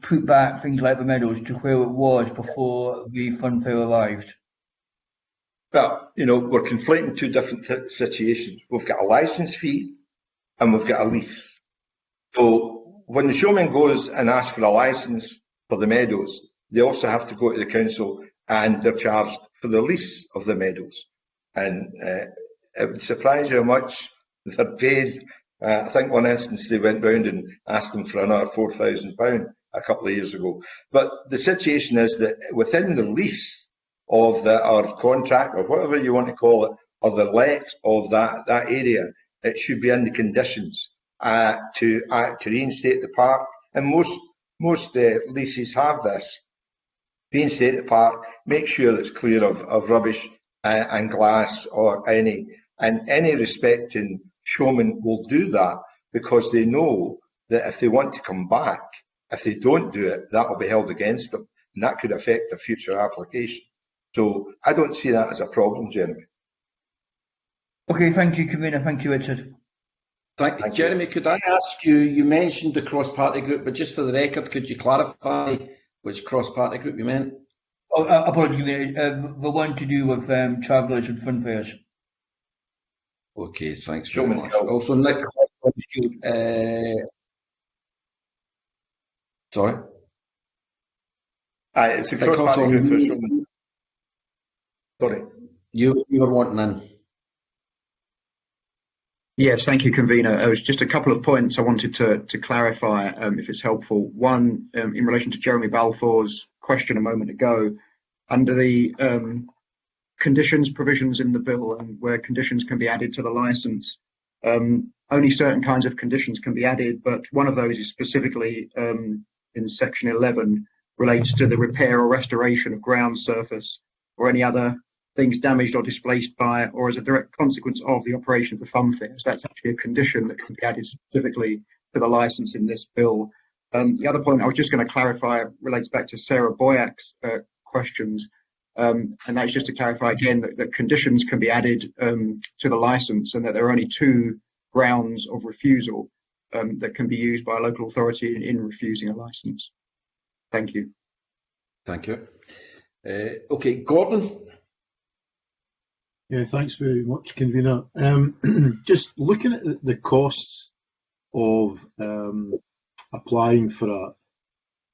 put back things like the meadows to where it was before the funfair arrived? Well, we're conflating two different situations. We've got a licence fee and we've got a lease. So when the showman goes and asks for a licence for the meadows, they also have to go to the council and they're charged for the lease of the meadows. And it would surprise you how much they're paid. I think one instance they went round and asked them for another £4,000 a couple of years ago. But the situation is that within the lease of our contract, or whatever you want to call it, or the let of that area, it should be in the conditions to reinstate the park. And most leases have this. Reinstate the park, make sure it's clear of rubbish and glass or any respecting showman will do that, because they know that if they want to come back, if they don't do it, that will be held against them, and that could affect their future application. So I don't see that as a problem, Jeremy. Okay, thank you, Convener. Thank you, Richard. Thank you. Jeremy, could I ask you, you mentioned the cross-party group, but just for the record, could you clarify Which cross-party group you meant? Oh, apologies, the one to do with travellers and fun fairs. Okay, thanks very Showman's much. Guild. Also, Nick, sorry? It's a cross-party group for Showman's. Sorry. You were wanting in. Yes, thank you, convener. It was just a couple of points I wanted to clarify, if it's helpful. One, in relation to Jeremy Balfour's question a moment ago, under the conditions provisions in the bill and where conditions can be added to the licence, only certain kinds of conditions can be added, but one of those is specifically in section 11, relates to the repair or restoration of ground surface or any other things damaged or displaced by or as a direct consequence of the operation of the fun fairs. That's actually a condition that can be added specifically to the licence in this bill. The other point I was just going to clarify relates back to Sarah Boyak's questions, and that's just to clarify again that conditions can be added to the licence and that there are only 2 grounds of refusal that can be used by a local authority in refusing a licence. Thank you. Thank you. Okay, Gordon. Yeah, thanks very much, convener. Just looking at the costs of applying for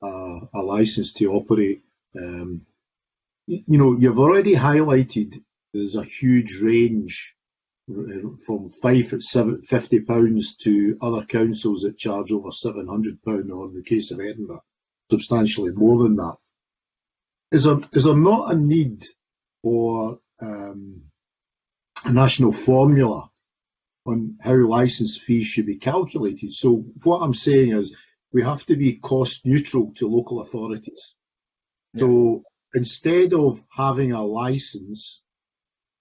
a licence to operate, you've already highlighted there's a huge range from Fife at £50 to other councils that charge over £700, or in the case of Edinburgh, substantially more than that. Is there not a need for a national formula on how licence fees should be calculated? So what I'm saying is we have to be cost neutral to local authorities. Yeah. So instead of having a licence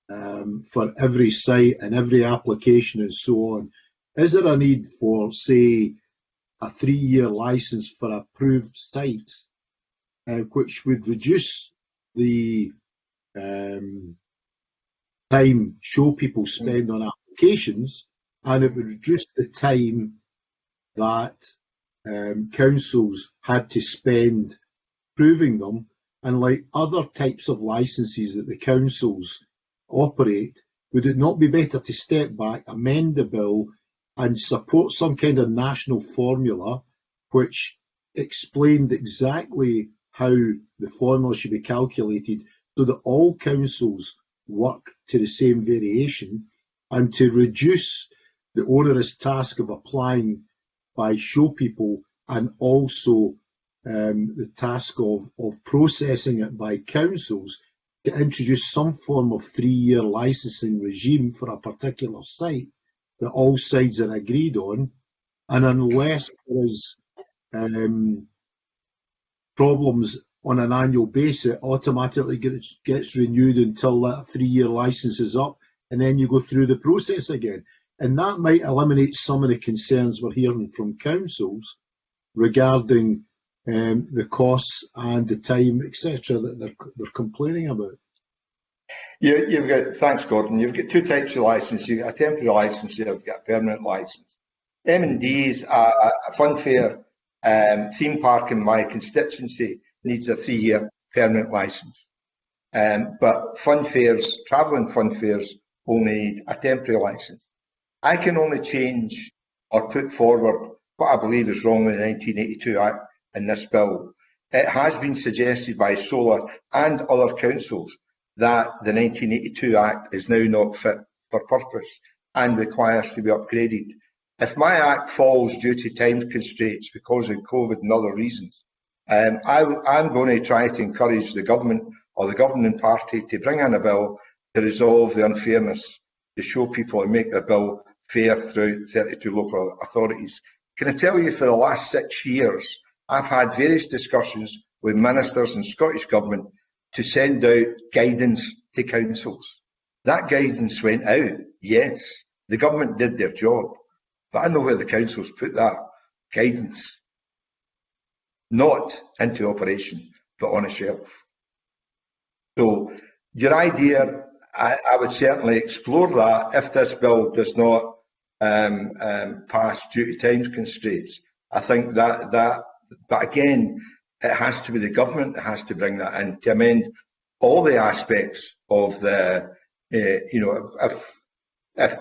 for every site and every application and so on, is there a need for, say, a 3-year licence for approved sites, which would reduce the time show people spend on applications, and it would reduce the time that councils had to spend proving them, and like other types of licences that the councils operate, would it not be better to step back, amend the bill and support some kind of national formula which explained exactly how the formula should be calculated so that all councils work to the same variation, and to reduce the onerous task of applying by show people and also the task of processing it by councils, to introduce some form of 3-year licensing regime for a particular site that all sides are agreed on, and unless there is problems on an annual basis, it automatically gets renewed until that 3-year licence is up, and then you go through the process again. And that might eliminate some of the concerns we're hearing from councils regarding the costs and the time, etc., that they're complaining about. You've got, thanks, Gordon. You've got 2 types of licence. You've got a temporary licence, you've got a permanent licence. M&D's, a fun fair theme park in my constituency needs a 3-year permanent licence. But fun fairs, travelling fun fairs, only need a temporary licence. I can only change or put forward what I believe is wrong with the 1982 Act in this bill. It has been suggested by Solar and other councils that the 1982 Act is now not fit for purpose and requires to be upgraded. If my Act falls due to time constraints because of COVID and other reasons, I'm going to try to encourage the government or the governing party to bring in a bill to resolve the unfairness, to show people and make the bill fair through 32 local authorities. Can I tell you, for the last 6 years, I've had various discussions with ministers and Scottish Government to send out guidance to councils. That guidance went out, yes, the government did their job, but I know where the councils put that guidance. Not into operation, but on a shelf. So your idea, I would certainly explore that if this bill does not pass due to time constraints. I think that, but again, it has to be the government that has to bring that in to amend all the aspects of the, if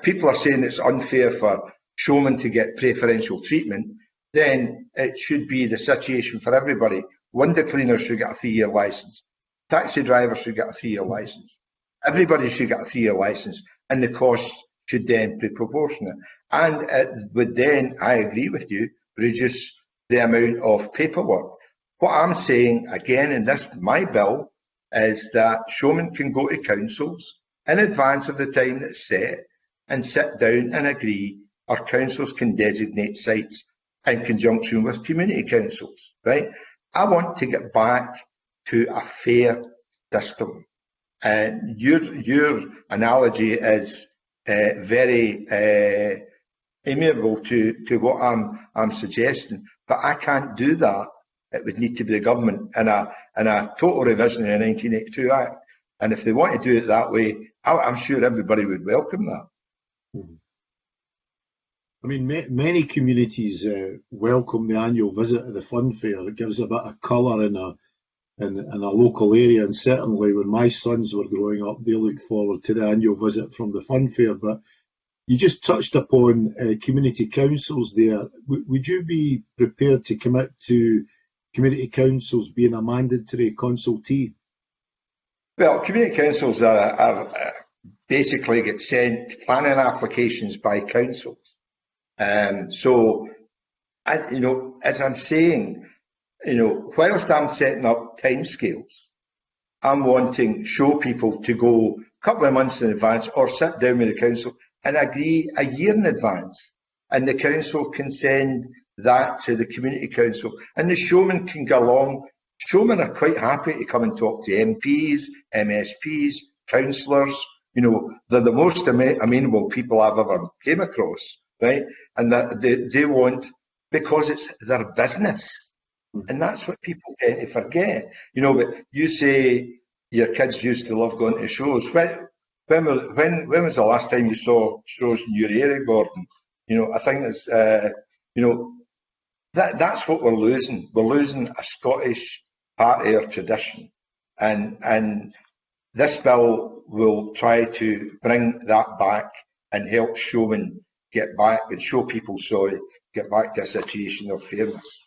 people are saying it's unfair for showmen to get preferential treatment, then it should be the situation for everybody. Window cleaners should get a 3-year licence. Taxi drivers should get a 3-year licence. Everybody should get a 3-year licence, and the cost should then be proportionate. And it would then, I agree with you, reduce the amount of paperwork. What I'm saying, again, in this, my bill, is that showmen can go to councils in advance of the time that's set and sit down and agree, or councils can designate sites in conjunction with community councils, right? I want to get back to a fair system. Your analogy is very amiable to what I'm suggesting, but I can't do that. It would need to be the government in a total revision of the 1982 Act. And if they want to do it that way, I'm sure everybody would welcome that. I mean, many communities welcome the annual visit of the fun fair. It gives a bit of colour in a local area, and certainly when my sons were growing up, they looked forward to the annual visit from the fun fair. But you just touched upon community councils there. Would you be prepared to commit to community councils being a mandatory consultee? Well, community councils are basically get sent planning applications by councils. So, as I'm saying, whilst I'm setting up timescales, I'm wanting show people to go a couple of months in advance or sit down with the council and agree a year in advance. And the council can send that to the community council, and the showmen can go along. Showmen are quite happy to come and talk to MPs, MSPs, councillors. They're the most amenable people I've ever came across, right? And that they want, because it's their business. And that's what people tend to forget. But you say your kids used to love going to shows. When was the last time you saw shows in your area, Gordon? I think it's, that's what we're losing. We're losing a Scottish part of our tradition. And this bill will try to bring that back and help showmen get back and show people, get back to a situation of fairness.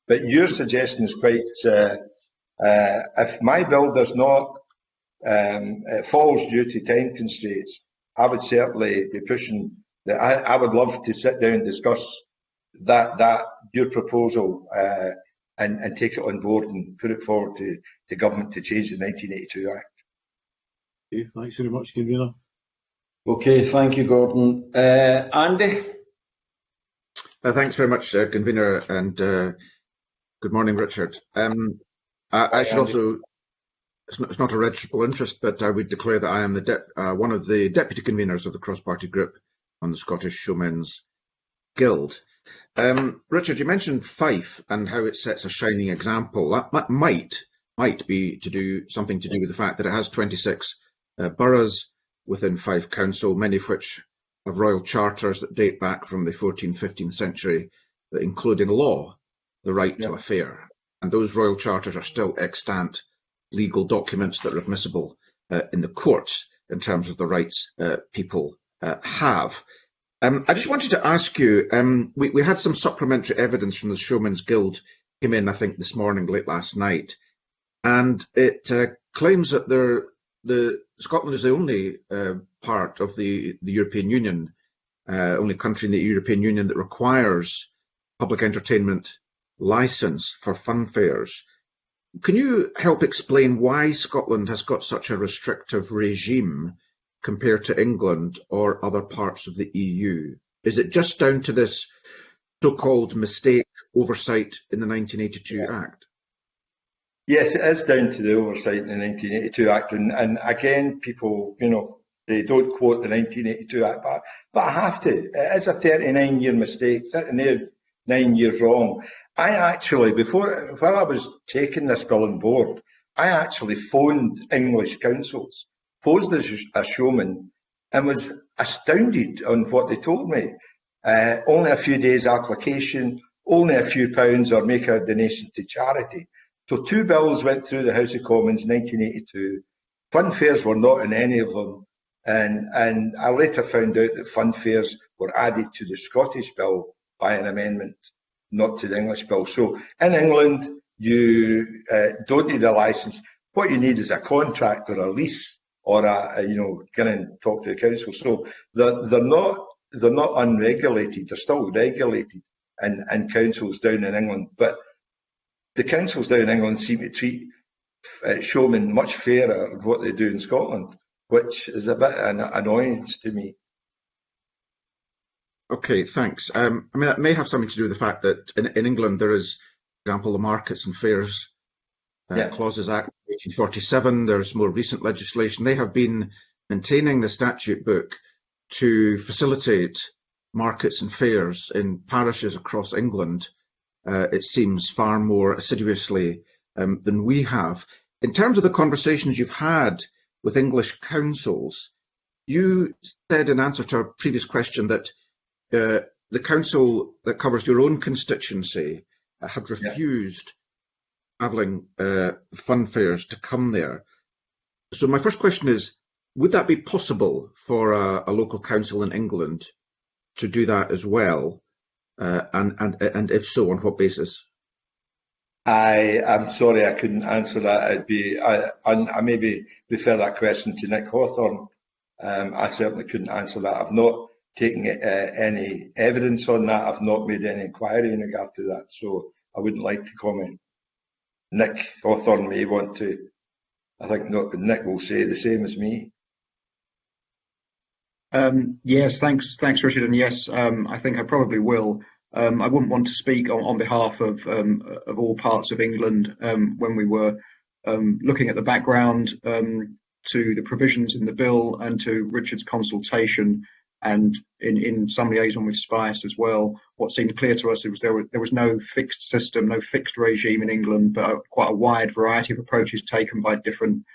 But your suggestion is quite, if my bill does not, it falls due to time constraints, I would certainly be pushing that. I would love to sit down and discuss that your proposal and take it on board and put it forward to government to change the 1982 Act. Okay, thanks very much, Convener. Okay, thank you, Gordon. Andy? Thanks very much, Convener, and good morning, Richard. I should also, it's not a registrable interest, but I would declare that I am one of the deputy conveners of the cross-party group on the Scottish Showmen's Guild. Richard, you mentioned Fife and how it sets a shining example. That might be something to do with the fact that it has 26 boroughs within Fife Council, many of which have royal charters that date back from the 14th, 15th century that include in law the right to a fair. And those royal charters are still extant legal documents that are admissible in the courts in terms of the rights people have. I just wanted to ask you, we had some supplementary evidence from the Showmen's Guild came in, I think, this morning, late last night, and it claims that Scotland is the only part of the European Union, only country in the European Union that requires public entertainment licence for fun fairs. Can you help explain why Scotland has got such a restrictive regime compared to England or other parts of the EU? Is it just down to this so-called mistake oversight in the 1982 Act? Yes, it is down to the oversight in the 1982 Act. And again, people, they don't quote the 1982 Act, but I have to. It is a 39-year mistake, 39 years wrong. I actually, while I was taking this bill on board, I actually phoned English councils, posed as a showman, and was astounded on what they told me. Only a few days application, only a few pounds or make a donation to charity. So 2 bills went through the House of Commons in 1982. Fund fares were not in any of them. And I later found out that fund fares were added to the Scottish bill by an amendment, not to the English bill. So in England, you don't need a licence. What you need is a contract or a lease, or get and talk to the council. So they're not unregulated. They're still regulated in councils down in England. But the councils down in England seem to treat showmen much fairer than what they do in Scotland, which is a bit an annoyance to me. Okay, thanks. I mean, that may have something to do with the fact that in England there is, for example, the Markets and Fairs Clauses Act 1847. There's more recent legislation. They have been maintaining the statute book to facilitate markets and fairs in parishes across England, it seems, far more assiduously than we have. In terms of the conversations you've had with English councils, you said in answer to a previous question that the council that covers your own constituency had refused travelling fund fairs to come there. So my first question is, would that be possible for a local council in England to do that as well? And if so, on what basis? I'm sorry I couldn't answer that. I maybe refer that question to Nick Hawthorne. I certainly couldn't answer that. I've not taken any evidence on that. I've not made any inquiry in regard to that, so I wouldn't like to comment. Nick Hawthorne may want to. I think Nick will say the same as me. Yes, thanks, Richard, and yes, I think I probably will. I wouldn't want to speak on behalf of all parts of England when we were looking at the background to the provisions in the bill and to Richard's consultation, and in some liaison with Spice as well. What seemed clear to us was there was no fixed system, no fixed regime in England, but quite a wide variety of approaches taken by different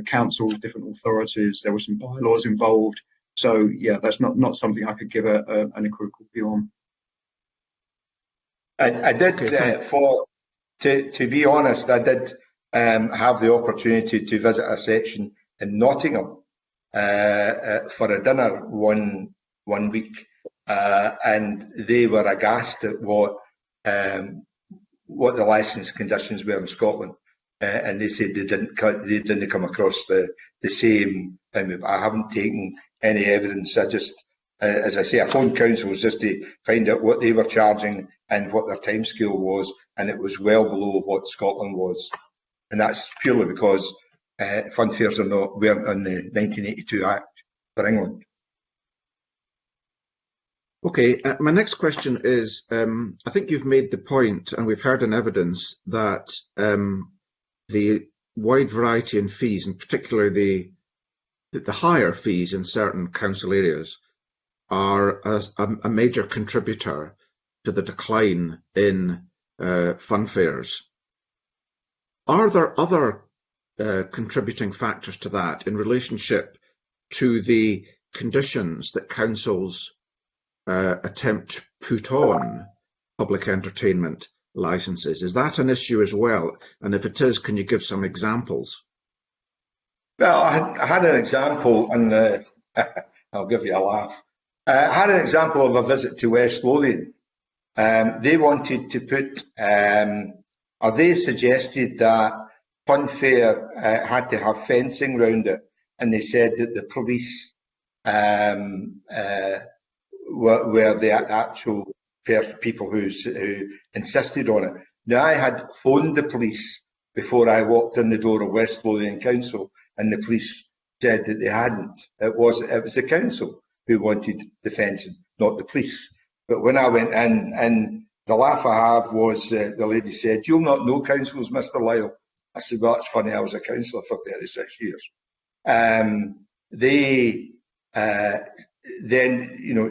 councils, different authorities. There were some bylaws involved. So yeah, that's not something I could give an equivocal view on. I did, to be honest, I did have the opportunity to visit a section in Nottingham for a dinner one week, and they were aghast at what the licence conditions were in Scotland, and they said they didn't come across the same thing. I haven't taken any evidence. I just, as I say, I phoned councils just to find out what they were charging and what their timescale was, and it was well below what Scotland was, and that's purely because fund fares weren't in the 1982 Act for England. Okay, my next question is, I think you've made the point, and we've heard in evidence, that the wide variety in fees, and particularly the higher fees in certain council areas, are a major contributor to the decline in fund fares. Are there other contributing factors to that in relationship to the conditions that councils attempt to put on public entertainment licences? Is that an issue as well? And if it is, can you give some examples? Well, I had an example, and I'll give you a laugh. I had an example of a visit to West Lothian. They wanted to put, or they suggested that fun fair had to have fencing around it, and they said that the police were the actual people who insisted on it. Now, I had phoned the police before I walked in the door of West Lothian Council, and the police said that they hadn't. It was the council who wanted the fencing, not the police. But when I went in, and the laugh I have was the lady said, "You'll not know councils, Mr. Lyle." I said, "Well, that's funny. I was a councillor for 36 years." Then,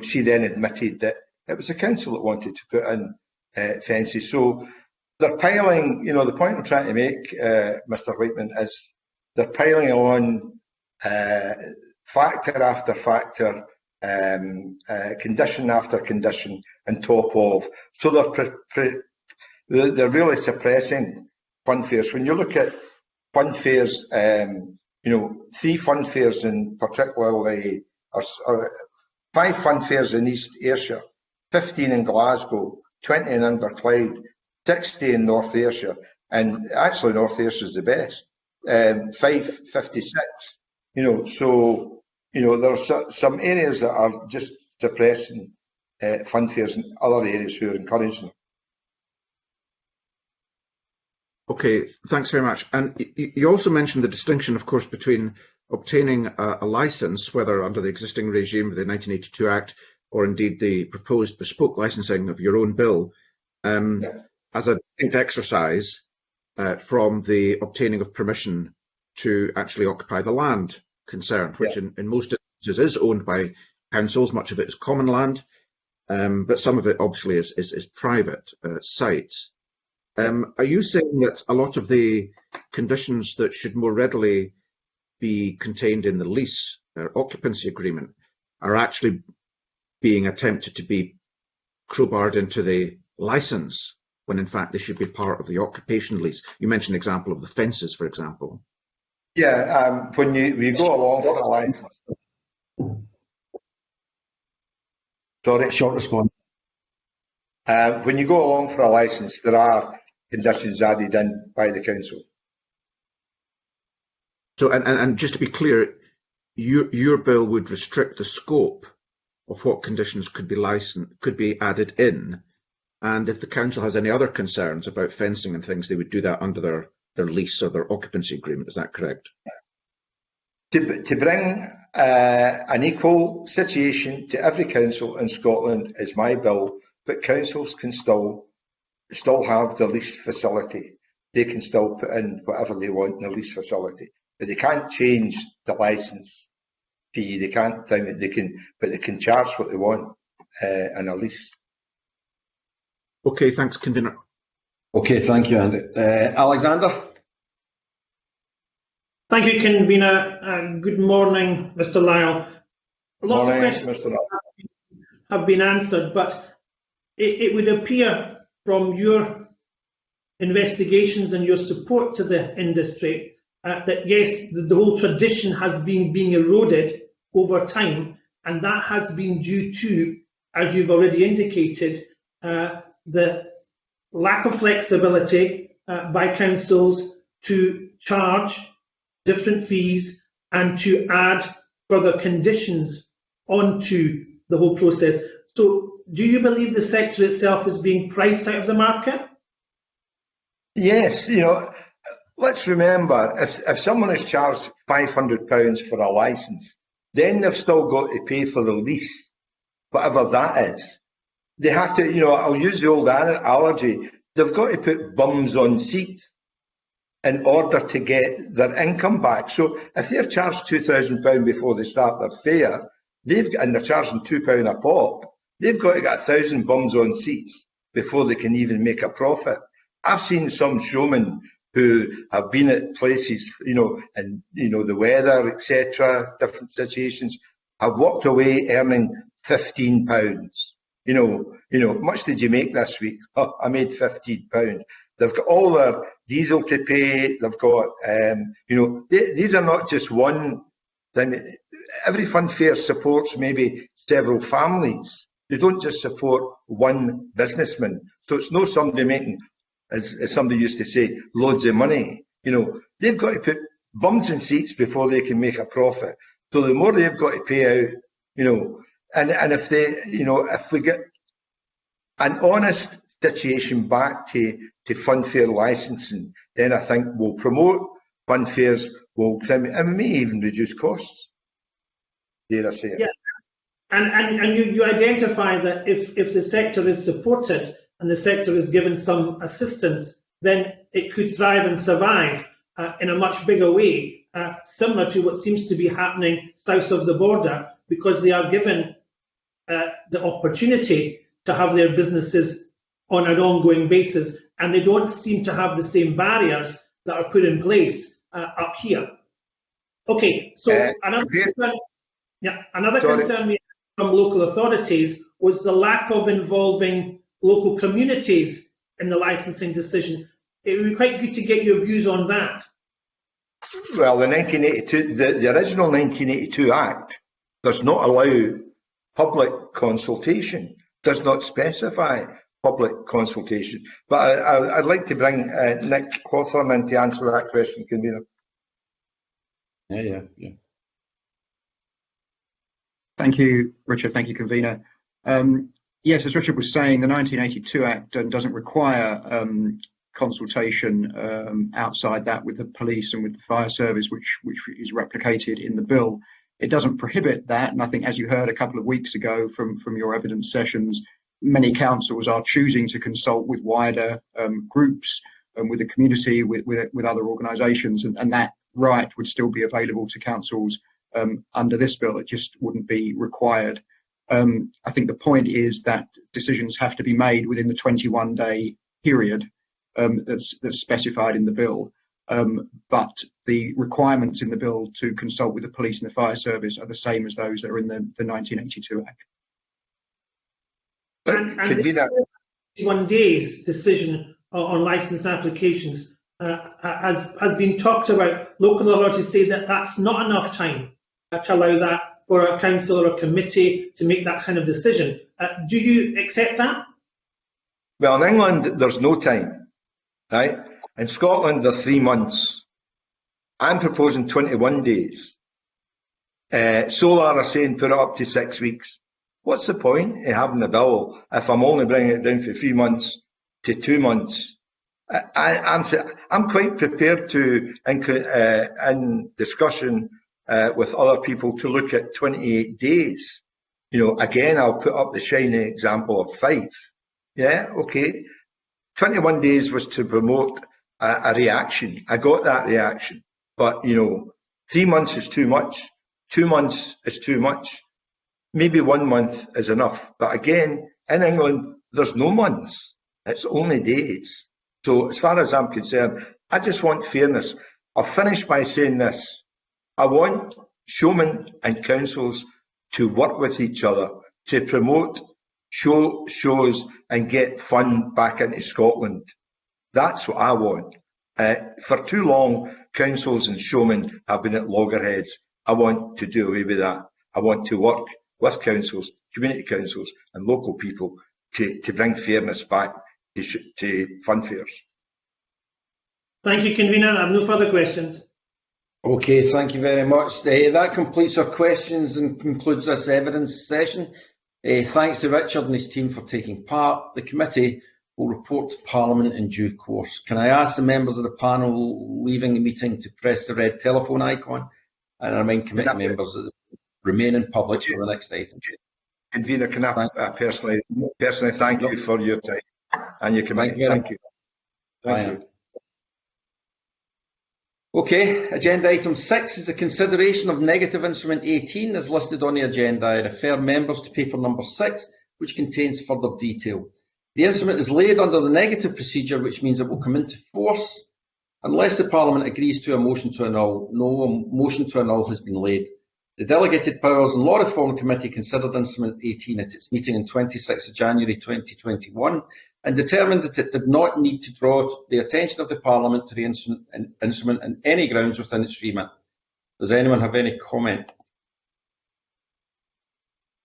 she then admitted that it was the council that wanted to put in fences. So they're piling, the point I'm trying to make, Mr. Whiteman, is they're piling on factor after factor condition after condition on top of. So they're really suppressing fun fairs. When you look at fun fairs, 3 fun fairs in particularly, or 5 fun fairs in East Ayrshire, 15 in Glasgow, 20 in Inverclyde, 60 in North Ayrshire, and actually North Ayrshire is the best. 556. So there are some areas that are just suppressing fun fairs, and other areas who are encouraging them. Okay, thanks very much. And you also mentioned the distinction, of course, between obtaining a licence, whether under the existing regime of the 1982 Act or indeed the proposed bespoke licensing of your own bill, as a distinct exercise from the obtaining of permission to actually occupy the land concerned, which in most instances is owned by councils. Much of it is common land, but some of it obviously is private sites. Are you saying that a lot of the conditions that should more readily be contained in the lease or occupancy agreement are actually being attempted to be crowbarred into the licence, when in fact they should be part of the occupation lease? You mentioned an example of the fences, for example. Yeah, when you go along for a licence. Sorry, short response. When you go along for a licence, there are conditions added in by the council. So, and just to be clear, your bill would restrict the scope of what conditions could be added in, and if the council has any other concerns about fencing and things, they would do that under their lease or their occupancy agreement. Is that correct? To bring an equal situation to every council in Scotland is my bill, but councils can still have the lease facility. They can still put in whatever they want in the lease facility, but they can't change the licence fee. They can't. But they can charge what they want in a lease. Okay, thanks, Convener. Okay, thank you, Andy. Alexander? Thank you, Convener. Good morning, Mr. Lyle. Lots of questions have been answered, but it would appear from your investigations and your support to the industry that yes, the whole tradition has been being eroded over time, and that has been due to, as you've already indicated, the lack of flexibility by councils to charge different fees and to add further conditions onto the whole process. So do you believe the sector itself is being priced out of the market? Yes, let's remember, if someone is charged £500 for a licence, then they've still got to pay for the lease, whatever that is. They have to, I'll use the old analogy, they've got to put bums on seats in order to get their income back. So if they're charged £2,000 before they start their fair, and they're charging £2 a pop, they've got to get 1,000 bums on seats before they can even make a profit. I've seen some showmen who have been at places, and the weather, etc., different situations, have walked away earning £15. Much did you make this week? Oh, I made £15. They've got all their diesel to pay. They've got, these are not just one thing. Every fun fair supports maybe several families. They don't just support one businessman. So it's not somebody making, as somebody used to say, loads of money. They've got to put bums in seats before they can make a profit. So the more they've got to pay out, and if they, if we get an honest situation back to fun fair licensing, then I think we'll promote fun fairs, and may even reduce costs. Dare I say it? Yeah, and you identify that if the sector is supported and the sector is given some assistance, then it could thrive and survive in a much bigger way, similar to what seems to be happening south of the border, because they are given the opportunity to have their businesses on an ongoing basis, and they don't seem to have the same barriers that are put in place up here. Okay, so another concern we from local authorities was the lack of involving local communities in the licensing decision. It would be quite good to get your views on that. Well, the 1982, the original 1982 Act does not allow public consultation, does not specify public consultation. But I'd like to bring Nick Hawthorne in to answer that question, Convener. Yeah. Thank you, Richard. Thank you, Convener. Yes, as Richard was saying, the 1982 Act doesn't require consultation outside that with the police and with the fire service, which is replicated in the bill. It doesn't prohibit that, and I think, as you heard a couple of weeks ago from your evidence sessions, many councils are choosing to consult with wider groups and with the community, with other organisations, and that right would still be available to councils under this bill. It just wouldn't be required. I think the point is that decisions have to be made within the 21-day period that's specified in the bill. But the requirements in the bill to consult with the police and the fire service are the same as those that are in the 1982 Act. And the 21 days decision on licence applications has been talked about. Local authorities say that that's not enough time to allow that for a council or a committee to make that kind of decision. Do you accept that? Well, in England, there's no time, right? In Scotland, they're 3 months. I'm proposing 21 days. Solar are saying put it up to 6 weeks. What's the point of having the bill if I'm only bringing it down from 3 months to 2 months? I'm quite prepared to, in discussion with other people, to look at 28 days. You know, again, I'll put up the shiny example of Fife. Yeah, okay. 21 days was to promote a reaction. I got that reaction. But, you know, 3 months is too much. 2 months is too much. Maybe 1 month is enough. But again, in England, there's no months. It's only days. So as far as I'm concerned, I just want fairness. I'll finish by saying this. I want showmen and councils to work with each other to promote shows and get fun back into Scotland. That's what I want. For too long, councils and showmen have been at loggerheads. I want to do away with that. I want to work with councils, community councils and local people to bring fairness back to fun fairs. Thank you, Convener. I have no further questions. Okay, thank you very much. That completes our questions and concludes this evidence session. Thanks to Richard and his team for taking part. The committee will report to Parliament in due course. Can I ask the members of the panel leaving the meeting to press the red telephone icon, and I remind committee members that remain in public for the next item. Convener, can I personally thank you for your time and your committee. Thank you. Thank you. Okay, agenda item 6 is the consideration of negative instrument 18 as listed on the agenda. I refer members to paper number 6, which contains further detail. The instrument is laid under the negative procedure, which means it will come into force unless the Parliament agrees to a motion to annul. No motion to annul has been laid. The Delegated Powers and Law Reform Committee considered instrument 18 at its meeting on 26 January 2021 and determined that it did not need to draw the attention of the Parliament to the instrument on any grounds within its remit. Does anyone have any comment?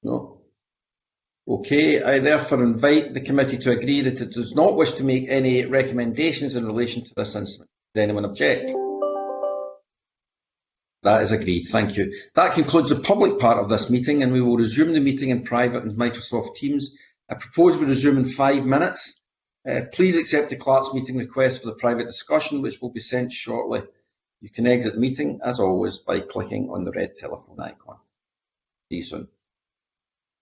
No? Okay, I therefore invite the committee to agree that it does not wish to make any recommendations in relation to this instrument. Does anyone object? That is agreed, thank you. That concludes the public part of this meeting, and we will resume the meeting in private in Microsoft Teams. I propose we resume in 5 minutes. Please accept the clerk's meeting request for the private discussion, which will be sent shortly. You can exit the meeting, as always, by clicking on the red telephone icon. See you soon.